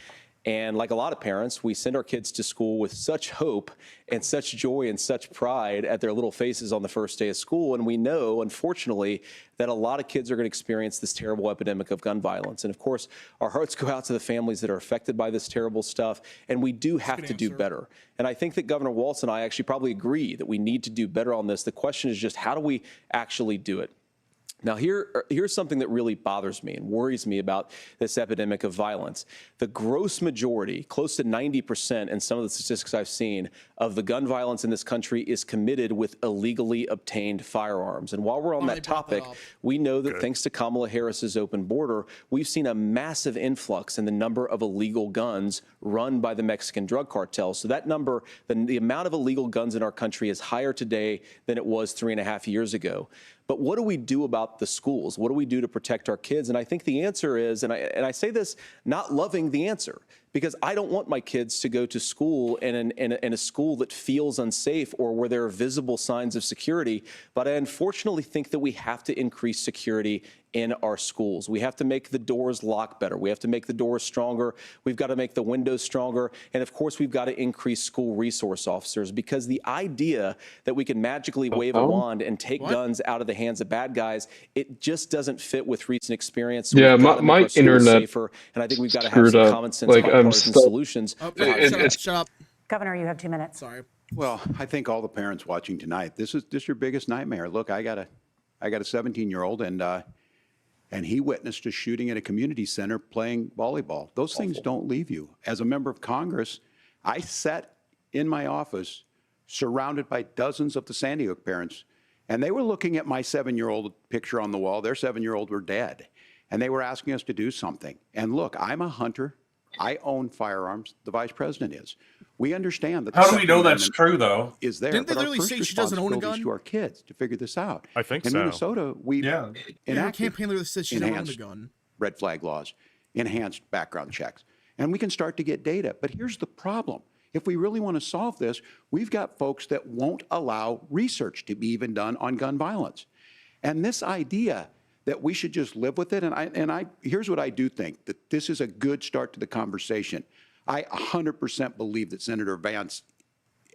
And like a lot of parents, we send our kids to school with such hope and such joy and such pride at their little faces on the first day of school. And we know, unfortunately, that a lot of kids are going to experience this terrible epidemic of gun violence. And of course, our hearts go out to the families that are affected by this terrible stuff. And we do have to do better. And I think that Governor Walz and I actually probably agree that we need to do better on this. The question is just how do we actually do it? Now, here's something that really bothers me and worries me about this epidemic of violence. The gross majority, close to 90% in some of the statistics I've seen, of the gun violence in this country is committed with illegally obtained firearms. And while we're on that topic, we know that thanks to Kamala Harris's open border, we've seen a massive influx in the number of illegal guns run by the Mexican drug cartels. So that number, the amount of illegal guns in our country is higher today than it was 3.5 years ago. But what do we do about the schools? What do we do to protect our kids? And I think the answer is, and I say this not loving the answer, because I don't want my kids to go to school in a school that feels unsafe or where there are visible signs of security. But I unfortunately think that we have to increase security in our schools. We have to make the doors lock better. We have to make the doors stronger. We've got to make the windows stronger. And of course, we've got to increase school resource officers, because the idea that we can magically wave a wand and take guns out of the hands of bad guys, it just doesn't fit with recent experience. So Yeah, we've got to make my our schools internet safer. And I think we've got to have some common sense bipartisan solutions. Shut up. Governor, you have 2 minutes. Sorry. Well, I think all the parents watching tonight, this is your biggest nightmare. Look, I got a 17-year-old, and he witnessed a shooting at a community center playing volleyball. Those things don't leave you. As a member of Congress, I sat in my office surrounded by dozens of the Sandy Hook parents, and they were looking at my 7-year-old picture on the wall. Their 7-year-old were dead, and they were asking us to do something. And look, I'm a hunter. I own firearms. The vice president is. We understand that. How do we know that's true, though? Is there? Didn't they but our literally first say she doesn't own a responsibility is gun? to our kids to figure this out. I think in so. Minnesota, we Her enacted campaign literally says she doesn't own a enhanced gun. red flag laws, enhanced background checks, and we can start to get data. But here's the problem. If we really want to solve this, we've got folks that won't allow research to be even done on gun violence. And this idea that we should just live with it, here's what I do think, that this is a good start to the conversation. I 100% believe that Senator Vance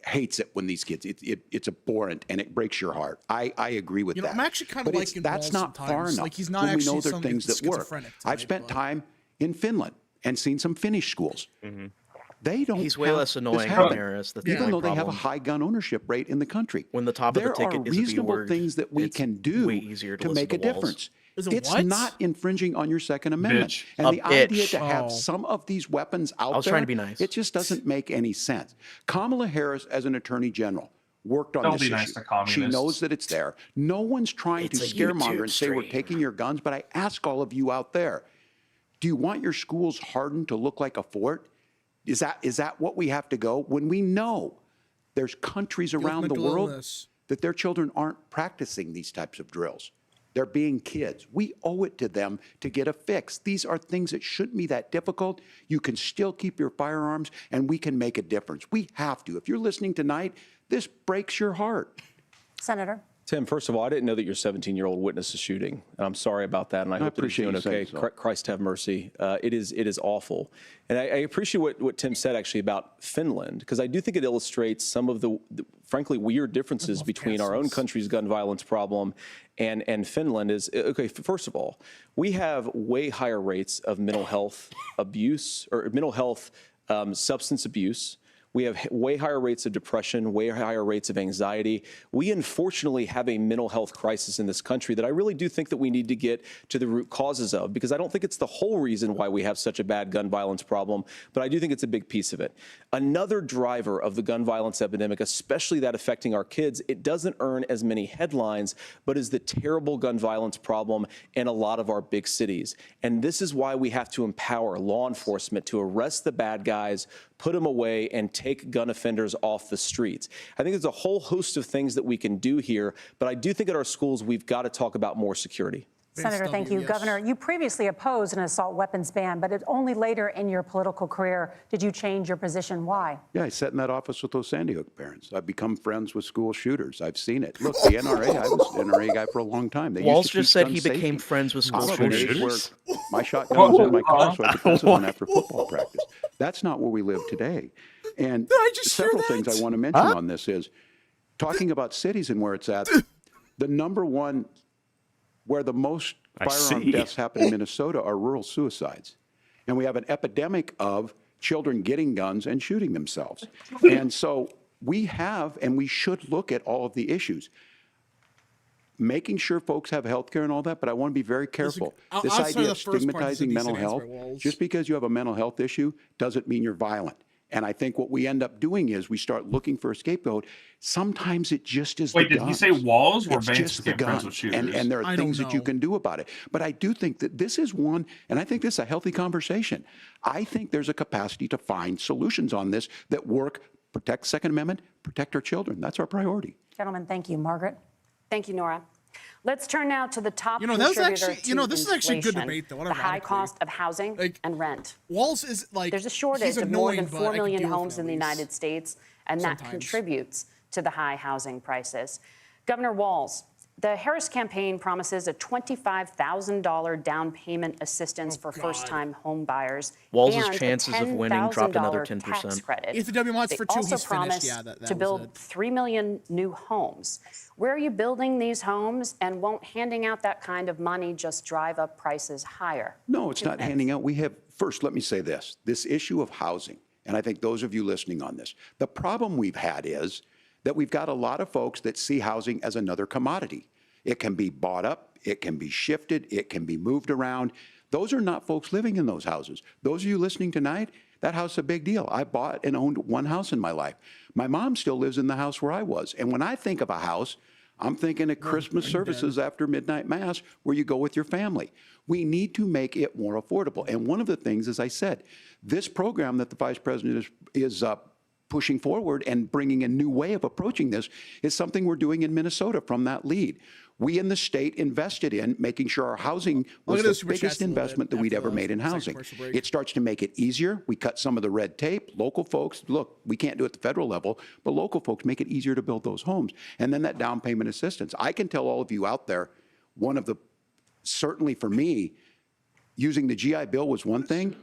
hates it when these kids, it's abhorrent and it breaks your heart. I agree with that. I'm actually kind of But liking that's Walz not far sometimes. enough. Like, he's not when we know actually there are things that work. schizophrenic I've type, spent but- time in Finland and seen some Finnish schools. They don't. He's way have less this annoying happen, there. That's the even only though they have a problem. high gun ownership rate in the country. When the top of there the ticket are is a B reasonable word, things that we it's can do way easier to to listen make a to Walz. difference. Is it It's what? not infringing on your Second Amendment. Bitch. And A the idea bitch. to have Oh. some of these weapons out there, I was trying to be nice. it just doesn't make any sense. Kamala Harris, as an attorney general, worked on Don't this be issue. nice to She communists. knows that it's there. No one's trying It's to a scaremonger YouTube and say we're stream. taking your guns, but I ask all of you out there, do you want your schools hardened to look like a fort? Is that what we have to go? When we know there's countries around the mental world illness. that their children aren't practicing these types of drills. They're being kids. We owe it to them to get a fix. These are things that shouldn't be that difficult. You can still keep your firearms, and we can make a difference. We have to. If you're listening tonight, this breaks your heart. Senator. Tim, first of all, I didn't know that your 17-year-old witnessed a shooting. And I'm sorry about that, and I hope that he's appreciate doing you okay. saying so. Christ have mercy. It is awful. And I appreciate what Tim said, actually, about Finland, because I do think it illustrates some of the frankly, weird differences between our own country's gun violence problem and Finland. Is, okay, first of all, we have way higher rates of mental health abuse, or mental health substance abuse. We have way higher rates of depression, way higher rates of anxiety. We unfortunately have a mental health crisis in this country that I really do think that we need to get to the root causes of, because I don't think it's the whole reason why we have such a bad gun violence problem, but I do think it's a big piece of it. Another driver of the gun violence epidemic, especially that affecting our kids, it doesn't earn as many headlines, but is the terrible gun violence problem in a lot of our big cities. And this is why we have to empower law enforcement to arrest the bad guys, put them away, and take gun offenders off the streets. I think there's a whole host of things that we can do here, but I do think at our schools we've got to talk about more security. Senator, thank you. Yes. Governor, you previously opposed an assault weapons ban, but it only later in your political career did you change your position. Why? Yeah, I sat in that office with those Sandy Hook parents. I've become friends with school shooters. I've seen it. Look, the NRA, I was an NRA guy for a long time. They Walz used to just teach said gun he safety. became friends with school I'm at an age shooters. where my shotgun was in my car so I could visit one after football practice. That's not where we live today. And several things I want to mention on this is talking about cities and where it's at. The number one where the most firearm deaths happen in Minnesota are rural suicides. And we have an epidemic of children getting guns and shooting themselves. And so we have, and we should look at all of the issues. Making sure folks have health care and all that, but I want to be very careful. This idea of stigmatizing mental health, just because you have a mental health issue doesn't mean you're violent. And I think what we end up doing is we start looking for a scapegoat. Sometimes it just is Wait, the did you say Walz or It's Vance just the became friends gun. with shooters? And there are I things don't that you know. can do about it. But I do think that this is one, and I think this is a healthy conversation. I think there's a capacity to find solutions on this that work, protect Second Amendment, protect our children. That's our priority. Gentlemen, thank you. Margaret? Thank you, Nora. Let's turn now to the top You know, that was contributor actually, you know, to this is actually a good inflation, debate, though. the high cost of housing and rent. Walz is like, There's a shortage of more than 4 million homes in the United United States, and that sometimes. contributes to the high housing prices. Governor Walz, the Harris campaign promises a $25,000 down payment assistance for first-time home buyers. Walz's and chances a of winning dropped another $10,000 10%. tax credit. If the W wants They for two, also he's finished. promised Yeah, that to was build it. 3 million new homes. Where are you building these homes, and won't handing out that kind of money just drive up prices higher? No, it's not handing out. We have, first, let me say this issue of housing, and I think those of you listening on this, the problem we've had is that we've got a lot of folks that see housing as another commodity. It can be bought up, it can be shifted, it can be moved around. Those are not folks living in those houses. Those of you listening tonight, that house is a big deal. I bought and owned one house in my life. My mom still lives in the house where I was. And when I think of a house, I'm thinking of Christmas services after midnight mass where you go with your family. We need to make it more affordable. And one of the things, as I said, this program that the Vice President is pushing forward and bringing a new way of approaching this is something we're doing in Minnesota from that lead. We in the state invested in making sure our housing was the biggest investment that we'd ever made in housing. It starts to make it easier. We cut some of the red tape. Local folks, look, we can't do it at the federal level, but local folks make it easier to build those homes. And then that down payment assistance. I can tell all of you out there, one of the, certainly for me, using the GI Bill was one thing,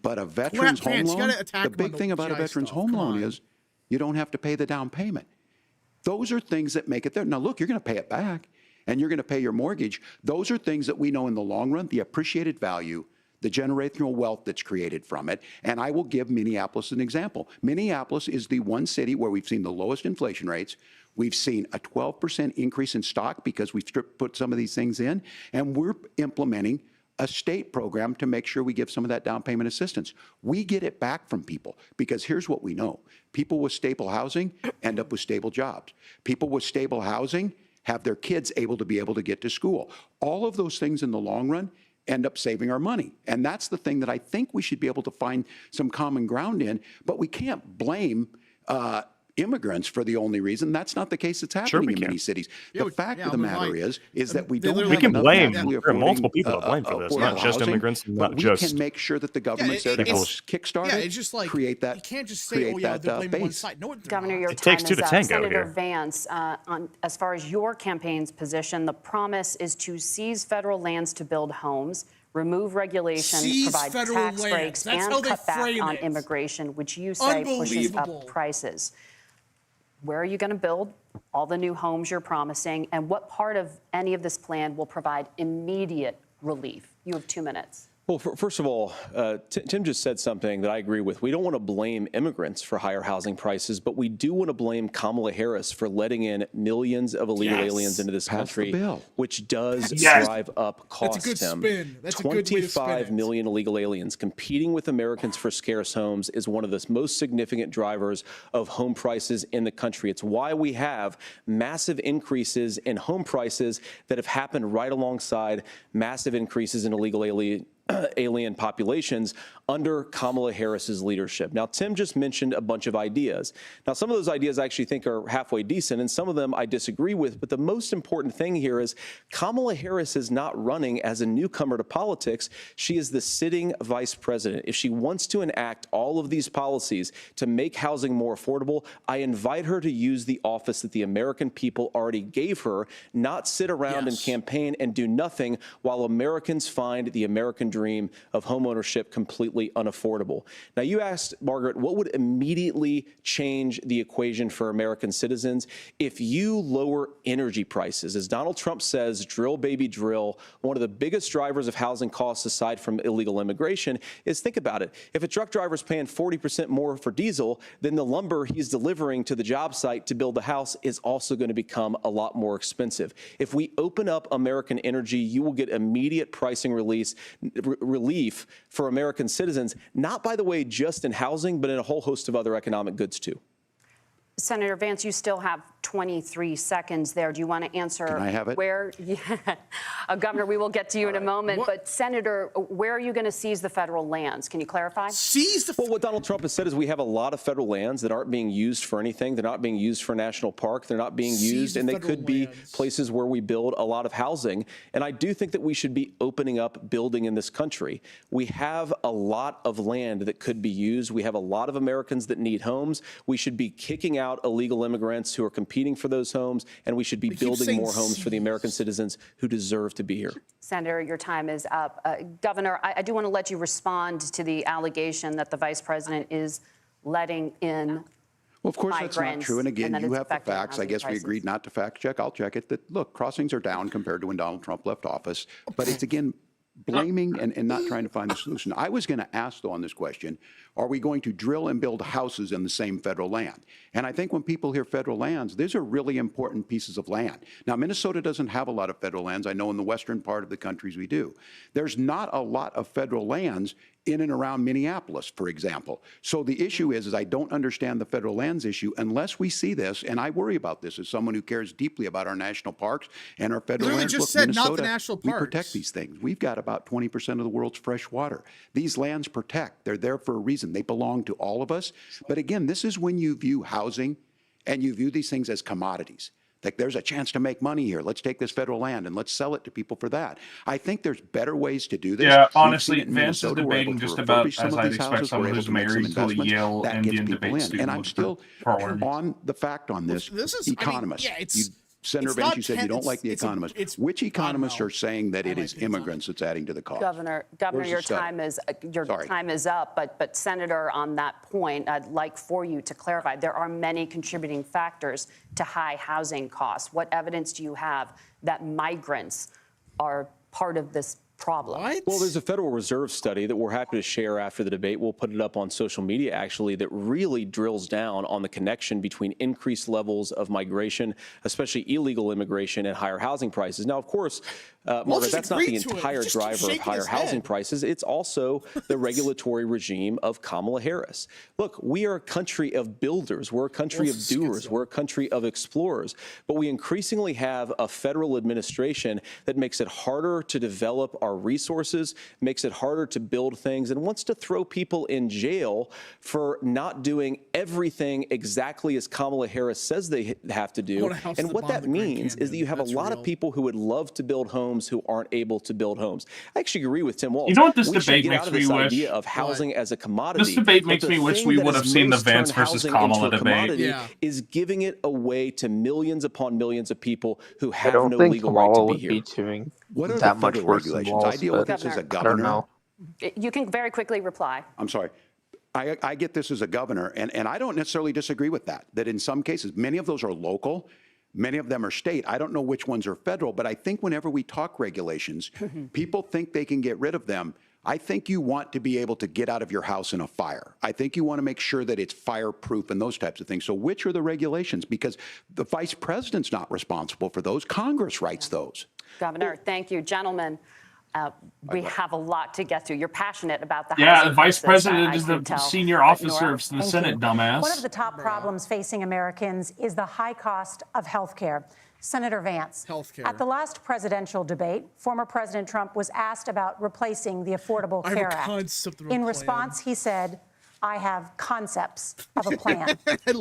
but a veteran's home Vance, you loan, gotta attack the him on big the thing about a GI veteran's stuff. home Come loan on. is you don't have to pay the down payment. Those are things that make it there. Now, look, you're going to pay it back, and you're going to pay your mortgage. Those are things that we know in the long run, the appreciated value, the generational wealth that's created from it. And I will give Minneapolis an example. Minneapolis is the one city where we've seen the lowest inflation rates. We've seen a 12% increase in stock because we've put some of these things in, and we're implementing a state program to make sure we give some of that down payment assistance. We get it back from people because here's what we know. People with stable housing end up with stable jobs. People with stable housing have their kids able to get to school. All of those things in the long run end up saving our money. And that's the thing that I think we should be able to find some common ground in, but we can't blame immigrants for the only reason. That's not the case that's happening in many cities. The fact of the matter is that we don't have we can enough blame. naturally There are multiple affording, people to blame for this, not affordable just housing, immigrants, and but not we just. can make sure that the government's there to help kickstart Yeah, it, it's just like, create that, you can't just say, oh, yeah, they're blaming one side. No, Governor, your It time takes two is to up. tango Senator here. Vance, as far as your campaign's position, the promise is to seize federal lands to build homes, remove regulation, Seize provide federal tax lands. breaks, That's and how they cut back frame on it. immigration, which you say pushes Unbelievable. up prices. Where are you going to build all the new homes you're promising, and what part of any of this plan will provide immediate relief? You have 2 minutes. Well, first of all, Tim just said something that I agree with. We don't want to blame immigrants for higher housing prices, but we do want to blame Kamala Harris for letting in millions of illegal aliens into this country, which does drive up costs, That's a good Tim. spin. That's a good way to spin 25 it. million illegal aliens competing with Americans for scarce homes is one of the most significant drivers of home prices in the country. It's why we have massive increases in home prices that have happened right alongside massive increases in illegal alien populations under Kamala Harris's leadership. Now, Tim just mentioned a bunch of ideas. Now, some of those ideas I actually think are halfway decent, and some of them I disagree with. But the most important thing here is Kamala Harris is not running as a newcomer to politics. She is the sitting vice president. If she wants to enact all of these policies to make housing more affordable, I invite her to use the office that the American people already gave her, not sit around and campaign and do nothing while Americans find the American dream of homeownership completely unaffordable. Now, you asked, Margaret, what would immediately change the equation for American citizens if you lower energy prices? As Donald Trump says, drill, baby, drill. One of the biggest drivers of housing costs, aside from illegal immigration, is, think about it. If a truck driver is paying 40% more for diesel, then the lumber he's delivering to the job site to build the house is also going to become a lot more expensive. If we open up American energy, you will get immediate pricing relief for American citizens, not, by the way, just in housing, but in a whole host of other economic goods, too. Senator Vance, you still have 23 seconds there. Do you want to answer? Can I have it? Where, Governor, we will get to you in a moment. But Senator, where are you going to seize the federal lands? Can you clarify? Seize the. Well, what Donald Trump has said is we have a lot of federal lands that aren't being used for anything. They're not being used for a national park. They're not being used, and they could be places where we build a lot of housing. And I do think that we should be opening up building in this country. We have a lot of land that could be used. We have a lot of Americans that need homes. We should be kicking out illegal immigrants who are competing for those homes, and we should be building more homes for the American citizens who deserve to be here. Senator, your time is up. Governor, I do want to let you respond to the allegation that the vice president is letting in. Well, of course, that's not true. And again, you have the facts. I guess we prices. agreed not to fact check. I'll check it. That, look, crossings are down compared to when Donald Trump left office. But it's, again, blaming and not trying to find a solution. I was going to ask, though, on this question, are we going to drill and build houses in the same federal land? And I think when people hear federal lands, these are really important pieces of land. Now, Minnesota doesn't have a lot of federal lands. I know in the western part of the countries we do. There's not a lot of federal lands in and around Minneapolis, for example. So the issue is I don't understand the federal lands issue unless we see this, and I worry about this as someone who cares deeply about our national parks and our federal lands. Just Look, said Minnesota, not the national we parks. protect these things. We've got about 20% of the world's fresh water. These lands protect. They're there for a reason. They belong to all of us. But again, this is when you view housing and you view these things as commodities. Like, there's a chance to make money here. Let's take this federal land and let's sell it to people for that. I think there's better ways to do this. Yeah, We've seen honestly, it in Vance is Minnesota. We're able debating to just refurbish about some as of I'd these expect houses. someone We're who's able to make some married to a investments. Yale That gets Indian people debate in. student And I'm would still perform. on the fact on this. This is, Economists. I mean, yeah, You, Senator it's Vance, not you said you don't like the economists. Which economists are saying that it is immigrants that's adding to the cost? Governor, Where's your the study? time is up. But Senator, on that point, I'd like for you to clarify. There are many contributing factors to high housing costs. What evidence do you have that migrants are part of this problem? Well, there's a Federal Reserve study that we're happy to share after the debate. We'll put it up on social media, actually, that really drills down on the connection between increased levels of migration, especially illegal immigration, and higher housing prices. Now, of course, Margaret, that's not the entire driver of higher housing prices. It's also the regulatory regime of Kamala Harris. Look, we are a country of builders. We're a country of doers. We're a country of explorers. But we increasingly have a federal administration that makes it harder to develop our resources, makes it harder to build things, and wants to throw people in jail for not doing everything exactly as Kamala Harris says they have to do. And what that means is that you have a lot of people who would love to build homes who aren't able to build homes. I actually agree with Tim Walz. You know what this we should debate get makes out of me this wish? idea of housing as a commodity. This debate But makes the me wish thing we that would has have seen the most Vance turned versus housing Kamala into a debate. commodity is giving it away to millions upon millions of people who I have don't no think legal Kamala right to would be be here. doing What are that the much federal worse than regulations? Walz, I deal with but this as a I don't governor. know. You can very quickly reply. I'm sorry. I get this as a governor, and I don't necessarily disagree with that, that in some cases, many of those are local, many of them are state. I don't know which ones are federal, but I think whenever we talk regulations, people think they can get rid of them. I think you want to be able to get out of your house in a fire. I think you want to make sure that it's fireproof and those types of things. So which are the regulations? Because the vice president's not responsible for those. Congress writes those. Governor, thank you. Gentlemen, we have a lot to get to. You're passionate about the Yeah, housing the vice crisis, president I is can the tell. senior But officer Nora, of the Thank Senate, you. dumbass. One of the top problems facing Americans is the high cost of health care. Senator Vance, at the last presidential debate, former President Trump was asked about replacing the Affordable Care Act. In response, he said, I have concepts of a plan.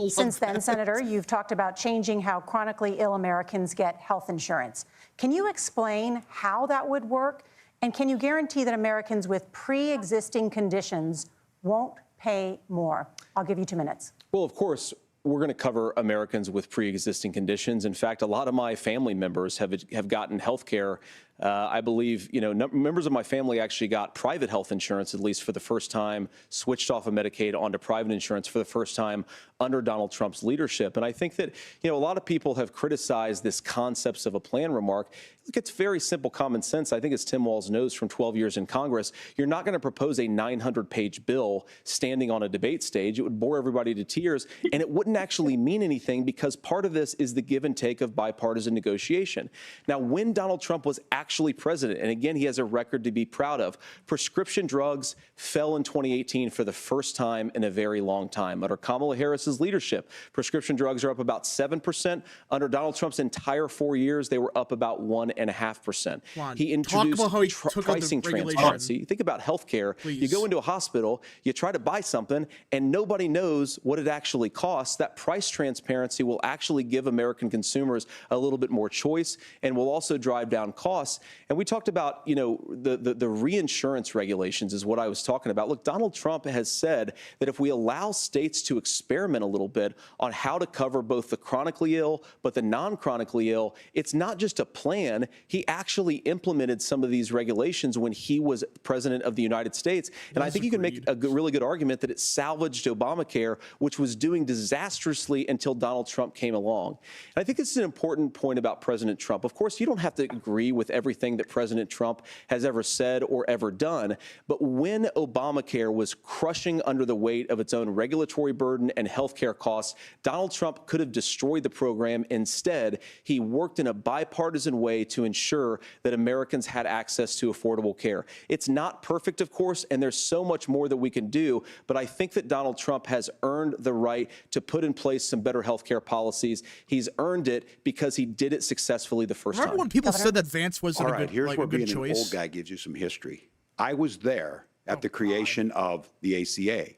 Since then, Senator, you've talked about changing how chronically ill Americans get health insurance. Can you explain how that would work? And can you guarantee that Americans with pre-existing conditions won't pay more? I'll give you 2 minutes. Well, of course, we're going to cover Americans with pre-existing conditions. In fact, a lot of my family members have gotten health care. I believe, members of my family actually got private health insurance, at least for the first time, switched off of Medicaid onto private insurance for the first time under Donald Trump's leadership. And I think that, a lot of people have criticized this concepts of a plan remark. Look, it's very simple common sense. I think as Tim Walz knows from 12 years in Congress, you're not going to propose a 900-page bill standing on a debate stage. It would bore everybody to tears, and it wouldn't actually mean anything because part of this is the give and take of bipartisan negotiation. Now, when Donald Trump was actually actually president. And again, he has a record to be proud of. Prescription drugs fell in 2018 for the first time in a very long time. Under Kamala Harris's leadership, prescription drugs are up about 7%. Under Donald Trump's entire 4 years, they were up about 1.5%. He introduced pricing transparency. Think about healthcare. You go into a hospital, you try to buy something, and nobody knows what it actually costs. That price transparency will actually give American consumers a little bit more choice and will also drive down costs. And we talked about, you know, the reinsurance regulations is what I was talking about. Look, Donald Trump has said that if we allow states to experiment a little bit on how to cover both the chronically ill but the non-chronically ill, it's not just a plan. He actually implemented some of these regulations when he was president of the United States. And I think you can make a really good argument that it salvaged Obamacare, which was doing disastrously until Donald Trump came along. And I think this is an important point about President Trump. Of course, you don't have to agree with everything that President Trump has ever said or ever done. But when Obamacare was crushing under the weight of its own regulatory burden and health care costs, Donald Trump could have destroyed the program. Instead, he worked in a bipartisan way to ensure that Americans had access to affordable care. It's not perfect, of course, and there's so much more that we can do. But I think that Donald Trump has earned the right to put in place some better health care policies. He's earned it because he did it successfully the first time. Remember when people said that Vance wasn't a good, here's like, where a good being choice? an old guy gives you some history. I was there at the creation of the ACA.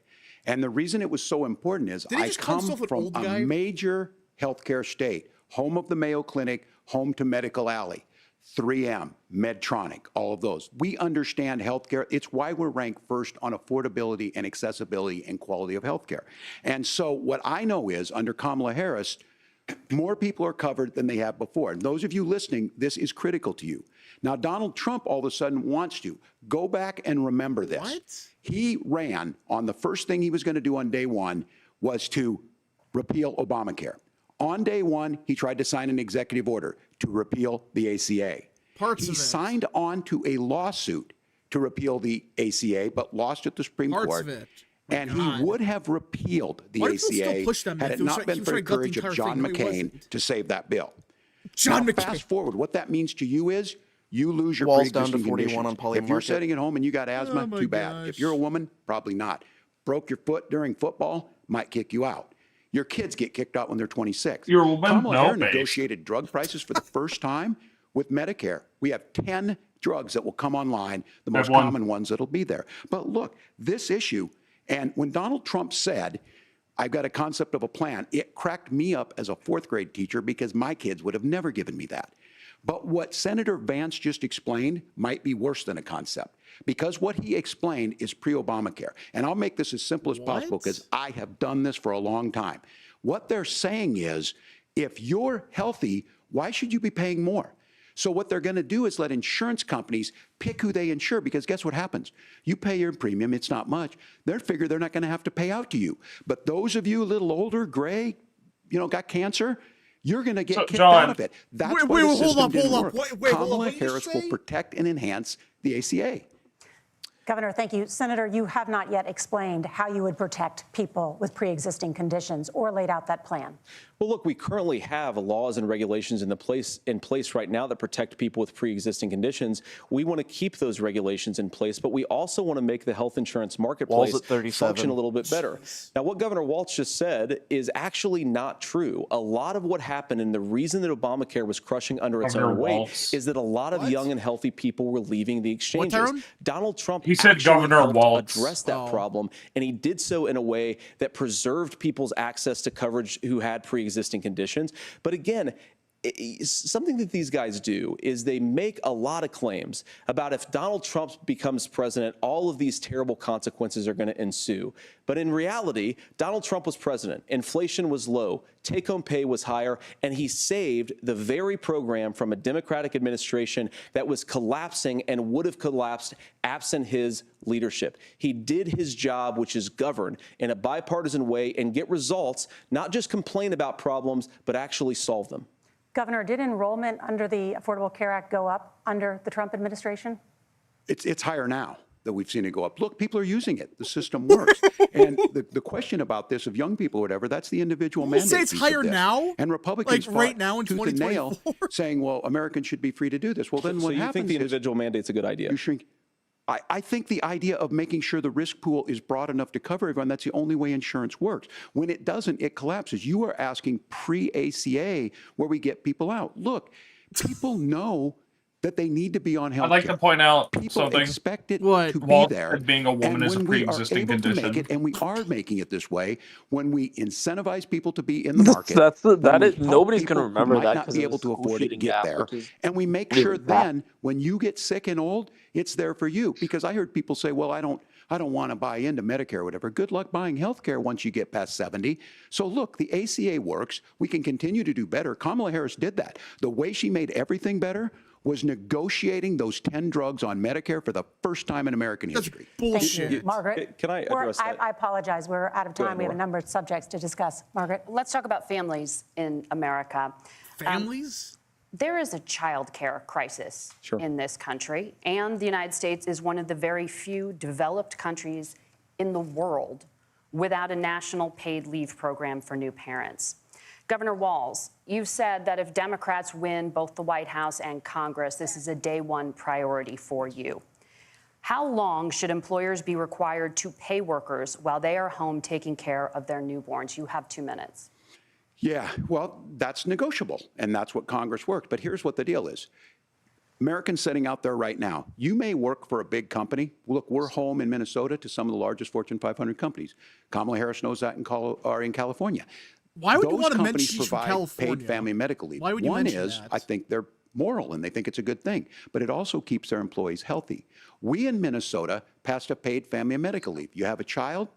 And the reason it was so important is I come from a major healthcare state, home of the Mayo Clinic, home to Medical Alley, 3M, Medtronic, all of those. We understand healthcare. It's why we're ranked first on affordability and accessibility and quality of healthcare. And so what I know is under Kamala Harris, more people are covered than they have before. And those of you listening, this is critical to you. Now, Donald Trump all of a sudden wants to. Go back and remember this. What? He ran on the first thing he was going to do on day one was to repeal Obamacare. On day one, he tried to sign an executive order to repeal the ACA. He signed on to a lawsuit to repeal the ACA, but lost at the Supreme Court. And he would have repealed the ACA had it not been for the courage of John McCain to save that bill. Now, fast forward, what that means to you is you lose your Walz down to pre-existing 41 conditions. on Poly If you're Market. sitting at home and you got asthma, too bad. If you're a woman, probably not. Broke your foot during football, might kick you out. Your kids get kicked out when they're 26. You're a woman? Kamala No, Harris babe. negotiated drug prices for the first time with Medicare. We have 10 drugs that will come online, the most common ones that'll be there. But look, this issue, and when Donald Trump said, I've got a concept of a plan, it cracked me up as a fourth grade teacher because my kids would have never given me that. But what Senator Vance just explained might be worse than a concept, because what he explained is pre-Obamacare. And I'll make this as simple as possible because I have done this for a long time. What they're saying is, if you're healthy, why should you be paying more? So what they're going to do is let insurance companies pick who they insure, because guess what happens? You pay your premium, it's not much. They figure they're not going to have to pay out to you. But those of you a little older, gray, you know, got cancer, you're going to get kicked out of it. That's why the system didn't work. Kamala Harris will protect and enhance the ACA. Governor, thank you. Senator, you have not yet explained how you would protect people with pre-existing conditions or laid out that plan. Well, look, we currently have laws and regulations in place right now that protect people with pre-existing conditions. We want to keep those regulations in place, but we also want to make the health insurance marketplace function a little bit better. Now, what Governor Walz just said is actually not true. A lot of what happened and the reason that Obamacare was crushing under its own weight is that a lot of young and healthy people were leaving the exchanges. Donald Trump said Governor Walz address that problem, and he did so in a way that preserved people's access to coverage who had pre-existing conditions. But again, something that these guys do is they make a lot of claims about if Donald Trump becomes president, all of these terrible consequences are going to ensue. But in reality, Donald Trump was president. Inflation was low. Take-home pay was higher. And he saved the very program from a Democratic administration that was collapsing and would have collapsed absent his leadership. He did his job, which is govern in a bipartisan way and get results, not just complain about problems, but actually solve them. Governor, did enrollment under the Affordable Care Act go up under the Trump administration? It's higher now. that we've seen it go up. Look, people are using it. The system works. And the question about this of young people or whatever, that's the individual mandate. Say it's piece of higher this. now? And Republicans Like right fought now in tooth and nail 2024? saying, well, Americans should be free to do this. Well, then So what you happens think the is individual mandate's a good idea? you shrink. I think the idea of making sure the risk pool is broad enough to cover everyone, that's the only way insurance works. When it doesn't, it collapses. You are asking pre-ACA where we get people out. Look, people know that they need to be on health I'd like to point out People something. expect it What? to be Walz there. said being a woman and is a when we are pre-existing able to make condition. it, and we are making it this way, when we incentivize people to be in the market, Nobody's going to remember might that not because be able to afford it get there, and we make really sure bad. then when you get sick and old, it's there for you. Because I heard people say, well, I don't want to buy into Medicare or whatever. Good luck buying health care once you get past 70. So look, the ACA works. We can continue to do better. Kamala Harris did that. The way she made everything better was negotiating those 10 drugs on Medicare for the first time in American history. Bullshit. Margaret, Can I address that? I apologize. We're out of Go time. ahead, We have a Nora. number of subjects to discuss. Margaret. Let's talk about families in America. Families? There is a child care crisis in this country, and the United States is one of the very few developed countries in the world without a national paid leave program for new parents. Governor Walz, you've said that if Democrats win both the White House and Congress, this is a day one priority for you. How long should employers be required to pay workers while they are home taking care of their newborns? You have 2 minutes. Yeah, well, that's negotiable, and that's what Congress worked. But here's what the deal is. Americans sitting out there right now, you may work for a big company. Look, we're home in Minnesota to some of the largest Fortune 500 companies. Kamala Harris knows that in California. Why would you Those want to mention companies she's from provide California? paid family medical leave. Why would you One mention is, that? I think they're moral and they think it's a good thing, but it also keeps their employees healthy. We in Minnesota passed a paid family medical leave. You have a child,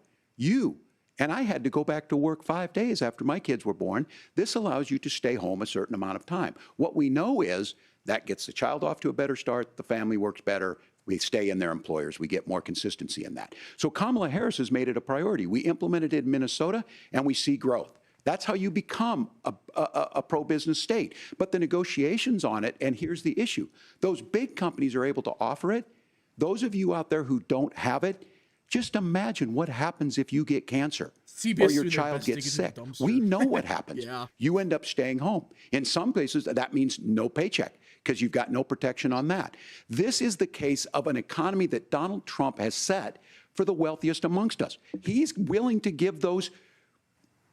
and I had to go back to work 5 days after my kids were born. This allows you to stay home a certain amount of time. What we know is that gets the child off to a better start, the family works better, we stay in their employers, we get more consistency in that. So Kamala Harris has made it a priority. We implemented it in Minnesota and we see growth. That's how you become a pro-business state. But the negotiations on it, and here's the issue, those big companies are able to offer it. Those of you out there who don't have it, just imagine what happens if you get cancer CBS or your threw their child best gets ticket in the sick. dumpster. We know what happens. Yeah. You end up staying home. In some places, that means no paycheck because you've got no protection on that. This is the case of an economy that Donald Trump has set for the wealthiest amongst us. He's willing to give those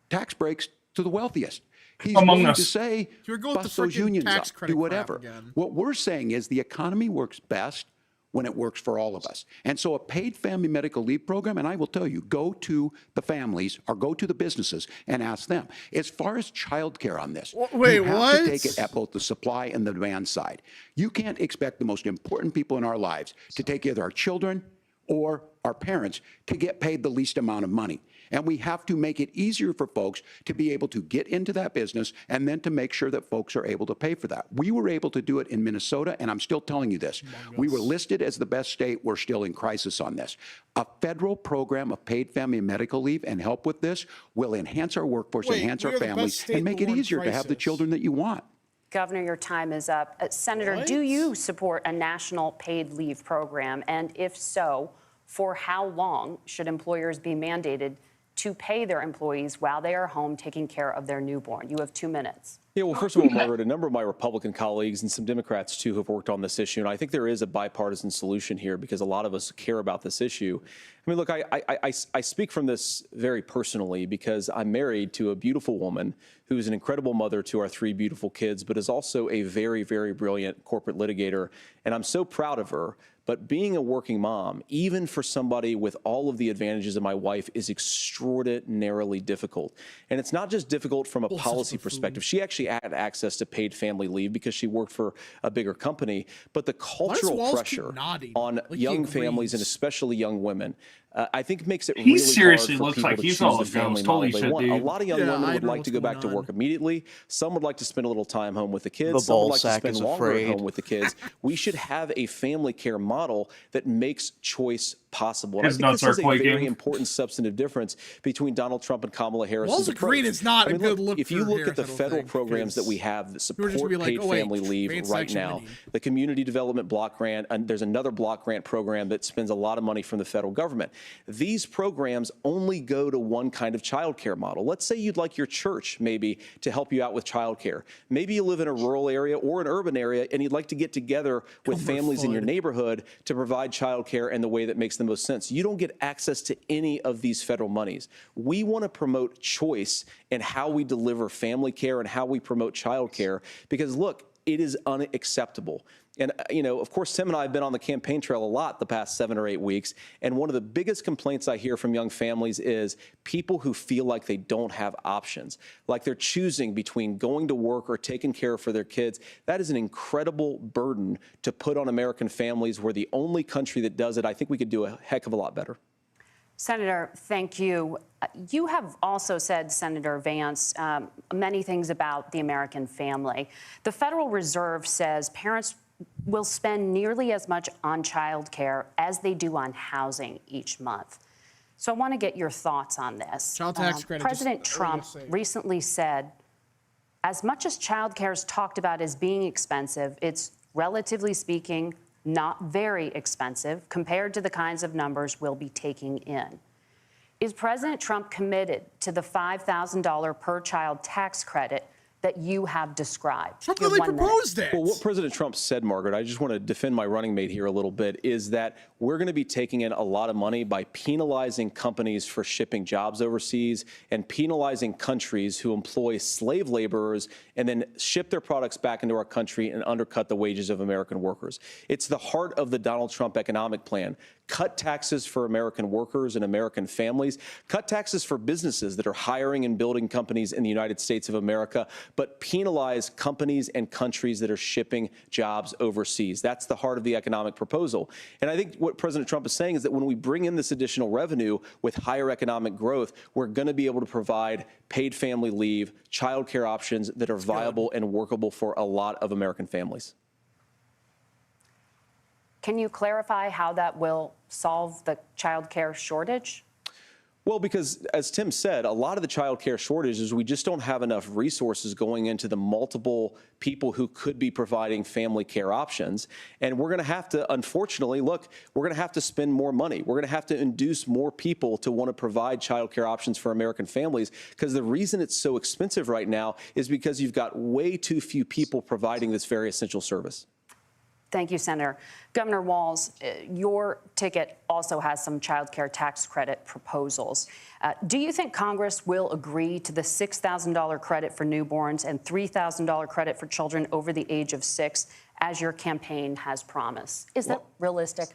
tax breaks to the wealthiest. He's Among willing us. to say, You're going with bust the those frickin' unions tax up, credit do crap whatever. again. What we're saying is the economy works best when it works for all of us. And so a paid family medical leave program, and I will tell you, go to the families or go to the businesses and ask them. As far as childcare on this, Wait, you have what? to take it at both the supply and the demand side. You can't expect the most important people in our lives to take either our children or our parents to get paid the least amount of money. And we have to make it easier for folks to be able to get into that business and then to make sure that folks are able to pay for that. We were able to do it in Minnesota, and I'm still telling you this. We were listed as the best state. We're still in crisis on this. A federal program of paid family and medical leave and help with this will enhance our workforce, Wait, enhance we our are the best families, state and make in it the easier to have the crisis. children that you want. Governor, your time is up. Senator, do you support a national paid leave program? And if so, for how long should employers be mandated to pay their employees while they are home taking care of their newborn? You have 2 minutes. Yeah, well, first of all, Margaret, a number of my Republican colleagues and some Democrats, too, have worked on this issue. And I think there is a bipartisan solution here because a lot of us care about this issue. I mean, look, I speak from this very personally because I'm married to a beautiful woman who's an incredible mother to our 3 beautiful kids, but is also a very, very brilliant corporate litigator. And I'm so proud of her. But being a working mom, even for somebody with all of the advantages of my wife, is extraordinarily difficult. And it's not just difficult from a policy perspective. She actually had access to paid family leave because she worked for a bigger company. But the cultural Walz keep pressure nodding? on Like he young families and agrees. especially young women, I think makes it He really seriously hard for looks people like to he's choose all the a family ghost. model Holy they shit, want. A dude. lot of young Yeah, women I would know like what's to go back going to work on. immediately. Some would like to spend a little time home with the kids. The Some would ball like to sack spend is longer at afraid. home with the kids. We should have a family care model that makes choice possible. And I His think nuts this is are a quaking. very important substantive difference between Donald Trump and Kamala Harris. Walz agreed it's not a good look If you for look at the Harris, I don't federal think, programs that we because have that people are just support gonna be like, paid "Oh, wait, family leave Vance right actually now, winning." the Community Development Block Grant, and there's another block grant program that spends a lot of money from the federal government. These programs only go to one kind of childcare model. Let's say you'd like your church maybe to help you out with childcare. Maybe you live in a rural area or an urban area and you'd like to get together with families in your neighborhood to provide childcare in the way that makes the most sense. You don't get access to any of these federal monies. We want to promote choice in how we deliver family care and how we promote childcare, because look, it is unacceptable. And, of course, Tim and I have been on the campaign trail a lot the past 7 or 8 weeks. And one of the biggest complaints I hear from young families is people who feel like they don't have options, like they're choosing between going to work or taking care for their kids. That is an incredible burden to put on American families. We're the only country that does it. I think we could do a heck of a lot better. Senator, thank you. You have also said, Senator Vance, many things about the American family. The Federal Reserve says parents will spend nearly as much on child care as they do on housing each month. So I want to get your thoughts on this. Child tax credit. President Trump recently said, as much as child care is talked about as being expensive, it's relatively speaking not very expensive compared to the kinds of numbers we'll be taking in. Is President Trump committed to the $5,000 per child tax credit that you have described? Trump really proposed it. Well, what President Trump said, Margaret, I just want to defend my running mate here a little bit, is that we're going to be taking in a lot of money by penalizing companies for shipping jobs overseas and penalizing countries who employ slave laborers and then ship their products back into our country and undercut the wages of American workers. It's the heart of the Donald Trump economic plan. Cut taxes for American workers and American families. Cut taxes for businesses that are hiring and building companies in the United States of America, but penalize companies and countries that are shipping jobs overseas. That's the heart of the economic proposal. And I think what President Trump is saying is that when we bring in this additional revenue with higher economic growth, we're going to be able to provide paid family leave, child care options that are viable and workable for a lot of American families. Can you clarify how that will solve the child care shortage? Well, because as Tim said, a lot of the child care shortage is we just don't have enough resources going into the multiple people who could be providing family care options. And we're going to have to, unfortunately, look, we're going to have to spend more money. We're going to have to induce more people to want to provide child care options for American families, because the reason it's so expensive right now is because you've got way too few people providing this very essential service. Thank you, Senator. Governor Walz, your ticket also has some child care tax credit proposals. Do you think Congress will agree to the $6,000 credit for newborns and $3,000 credit for children over the age of 6, as your campaign has promised? Is that realistic?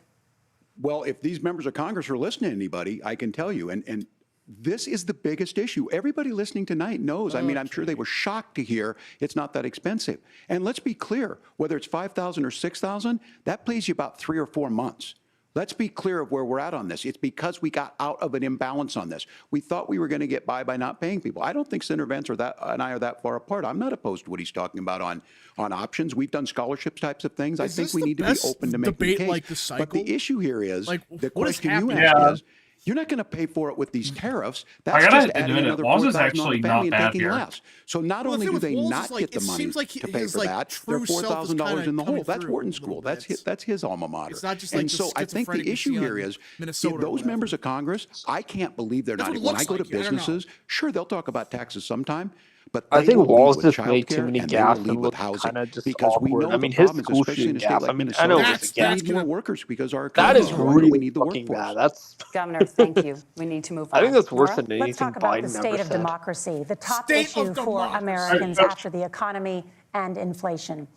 Well, if these members of Congress are listening to anybody, I can tell you, and this is the biggest issue. Everybody listening tonight knows. I mean, I'm sure they were shocked to hear it's not that expensive. And let's be clear, whether it's $5,000 or $6,000, that pays you about 3 or 4 months. Let's be clear of where we're at on this. It's because we got out of an imbalance on this. We thought we were going to get by not paying people. I don't think Senator Vance and I are that far apart. I'm not opposed to what he's talking about on options. We've done scholarships types of things. I think we need to be open to making the case. Like the cycle? But the issue here is, the what is question you happening? asked is, you're not going to pay for it with these tariffs. That's just adding another $4,000 on the family and taking less. So not only do they not get the money to pay for that, they're $4,000 in the hole. That's Wharton School. That's his alma mater. It's not just and so I think the issue here is those members of Congress, I can't believe they're not. When I go to businesses, sure, they'll talk about taxes sometime. But I think Walz just made too many gaffes and looked kind of just awkward. I mean, his school shooting gaff. I mean, I know it's a gaff. We need more workers because our that is really we need the fucking workforce. bad. That's Governor, thank you. We need to move on. I think that's worse Laura? than anything Let's talk about Biden the ever state of said. democracy, the top State issue of for democracy. Americans after the economy and inflation.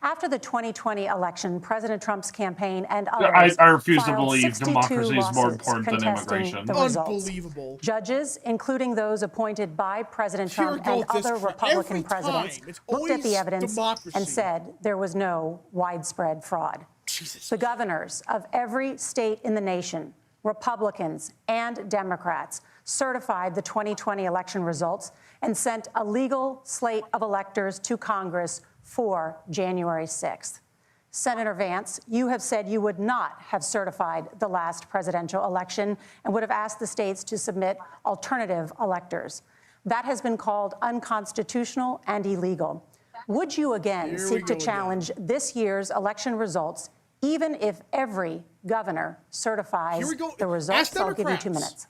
After the 2020 election, President Trump's campaign and others I refuse to filed believe 62 democracy is more lawsuits important than contesting immigration. the results. Unbelievable. Judges, including those appointed by President Here Trump goes and this other crap. Republican Every presidents, time. It's looked at the always evidence democracy. and said there was no widespread fraud. Jesus. The governors of every state in the nation, Republicans and Democrats, certified the 2020 election results and sent a legal slate of electors to Congress for January 6th. Senator Vance, you have said you would not have certified the last presidential election and would have asked the states to submit alternative electors. That has been called unconstitutional and illegal. Would you again seek to challenge this year's election results, even if every governor certifies the results? I'll give you 2 minutes.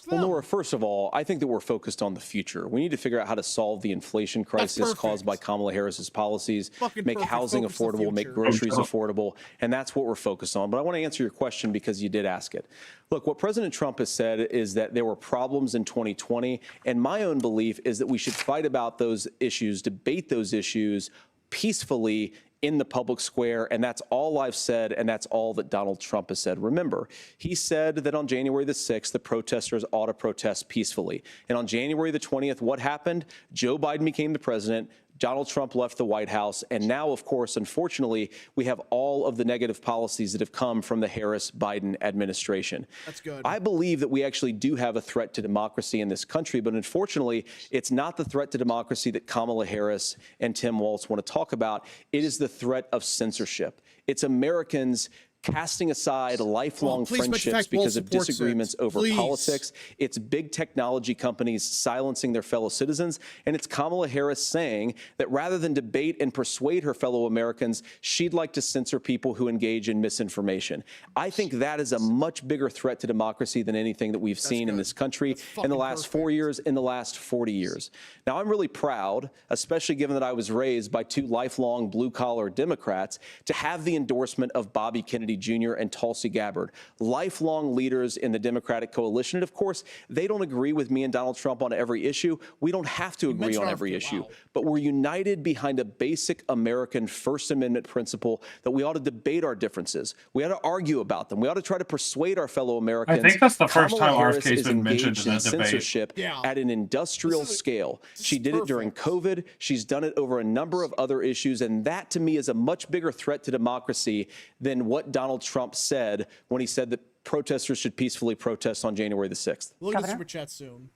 Well, Laura, first of all, I think that we're focused on the future. We need to figure out how to solve the inflation crisis caused by Kamala Harris's policies, make housing affordable, make groceries affordable, and that's what we're focused on. But I want to answer your question because you did ask it. Look, what President Trump has said is that there were problems in 2020, and my own belief is that we should fight about those issues, debate those issues peacefully in the public square, and that's all I've said, and that's all that Donald Trump has said. Remember, he said that on January the 6th, the protesters ought to protest peacefully. And on January the 20th, what happened? Joe Biden became the president. Donald Trump left the White House. And now, of course, unfortunately, we have all of the negative policies that have come from the Harris-Biden administration. That's good. I believe that we actually do have a threat to democracy in this country, but unfortunately, it's not the threat to democracy that Kamala Harris and Tim Walz want to talk about. It is the threat of censorship. It's Americans casting aside lifelong friendships because of disagreements over politics. It's big technology companies silencing their fellow citizens. And it's Kamala Harris saying that rather than debate and persuade her fellow Americans, she'd like to censor people who engage in misinformation. I think that is a much bigger threat to democracy than anything that we've seen in this country in the last 4 years, in the last 40 years. Now, I'm really proud, especially given that I was raised by two lifelong blue-collar Democrats, to have the endorsement of Bobby Kennedy Jr. and Tulsi Gabbard, lifelong leaders in the Democratic coalition. And of course, they don't agree with me and Donald Trump on every issue. We don't have to agree on every issue, but we're united behind a basic American First Amendment principle that we ought to debate our differences. We ought to argue about them. We ought to try to persuade our fellow Americans. I think that's the first time Harris RFK's been mentioned in in that debate. censorship at an industrial scale. She did it during COVID. She's done it over a number of other issues. And that, to me, is a much bigger threat to democracy than what Donald Trump said when he said that protesters should peacefully protest on January the 6th. We'll get the super chat soon.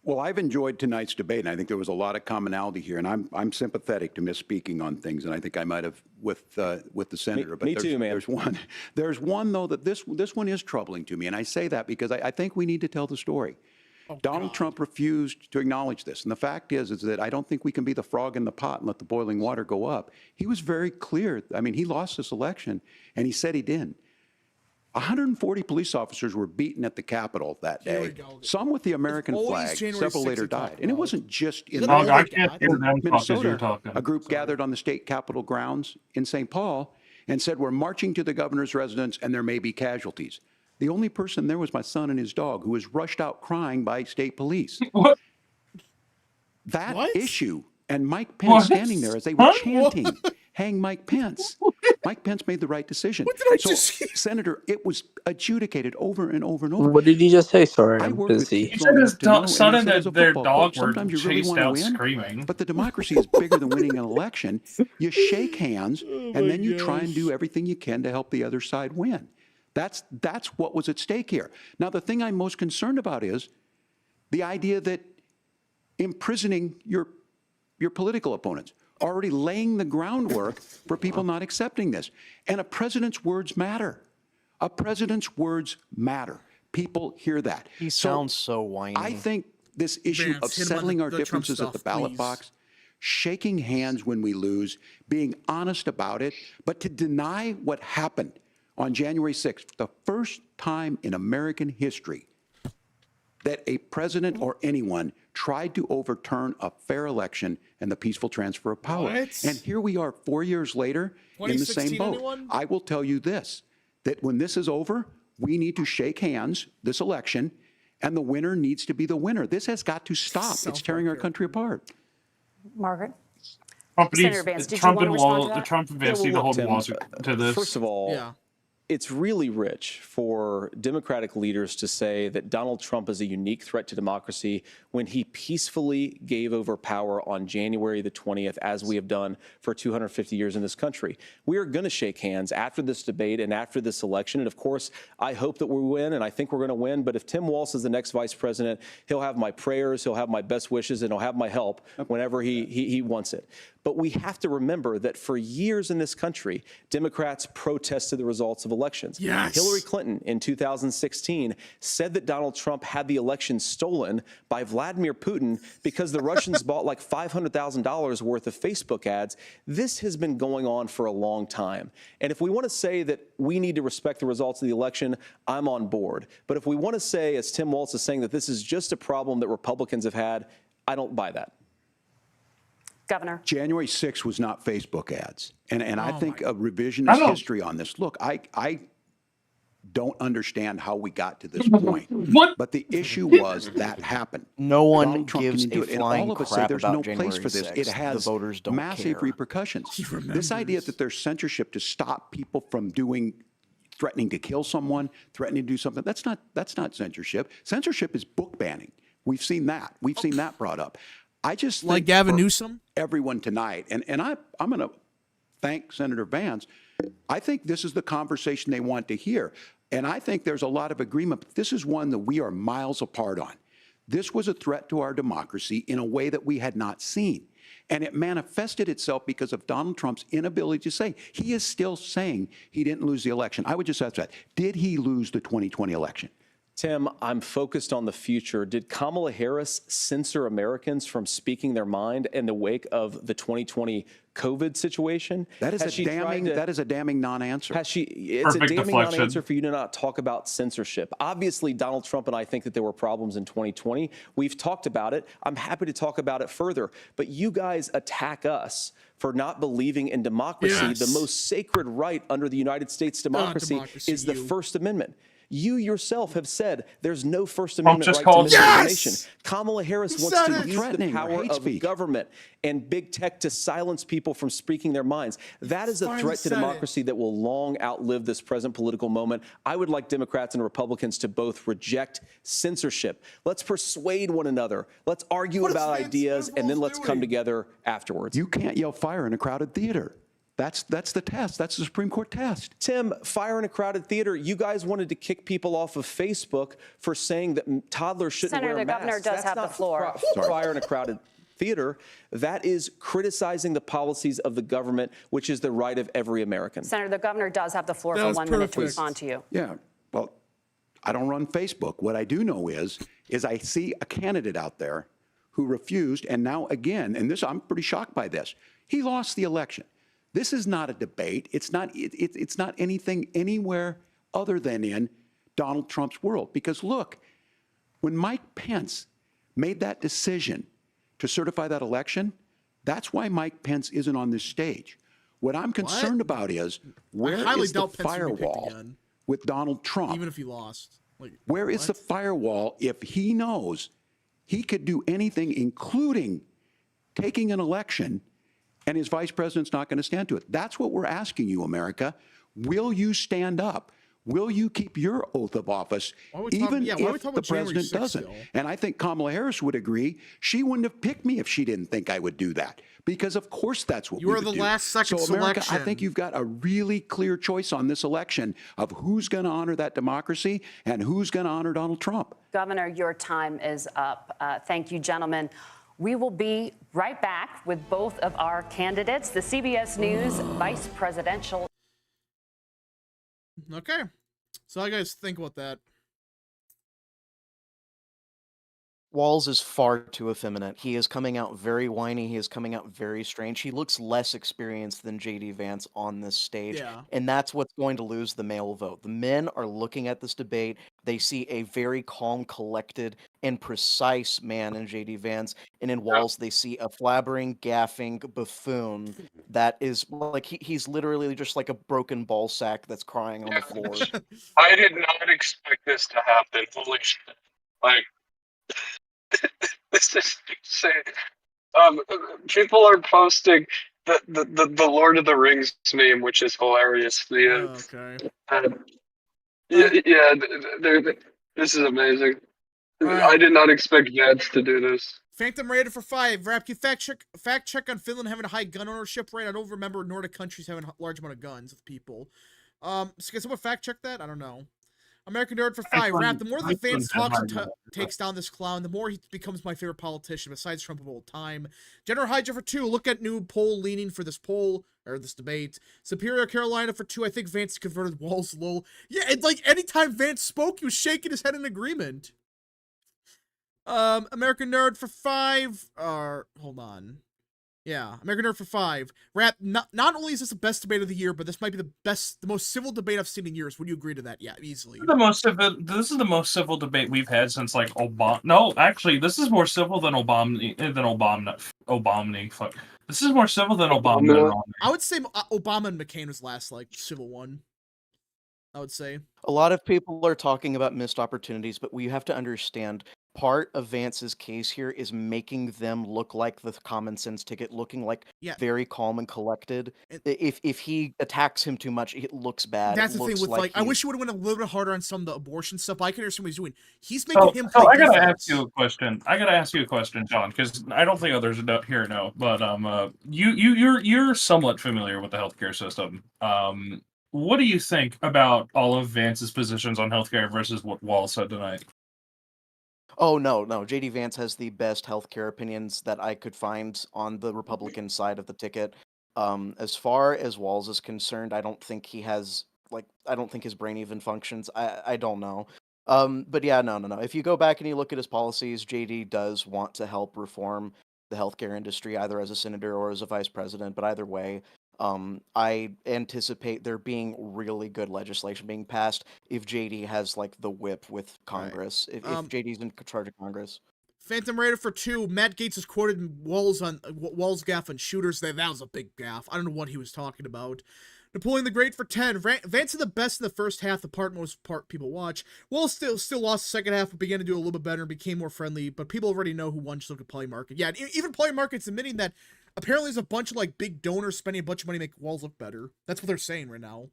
Well, I've enjoyed tonight's debate, and I think there was a lot of commonality here. And I'm sympathetic to misspeaking on things, and I think I might have with the senator. Me too, man. There's one though that this one is troubling to me, and I say that because I think we need to tell the story. Donald Trump refused to acknowledge this, and the fact is that I don't think we can be the frog in the pot and let the boiling water go up. He was very clear. I mean, he lost this election, and he said he didn't. 140 police officers were beaten at the Capitol that day, some with the American flag, several later died. And it wasn't just in Minnesota. A group gathered on the state Capitol grounds in St. Paul and said, "We're marching to the governor's residence and there may be casualties." The only person there was my son and his dog, who was rushed out crying by state police. That issue, and Mike Pence standing there as they were chanting, "Hang Mike Pence." Mike Pence made the right decision. What did I just hear? Senator, it was adjudicated over and over and over. What did he just say? Sorry, I'm busy. He said his son and their dog were chased out win, screaming. But the democracy is bigger than winning an election. You shake hands, and then you try and do everything you can to help the other side win. That's what was at stake here. Now, the thing I'm most concerned about is the idea that imprisoning your political opponents, already laying the groundwork for people not accepting this. And a president's words matter. A president's words matter. People hear that. He sounds so whiny. I think this issue of settling our differences at the ballot box, shaking hands when we lose, being honest about it, but to deny what happened on January 6th, the first time in American history that a president or anyone tried to overturn a fair election and the peaceful transfer of power. What? And here we are 4 years later in the same boat. Anyone? I will tell you this, that when this is over, we need to shake hands this election, and the winner needs to be the winner. This has got to stop. It's tearing our country apart. Margaret? Senator Vance, did you want to respond to that? Trump and Vance need to hold Walz to this. First of all, it's really rich for Democratic leaders to say that Donald Trump is a unique threat to democracy when he peacefully gave over power on January the 20th, as we have done for 250 years in this country. We are going to shake hands after this debate and after this election. And of course, I hope that we win, and I think we're going to win. But if Tim Walz is the next vice president, he'll have my prayers, he'll have my best wishes, and he'll have my help whenever he wants it. But we have to remember that for years in this country, Democrats protested the results of elections. Yes. Hillary Clinton in 2016 said that Donald Trump had the election stolen by Vladimir Putin because the Russians bought like $500,000 worth of Facebook ads. This has been going on for a long time. And if we want to say that we need to respect the results of the election, I'm on board. But if we want to say, as Tim Walz is saying, that this is just a problem that Republicans have had, I don't buy that. Governor. January 6th was not Facebook ads. And I think a revisionist history on this. Look, I don't understand how we got to this point. But the issue was that happened. No one Donald Trump gives can do a it. And flying all of us say crap there's about no January place for this. 6th. It has The voters don't massive care. repercussions. This idea that there's censorship to stop people from threatening to kill someone, threatening to do something, that's not censorship. Censorship is book banning. We've seen that. We've seen that brought up. I just think like Gavin Newsom, everyone tonight, and I'm going to thank Senator Vance. I think this is the conversation they want to hear, and I think there's a lot of agreement. But this is one that we are miles apart on. This was a threat to our democracy in a way that we had not seen, and it manifested itself because of Donald Trump's inability to say. He is still saying he didn't lose the election. I would just ask that: did he lose the 2020 election? Tim, I'm focused on the future. Did Kamala Harris censor Americans from speaking their mind in the wake of the 2020 COVID situation? That is a damning non-answer. It's Perfect a damning deflection. non-answer for you to not talk about censorship. Obviously, Donald Trump and I think that there were problems in 2020. We've talked about it. I'm happy to talk about it further. But you guys attack us for not believing in democracy. Yes. The most sacred right under the United States democracy is the First Amendment. You yourself have said there's no First Amendment just right called to misinformation. Yes! Kamala Harris Who wants said to it? use the power of government and big tech to silence people from speaking their minds. That is a finally threat to said it. democracy that will long outlive this present political moment. I would like Democrats and Republicans to both reject censorship. Let's persuade one another. Let's argue about ideas, and then let's come together afterwards. You can't yell fire in a crowded theater. That's the test. That's the Supreme Court test. Tim, fire in a crowded theater. You guys wanted to kick people off of Facebook for saying that toddlers shouldn't Senator, wear the masks. governor does That's have the not floor. Fire in a crowded theater. That is criticizing the policies of the government, which is the right of every American. Senator, the governor does have the floor That for was 1 minute to perfect. respond to you. Yeah. Well, I don't run Facebook. What I do know is I see a candidate out there who refused, and now again, and this I'm pretty shocked by this. He lost the election. This is not a debate. It's not anything anywhere other than in Donald Trump's world. Because look, when Mike Pence made that decision to certify that election, that's why Mike Pence isn't on this stage. What I'm concerned about is where is the firewall with Donald Trump? even if he lost. Like, Where is the firewall if he knows he could do anything, including taking an election, and his vice president's not going to stand to it? That's what we're asking you, America. Will you stand up? Will you keep your oath of office, even if the president doesn't? And I think Kamala Harris would agree. She wouldn't have picked me if she didn't think I would do that, because of course that's what You we are would the do. last-second So America, I selection. think you've got a really clear choice on this election of who's going to honor that democracy and who's going to honor Donald Trump. Governor, your time is up. Thank you, gentlemen. We will be right back with both of our candidates. The CBS News Vice Presidential. Okay. So how you guys think about that? Walz is far too effeminate. He is coming out very whiny. He is coming out very strange. He looks less experienced than J.D. Vance on this stage. Yeah. And that's what's going to lose the male vote. The men are looking at this debate. They see a very calm, collected, and precise man in J.D. Vance. And in Walz, they see a flabbering, gaffing buffoon that is like he's literally just like a broken ball sack that's crying on the floor. I did not expect this to happen. Holy shit. Like, this is insane. People are posting the Lord of the Rings meme, which is hilarious. This is amazing. Right. I did not expect Vance to do this. Phantom rated for 5. Rapke, fact check on Finland having a high gun ownership rate. I don't remember Nordic countries having a large amount of guns with people. So can someone fact check that? I don't know. American Nerd for 5. Rap, the more that Vance talks and takes down this clown, the more he becomes my favorite politician, besides Trump of all time. General Hydra for 2. Look at new poll leaning for this poll, or this debate. Superior Carolina for 2. I think Vance converted Walz lol. Yeah, it's like anytime Vance spoke, he was shaking his head in agreement. American Nerd for 5. Hold on. Yeah, American Nerd for 5. Rap, not only is this the best debate of the year, but this might be the most civil debate I've seen in years. Would you agree to that? Yeah, easily. This is the most civil debate we've had since like Obama. No, actually, this is more civil than Obama. Fuck. This is more civil than Obama. I would say Obama and McCain was last like civil one. I would say. A lot of people are talking about missed opportunities, but we have to understand part of Vance's case here is making them look like the common sense ticket, looking like very calm and collected. If he attacks him too much, it looks bad. That's the thing with like I wish he would have went a little bit harder on some of the abortion stuff. But I can understand what he's doing. He's making him. So I gotta ask you a question. John, because I don't think others here know. But you're somewhat familiar with the healthcare system. What do you think about all of Vance's positions on healthcare versus what Walz said tonight? Oh, no. JD Vance has the best healthcare opinions that I could find on the Republican side of the ticket. As far as Walz is concerned, I don't think he has, I don't think his brain even functions. I don't know. But yeah, no. If you go back and you look at his policies, JD does want to help reform the healthcare industry, either as a senator or as a vice president, but either way, I anticipate there being really good legislation being passed if JD has the whip with Congress. If JD's in charge of Congress. Phantom Raider for 2. Matt Gaetz has quoted Walz gaff on shooters. That was a big gaff. I don't know what he was talking about. Napoleon the Great for 10. Vance is the best in the first half, the most part people watch. Walz still lost the second half, but began to do a little bit better and became more friendly. But people already know who won. Just look at Play Market. Yeah, even Play Market's admitting that apparently there's a bunch of big donors spending a bunch of money to make Walz look better. That's what they're saying right now.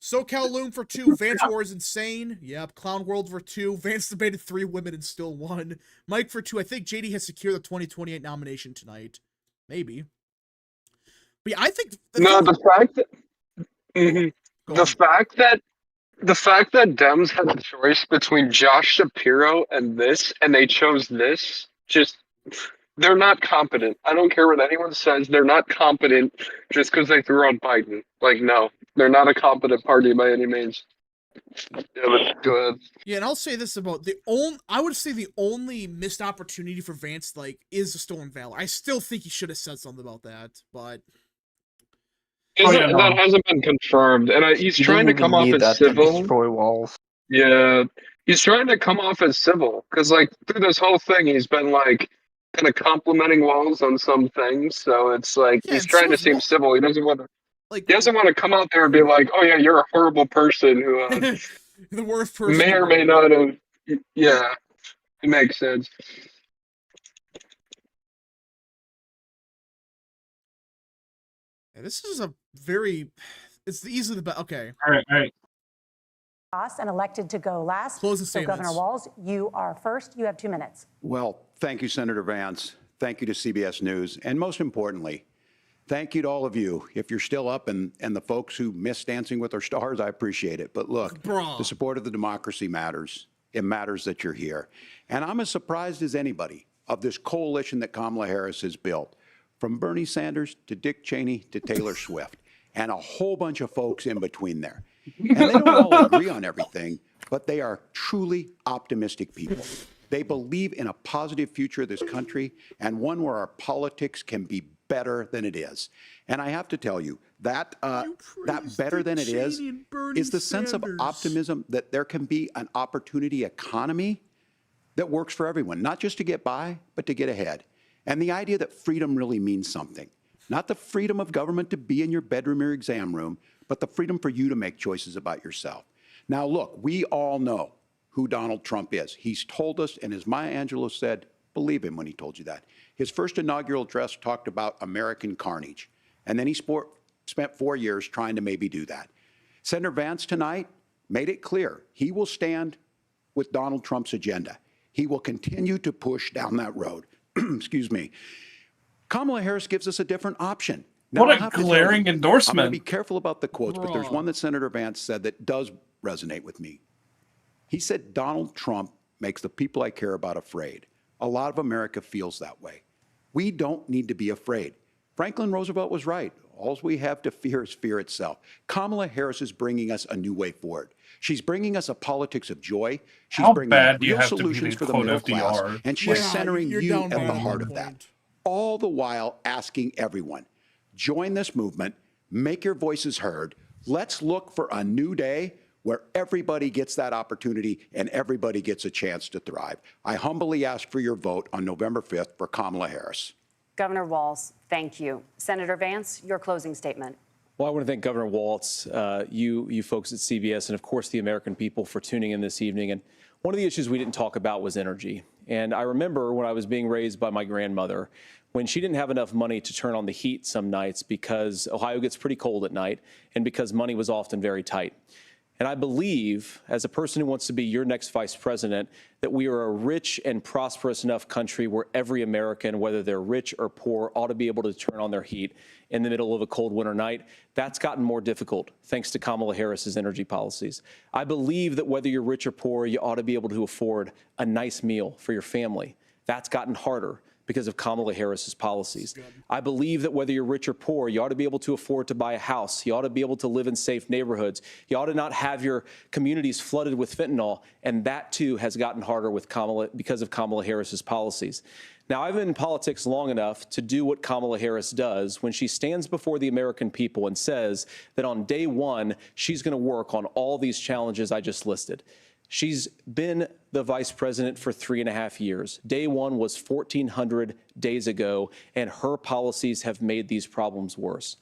SoCal Loom for 2. Vance War is insane. Yep. Clown World for 2. Vance debated 3 women and still won. Mike for 2. I think JD has secured the 2028 nomination tonight. Maybe. But yeah, I think the fact that the fact that Dems had a choice between Josh Shapiro and this, and they chose this, they're not competent. I don't care what anyone says. They're not competent just because they threw out Biden. No, they're not a competent party by any means. Yeah, but go ahead. Yeah, and I'll say this about I would say the only missed opportunity for Vance, is the stolen valor. I still think he should have said something about that, but. That hasn't been confirmed, and he's trying to come off as civil. Destroy Walz. Yeah, he's trying to come off as civil because, through this whole thing, he's been kind of complimenting Walz on some things. So it's he's trying to seem civil. He doesn't want to. He doesn't want to come out there and be like, "Oh yeah, you're a horrible person who the worst person may or may not have." Yeah, it makes sense. This is it's easily the best. Okay. All right. And elected to go last. Closing statements. Governor Walz, you are first. You have 2 minutes. Well, thank you, Senator Vance. Thank you to CBS News. And most importantly, thank you to all of you. If you're still up and the folks who miss Dancing with Our Stars, I appreciate it. But look, the support of the democracy matters. It matters that you're here. And I'm as surprised as anybody of this coalition that Kamala Harris has built. From Bernie Sanders to Dick Cheney to Taylor Swift, and a whole bunch of folks in between there. And they don't all agree on everything, but they are truly optimistic people. They believe in a positive future of this country and one where our politics can be better than it is. And I have to tell you, that better than it is the sense of optimism that there can be an opportunity economy that works for everyone, not just to get by, but to get ahead. And the idea that freedom really means something. Not the freedom of government to be in your bedroom or exam room, but the freedom for you to make choices about yourself. Now, look, we all know who Donald Trump is. He's told us, and as Maya Angelou said, believe him when he told you that. His first inaugural address talked about American carnage. And then he spent 4 years trying to maybe do that. Senator Vance tonight made it clear he will stand with Donald Trump's agenda. He will continue to push down that road. Excuse me. Kamala Harris gives us a different option. Now, what a glaring endorsement. I'm going to be careful about the quotes, but there's one that Senator Vance said that does resonate with me. He said, Donald Trump makes the people I care about afraid. A lot of America feels that way. We don't need to be afraid. Franklin Roosevelt was right. All we have to fear is fear itself. Kamala Harris is bringing us a new way forward. She's bringing us a politics of joy. She's How bringing bad do you real have to be solutions to for the quote middle class, FDR? and she's Yeah, centering you're you down at bad the on heart that of that. point. All the while asking everyone, join this movement, make your voices heard. Let's look for a new day where everybody gets that opportunity and everybody gets a chance to thrive. I humbly ask for your vote on November 5th for Kamala Harris. Governor Walz, thank you. Senator Vance, your closing statement. Well, I want to thank Governor Walz, you folks at CBS, and of course the American people for tuning in this evening. And one of the issues we didn't talk about was energy. And I remember when I was being raised by my grandmother, when she didn't have enough money to turn on the heat some nights because Ohio gets pretty cold at night and because money was often very tight. And I believe, as a person who wants to be your next vice president, that we are a rich and prosperous enough country where every American, whether they're rich or poor, ought to be able to turn on their heat in the middle of a cold winter night. That's gotten more difficult thanks to Kamala Harris's energy policies. I believe that whether you're rich or poor, you ought to be able to afford a nice meal for your family. That's gotten harder because of Kamala Harris's policies. I believe that whether you're rich or poor, you ought to be able to afford to buy a house. You ought to be able to live in safe neighborhoods. You ought to not have your communities flooded with fentanyl. And that, too, has gotten harder with because of Kamala Harris's policies. Now, I've been in politics long enough to do what Kamala Harris does when she stands before the American people and says that on day one, she's going to work on all these challenges I just listed. She's been the vice president for 3.5 years. Day one was 1,400 days ago, and her policies have made these problems worse.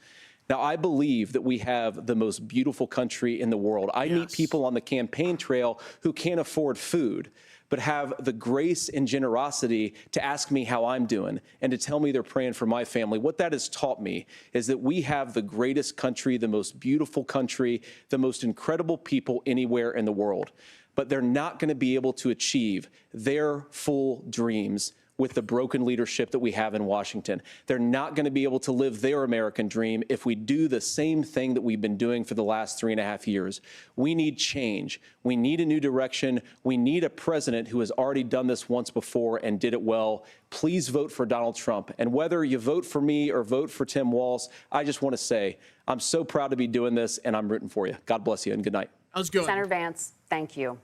Now, I believe that we have the most beautiful country in the world. I meet people on the campaign trail who can't afford food, but have the grace and generosity to ask me how I'm doing and to tell me they're praying for my family. What that has taught me is that we have the greatest country, the most beautiful country, the most incredible people anywhere in the world. But they're not going to be able to achieve their full dreams with the broken leadership that we have in Washington. They're not going to be able to live their American dream if we do the same thing that we've been doing for the last 3.5 years. We need change. We need a new direction. We need a president who has already done this once before and did it well. Please vote for Donald Trump. And whether you vote for me or vote for Tim Walz, I just want to say I'm so proud to be doing this, and I'm rooting for you. God bless you, and good night. That was good. Senator Vance, thank you.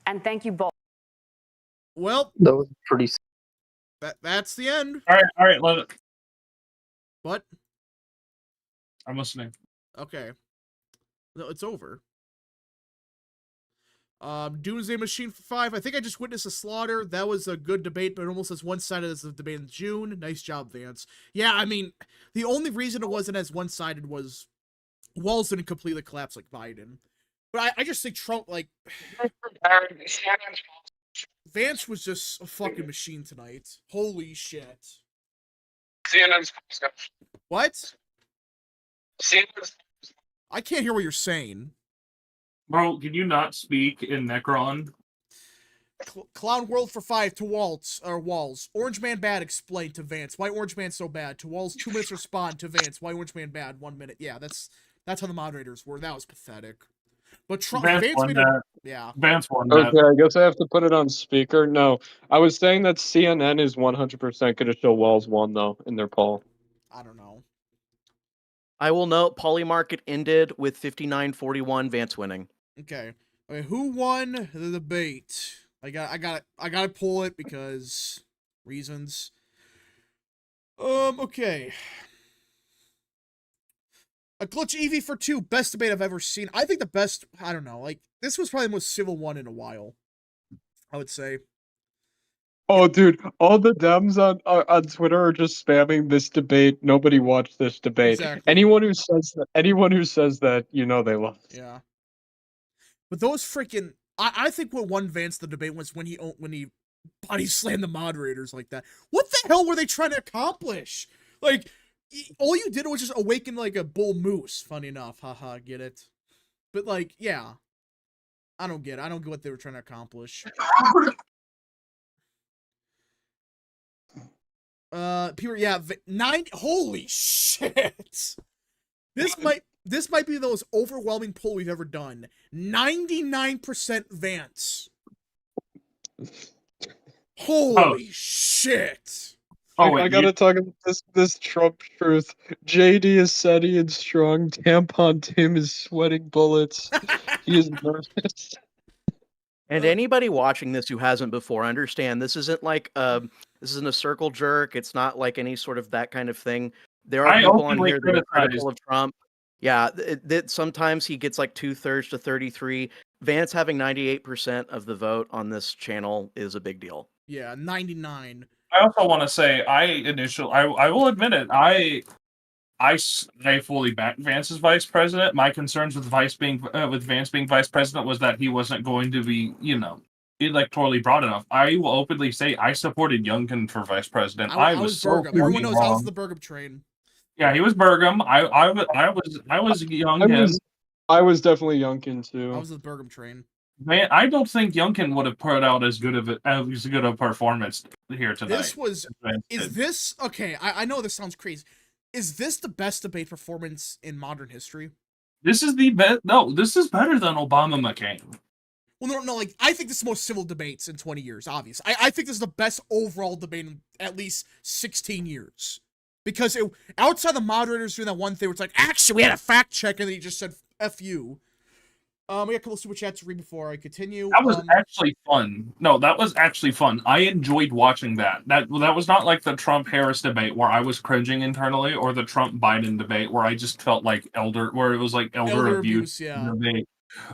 And thank you both. Well, That was pretty. That's the end. All right, let it. What? I'm listening. Okay. No, it's over. Doomsday Machine for 5. I think I just witnessed a slaughter. That was a good debate, but it almost as one-sided as the debate in June. Nice job, Vance. Yeah, I mean, the only reason it wasn't as one-sided was Walz didn't completely collapse like Biden. But I just think Trump, like... Vance was just a fucking machine tonight. Holy shit. CNN's What? CNN's I can't hear what you're saying. Bro, can you not speak in Necron? Clown World for 5 to Walz. Orange Man bad, explain to Vance. Why Orange Man so bad? To Walz, 2 minutes respond to Vance. Why Orange Man bad? 1 minute. Yeah, that's how the moderators were. That was pathetic. But Vance won made that. Yeah. Vance won Okay, that. I guess I have to put it on speaker. No, I was saying that CNN is 100% going to show Walz won, though, in their poll. I don't know. I will note Polymarket ended with 59-41, Vance winning. Okay. Who won the debate? I gotta pull it because reasons. Okay. A Glitch Eevee for 2, best debate I've ever seen. I think the best, I don't know, like, this was probably the most civil one in a while, I would say. Oh, dude, all the Dems on Twitter are just spamming this debate. Nobody watched this debate. Exactly. Anyone who says that, you know they lost. Yeah. But those freaking, I think what won Vance the debate was when he body slammed the moderators like that. What the hell were they trying to accomplish? Like, all you did was just awaken like a bull moose. Funny enough, haha, get it? But like, yeah, I don't get it. I don't get what they were trying to accomplish. People, yeah, 9. Holy shit! This might This might be the most overwhelming poll we've ever done. 99% Vance. Holy shit. I gotta talk about this Trump truth. JD is steady and strong. Tampon Tim is sweating bullets. He is nervous. And anybody watching this who hasn't before, understand this isn't like this isn't a circle jerk. It's not like any sort of that kind of thing. There are people on here that are critical of Trump. Yeah, sometimes he gets like 2/3 to 33. Vance having 98% of the vote on this channel is a big deal. Yeah, 99. I also want to say, I will admit it. I fully backed Vance as vice president. My concerns with Vance being vice president was that he wasn't going to be, electorally broad enough. I will openly say I supported Youngkin for vice president. I was so Burgum. Everyone knows I was the Burgum train. Yeah, he was Burgum. I was Youngkin. I was definitely Youngkin too. I was the Burgum train. Man, I don't think Youngkin would have put out as good a performance here tonight. Is this okay? I know this sounds crazy. Is this the best debate performance in modern history? This is the best. No, this is better than Obama McCain. Well, no, like I think this is the most civil debates in 20 years. Obviously, I think this is the best overall debate in at least 16 years. Because outside the moderators doing that one thing where it's like, actually, we had a fact check, and then he just said, F you. We got a couple super chats to read before I continue. That was actually fun. No, that was actually fun. I enjoyed watching that. That was not like the Trump-Harris debate where I was cringing internally, or the Trump-Biden debate where I just felt like elder abuse debate.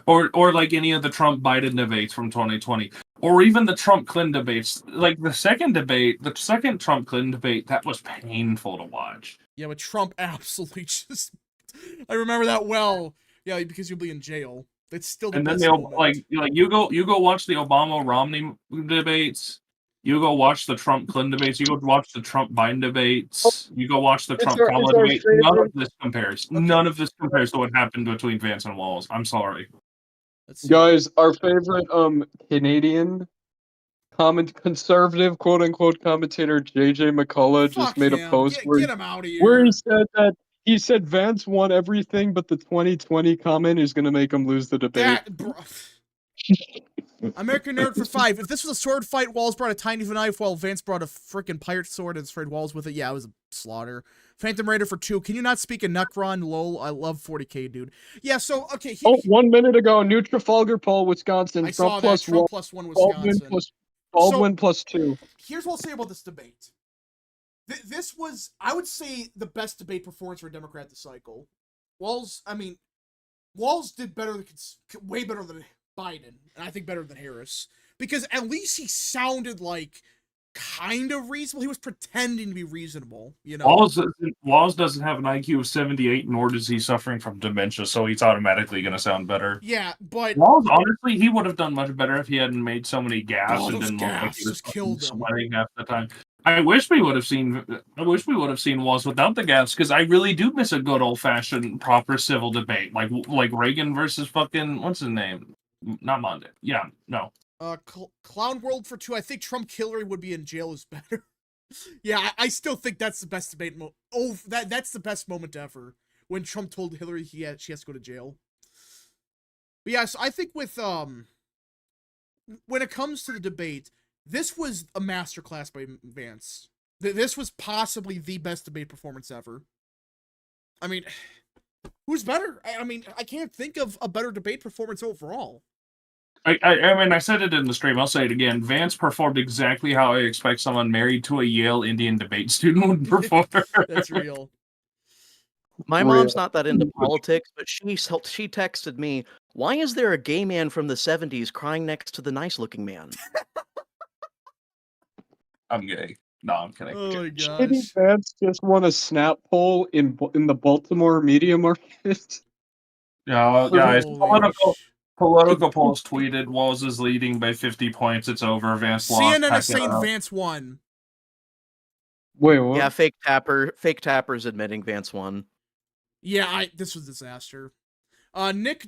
Or like any of the Trump-Biden debates from 2020. Or even the Trump-Clinton debates. Like the second Trump-Clinton debate, that was painful to watch. Yeah, but Trump absolutely just... I remember that well. Yeah, because you'll be in jail. It's still the and then best they'll moment. like you go watch the Obama-Romney debates. You go watch the Trump-Clinton debates. You go watch the Trump-Biden debates. You go watch the Trump-Kamala debate. None of this compares. Okay. None of this compares to what happened between Vance and Walz. I'm sorry. Guys, our favorite Canadian conservative quote unquote commentator JJ McCullough just made a post get him out of here. Where he said Vance won everything, but the 2020 comment is going to make him lose the debate. American Nerd for 5. If this was a sword fight, Walz brought a tiny knife while Vance brought a freaking pirate sword and sprayed Walz with it. Yeah, it was a slaughter. Phantom Raider for 2. Can you not speak a Necron? Lol, I love 40k, dude. Yeah, so, okay. 1 minute ago, New Trafalgar Poll, Wisconsin. I saw that. Trump plus 1, Wisconsin. Baldwin plus 2. Here's what I'll say about this debate. This was, I would say, the best debate performance for a Democrat this cycle. Walz did better, way better than Biden, and I think better than Harris. Because at least he sounded like kind of reasonable. He was pretending to be reasonable, Walz doesn't have an IQ of 78, nor does he suffering from dementia, so he's automatically going to sound better. Yeah, but Walz, honestly, he would have done much better if he hadn't made so many gaffes and didn't look like he was sweating half the time. I wish we would have seen Walz without the gaffes, because I really do miss a good old-fashioned proper civil debate, like Reagan versus fucking what's his name? Not Monday. Yeah, no. Clown World for 2. I think Trump Hillary would be in jail is better. Yeah, I still think that's the best debate. That's the best moment ever when Trump told Hillary she has to go to jail. But yeah, so I think with when it comes to the debate, this was a masterclass by Vance. This was possibly the best debate performance ever. I mean, who's better? I mean, I can't think of a better debate performance overall. I mean, I said it in the stream. I'll say it again. Vance performed exactly how I expect someone married to a Yale Indian debate student would perform. That's real. My mom's not that into politics, but she texted me, "Why is there a gay man from the 70s crying next to the nice-looking man?" I'm gay. No, I'm kidding. Oh my gosh. JD Vance just won a snap poll in the Baltimore media market. Yeah, guys. Political Pulse tweeted Walz is leading by 50 points. It's over. Vance lost. CNN is saying Vance won. Wait, what? Yeah, fake tappers admitting Vance won. Yeah, this was a disaster. Nick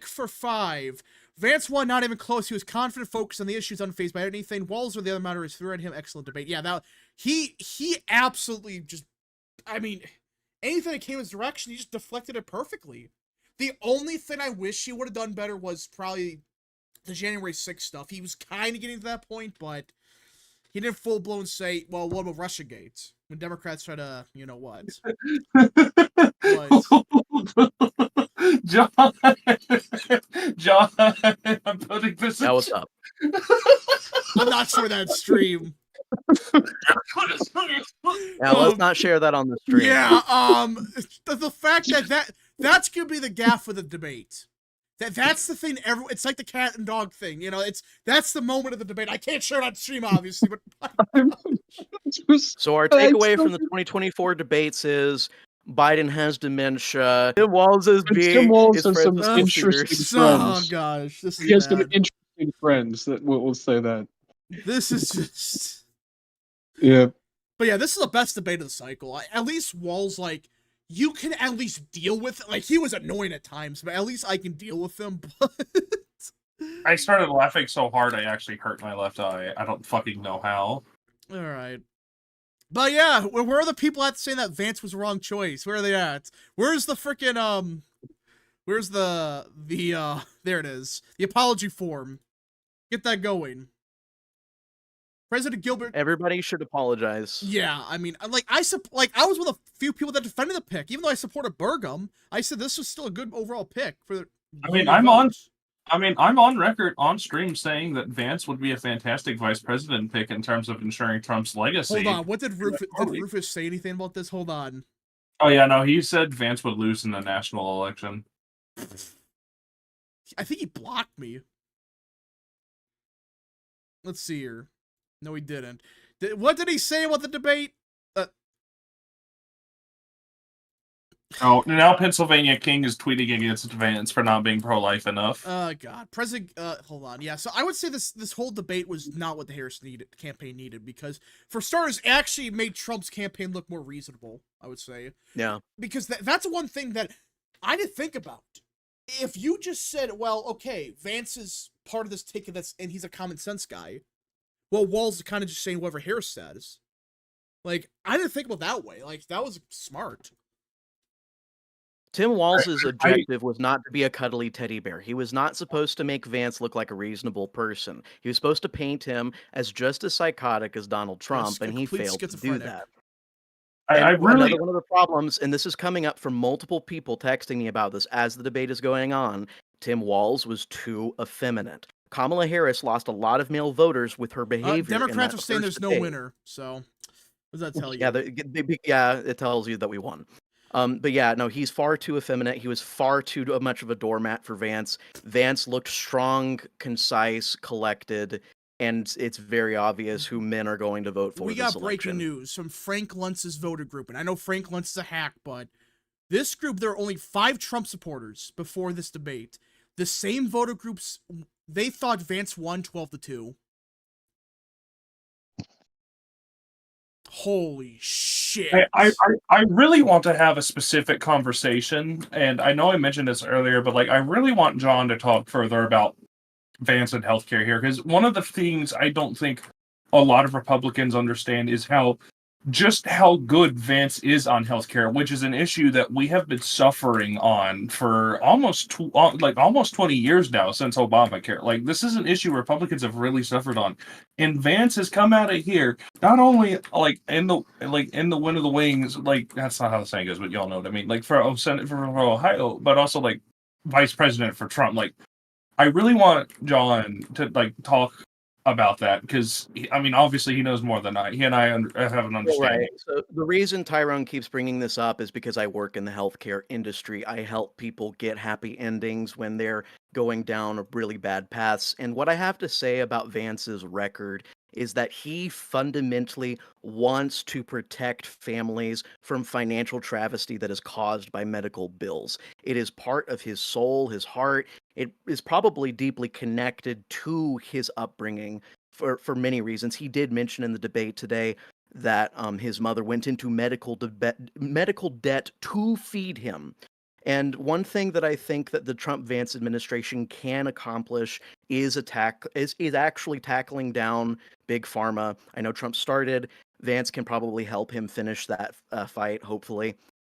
for 5. Vance won, not even close. He was confident, focused on the issues, unfazed by anything. Walz or the other matters threw at him. Excellent debate. Yeah, he absolutely just, I mean, anything that came his direction, he just deflected it perfectly. The only thing I wish he would have done better was probably the January 6th stuff. He was kind of getting to that point, but he didn't full-blown say, well, what about Russiagate? When Democrats try to, you know what? John, John, I'm putting this. Now what's up? I'm not sure that stream. Now let's not share that on the stream. Yeah, the fact that that's gonna be the gaffe of the debate. That's the thing. It's like the cat and dog thing, you know. That's the moment of the debate. I can't share it on stream, obviously, but So our takeaway from the 2024 debates is Biden has dementia. Tim Walz is being Tim Walz his has friends some with interesting oh friends. gosh, this is He has some bad. interesting friends. That we'll say that. This is just Yeah. But yeah, this is the best debate of the cycle. At least Walz, like, you can at least deal with it. Like, he was annoying at times, but at least I can deal with him. But I started laughing so hard I actually hurt my left eye. I don't fucking know how. all right. But yeah, where are the people at saying that Vance was the wrong choice? Where are they at? Where's the freaking where's the there it is. The apology form. Get that going. President Gilbert. Everybody should apologize. Yeah, I mean, I was one of the few people that defended the pick, even though I supported Burgum. I said this was still a good overall pick for. I'm on record on stream saying that Vance would be a fantastic vice president pick in terms of ensuring Trump's legacy. Hold on, what did Rufus say anything about this? Hold on. Oh yeah, no, he said Vance would lose in the national election. I think he blocked me. Let's see here. No, he didn't. What did he say about the debate? Oh, now Pennsylvania King is tweeting against Vance for not being pro-life enough. God. President, hold on. Yeah, so I would say this whole debate was not what the Harris campaign needed, because, for starters, it actually made Trump's campaign look more reasonable, I would say. Yeah. Because that's one thing that I didn't think about. If you just said, well, okay, Vance is part of this ticket and he's a common sense guy, well, Walz is kind of just saying whatever Harris says. Like, I didn't think about it that way. Like, that was smart. Tim Walz's objective was not to be a cuddly teddy bear. He was not supposed to make Vance look like a reasonable person. He was supposed to paint him as just as psychotic as Donald Trump, and he failed to do that. Another one of the problems, and this is coming up from multiple people texting me about this as the debate is going on, Tim Walz was too effeminate. Kamala Harris lost a lot of male voters with her behavior. Democrats are saying there's no winner, so what does that tell you? Yeah, it tells you that we won. But yeah, no, he's far too effeminate. He was far too much of a doormat for Vance. Vance looked strong, concise, collected, and it's very obvious who men are going to vote for. We got breaking news from Frank Luntz's voter group, and I know Frank Luntz is a hack, but this group, there are only 5 Trump supporters before this debate. The same voter groups, they thought Vance won 12-2. Holy shit. I really want to have a specific conversation, and I know I mentioned this earlier, but like I really want John to talk further about Vance and healthcare here, because one of the things I don't think a lot of Republicans understand is how good Vance is on healthcare, which is an issue that we have been suffering on for almost 20 years now since Obamacare. Like, this is an issue Republicans have really suffered on, and Vance has come out of here not only in the wind of the wings, like that's not how the saying goes, but y'all know what I mean. Like for Senate for Ohio, but also like vice president for Trump. Like, I really want John to talk about that, because I mean, obviously he knows more than I. He and I have an understanding. Right. So the reason Tyrone keeps bringing this up is because I work in the healthcare industry. I help people get happy endings when they're going down really bad paths. And what I have to say about Vance's record is that he fundamentally wants to protect families from financial travesty that is caused by medical bills. It is part of his soul, his heart. It is probably deeply connected to his upbringing for many reasons. He did mention in the debate today that his mother went into medical debt to feed him. And one thing that I think that the Trump-Vance administration can accomplish is actually tackling down big pharma. I know Trump started. Vance can probably help him finish that fight, hopefully.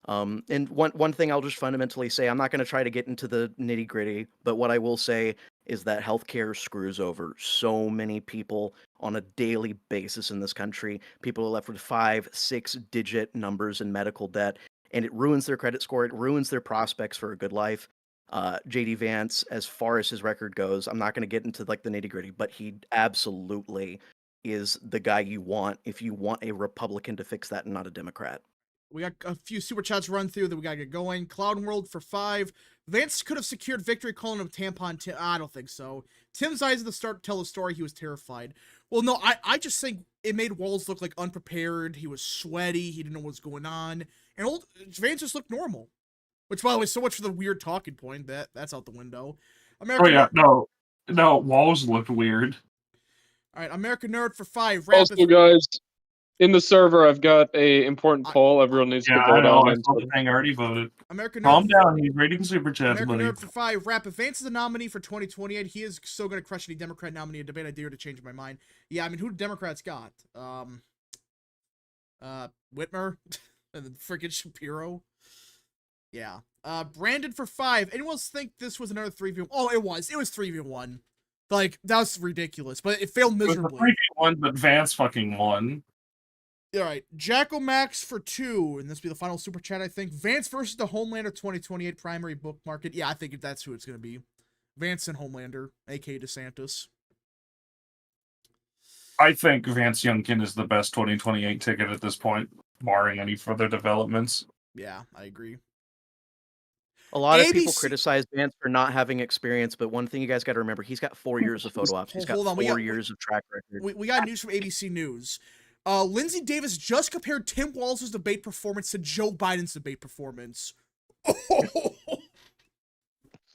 And one thing I'll just fundamentally say, I'm not going to try to get into the nitty gritty, but what I will say is that healthcare screws over so many people on a daily basis in this country. People are left with 5, 6-digit numbers in medical debt, and it ruins their credit score. It ruins their prospects for a good life. JD Vance, as far as his record goes, I'm not going to get into like the nitty gritty, but he absolutely is the guy you want if you want a Republican to fix that and not a Democrat. We got a few super chats run through that we gotta get going. Cloud World for 5. Vance could have secured victory calling him tampon Tim. I don't think so. Tim's eyes at the start tell the story. He was terrified. Well, no, I just think it made Walz look like unprepared. He was sweaty. He didn't know what was going on. And old Vance just looked normal. Which, by the way, so much for the weird talking point. That's out the window. No, Walz looked weird. All right, American Nerd for 5. Also, guys, in the server, I've got a important poll. Everyone needs to vote on. I saw the thing. I already voted. American Calm Nerd, down. He's reading super chats, American buddy. Nerd for 5. Rap. If Vance is the nominee for 2028, he is so going to crush any Democrat nominee. A debate I dare to change my mind. Yeah, I mean, who do Democrats got? Whitmer, and then freaking Shapiro. Yeah. Brandon for 5. Anyone else think this was another 3v1? Oh, it was. It was 3v1. Like, that was ridiculous, but it failed miserably. It was 3v1, but Vance fucking won. All right, Jacko Max for 2, and this will be the final super chat, I think. Vance versus the Homelander 2028 primary book market. Yeah, I think that's who it's going to be. Vance and Homelander, a.k.a. DeSantis. I think Vance Youngkin is the best 2028 ticket at this point, barring any further developments. Yeah, I agree. A lot of people criticize Vance for not having experience, but one thing you guys got to remember, he's got 4 years of photo ops. He's got 4 years of track record. We got news from ABC News. Lindsey Davis just compared Tim Walz's debate performance to Joe Biden's debate performance.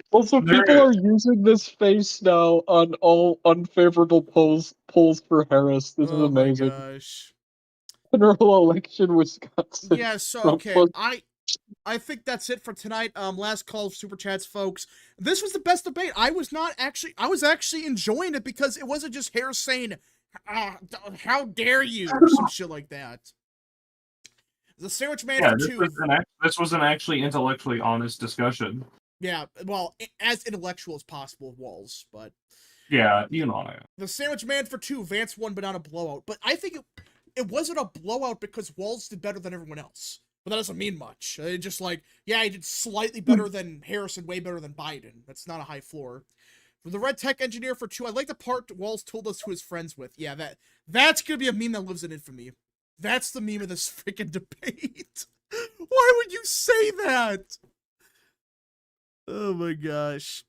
Also, people are using this face now on all unfavorable polls for Harris. This is amazing. Oh my gosh. General election, Wisconsin. Yeah, so okay, I think that's it for tonight. Last call of super chats, folks. This was the best debate. I was actually enjoying it because it wasn't just Harris saying, how dare you, or some shit like that. The Sandwich Man for 2. This was an actually intellectually honest discussion. Yeah, well, as intellectual as possible with Walz, but yeah, you know it. The Sandwich Man for 2. Vance won, but not a blowout. But I think it wasn't a blowout because Walz did better than everyone else. But that doesn't mean much. It's just like, yeah, he did slightly better than Harrison, way better than Biden. That's not a high floor. For the Red Tech Engineer for 2, I like the part Walz told us who he's friends with. Yeah, that's gonna be a meme that lives in infamy. That's the meme of this freaking debate. Why would you say that? Oh my gosh.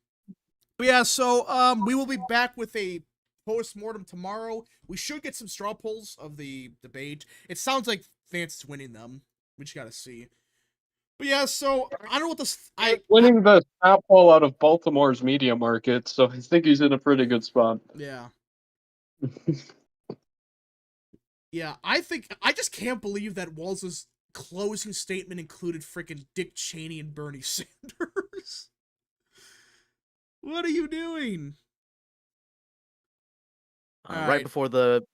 But yeah, so we will be back with a post-mortem tomorrow. We should get some straw polls of the debate. It sounds like Vance is winning them. We just gotta see. But yeah, so I don't know what this. Winning the top poll out of Baltimore's media market, so I think he's in a pretty good spot. Yeah. Yeah, I just can't believe that Walz's closing statement included freaking Dick Cheney and Bernie Sanders. What are you doing? Right before the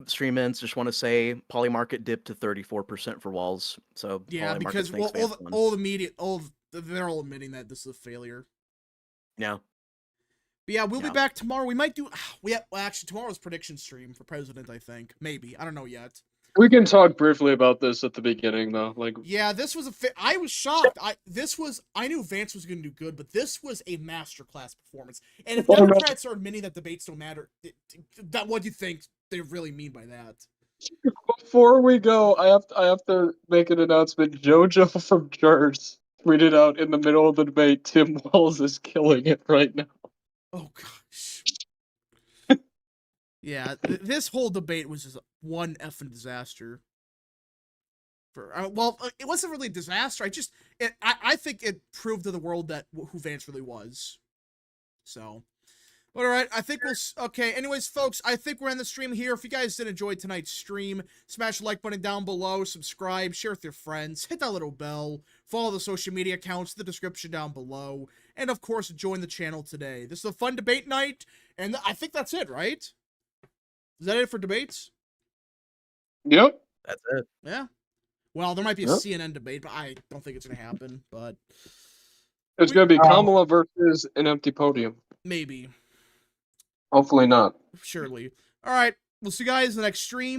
stream ends, just want to say Polymarket dipped to 34% for Walz. So yeah, because all the media, they're all admitting that this is a failure. Yeah. But yeah, we'll be back tomorrow. We might do. Actually, tomorrow's prediction stream for president. I think maybe I don't know yet. We can talk briefly about this at the beginning, though. Like, yeah, this was I was shocked. I knew Vance was going to do good, but this was a masterclass performance. And if Democrats are admitting that debates don't matter, what do you think they really mean by that? Before we go, I have to make an announcement. JoJo from Jers tweeted out in the middle of the debate, Tim Walz is killing it right now. Oh gosh. Yeah, this whole debate was just one effing disaster. Well, it wasn't really a disaster. I think it proved to the world that who Vance really was. So, all right, I think okay, anyways, folks, I think we're in the stream here. If you guys did enjoy tonight's stream, smash the like button down below, subscribe, share with your friends, hit that little bell, follow the social media accounts in the description down below, and of course, join the channel today. This is a fun debate night, and I think that's it, right? Is that it for debates? Yep. That's it. Yeah. Well, there might be a CNN debate, but I don't think it's going to happen. But It's going to be Kamala versus an empty podium. Maybe. Hopefully not. Surely. All right. We'll see you guys in the next stream.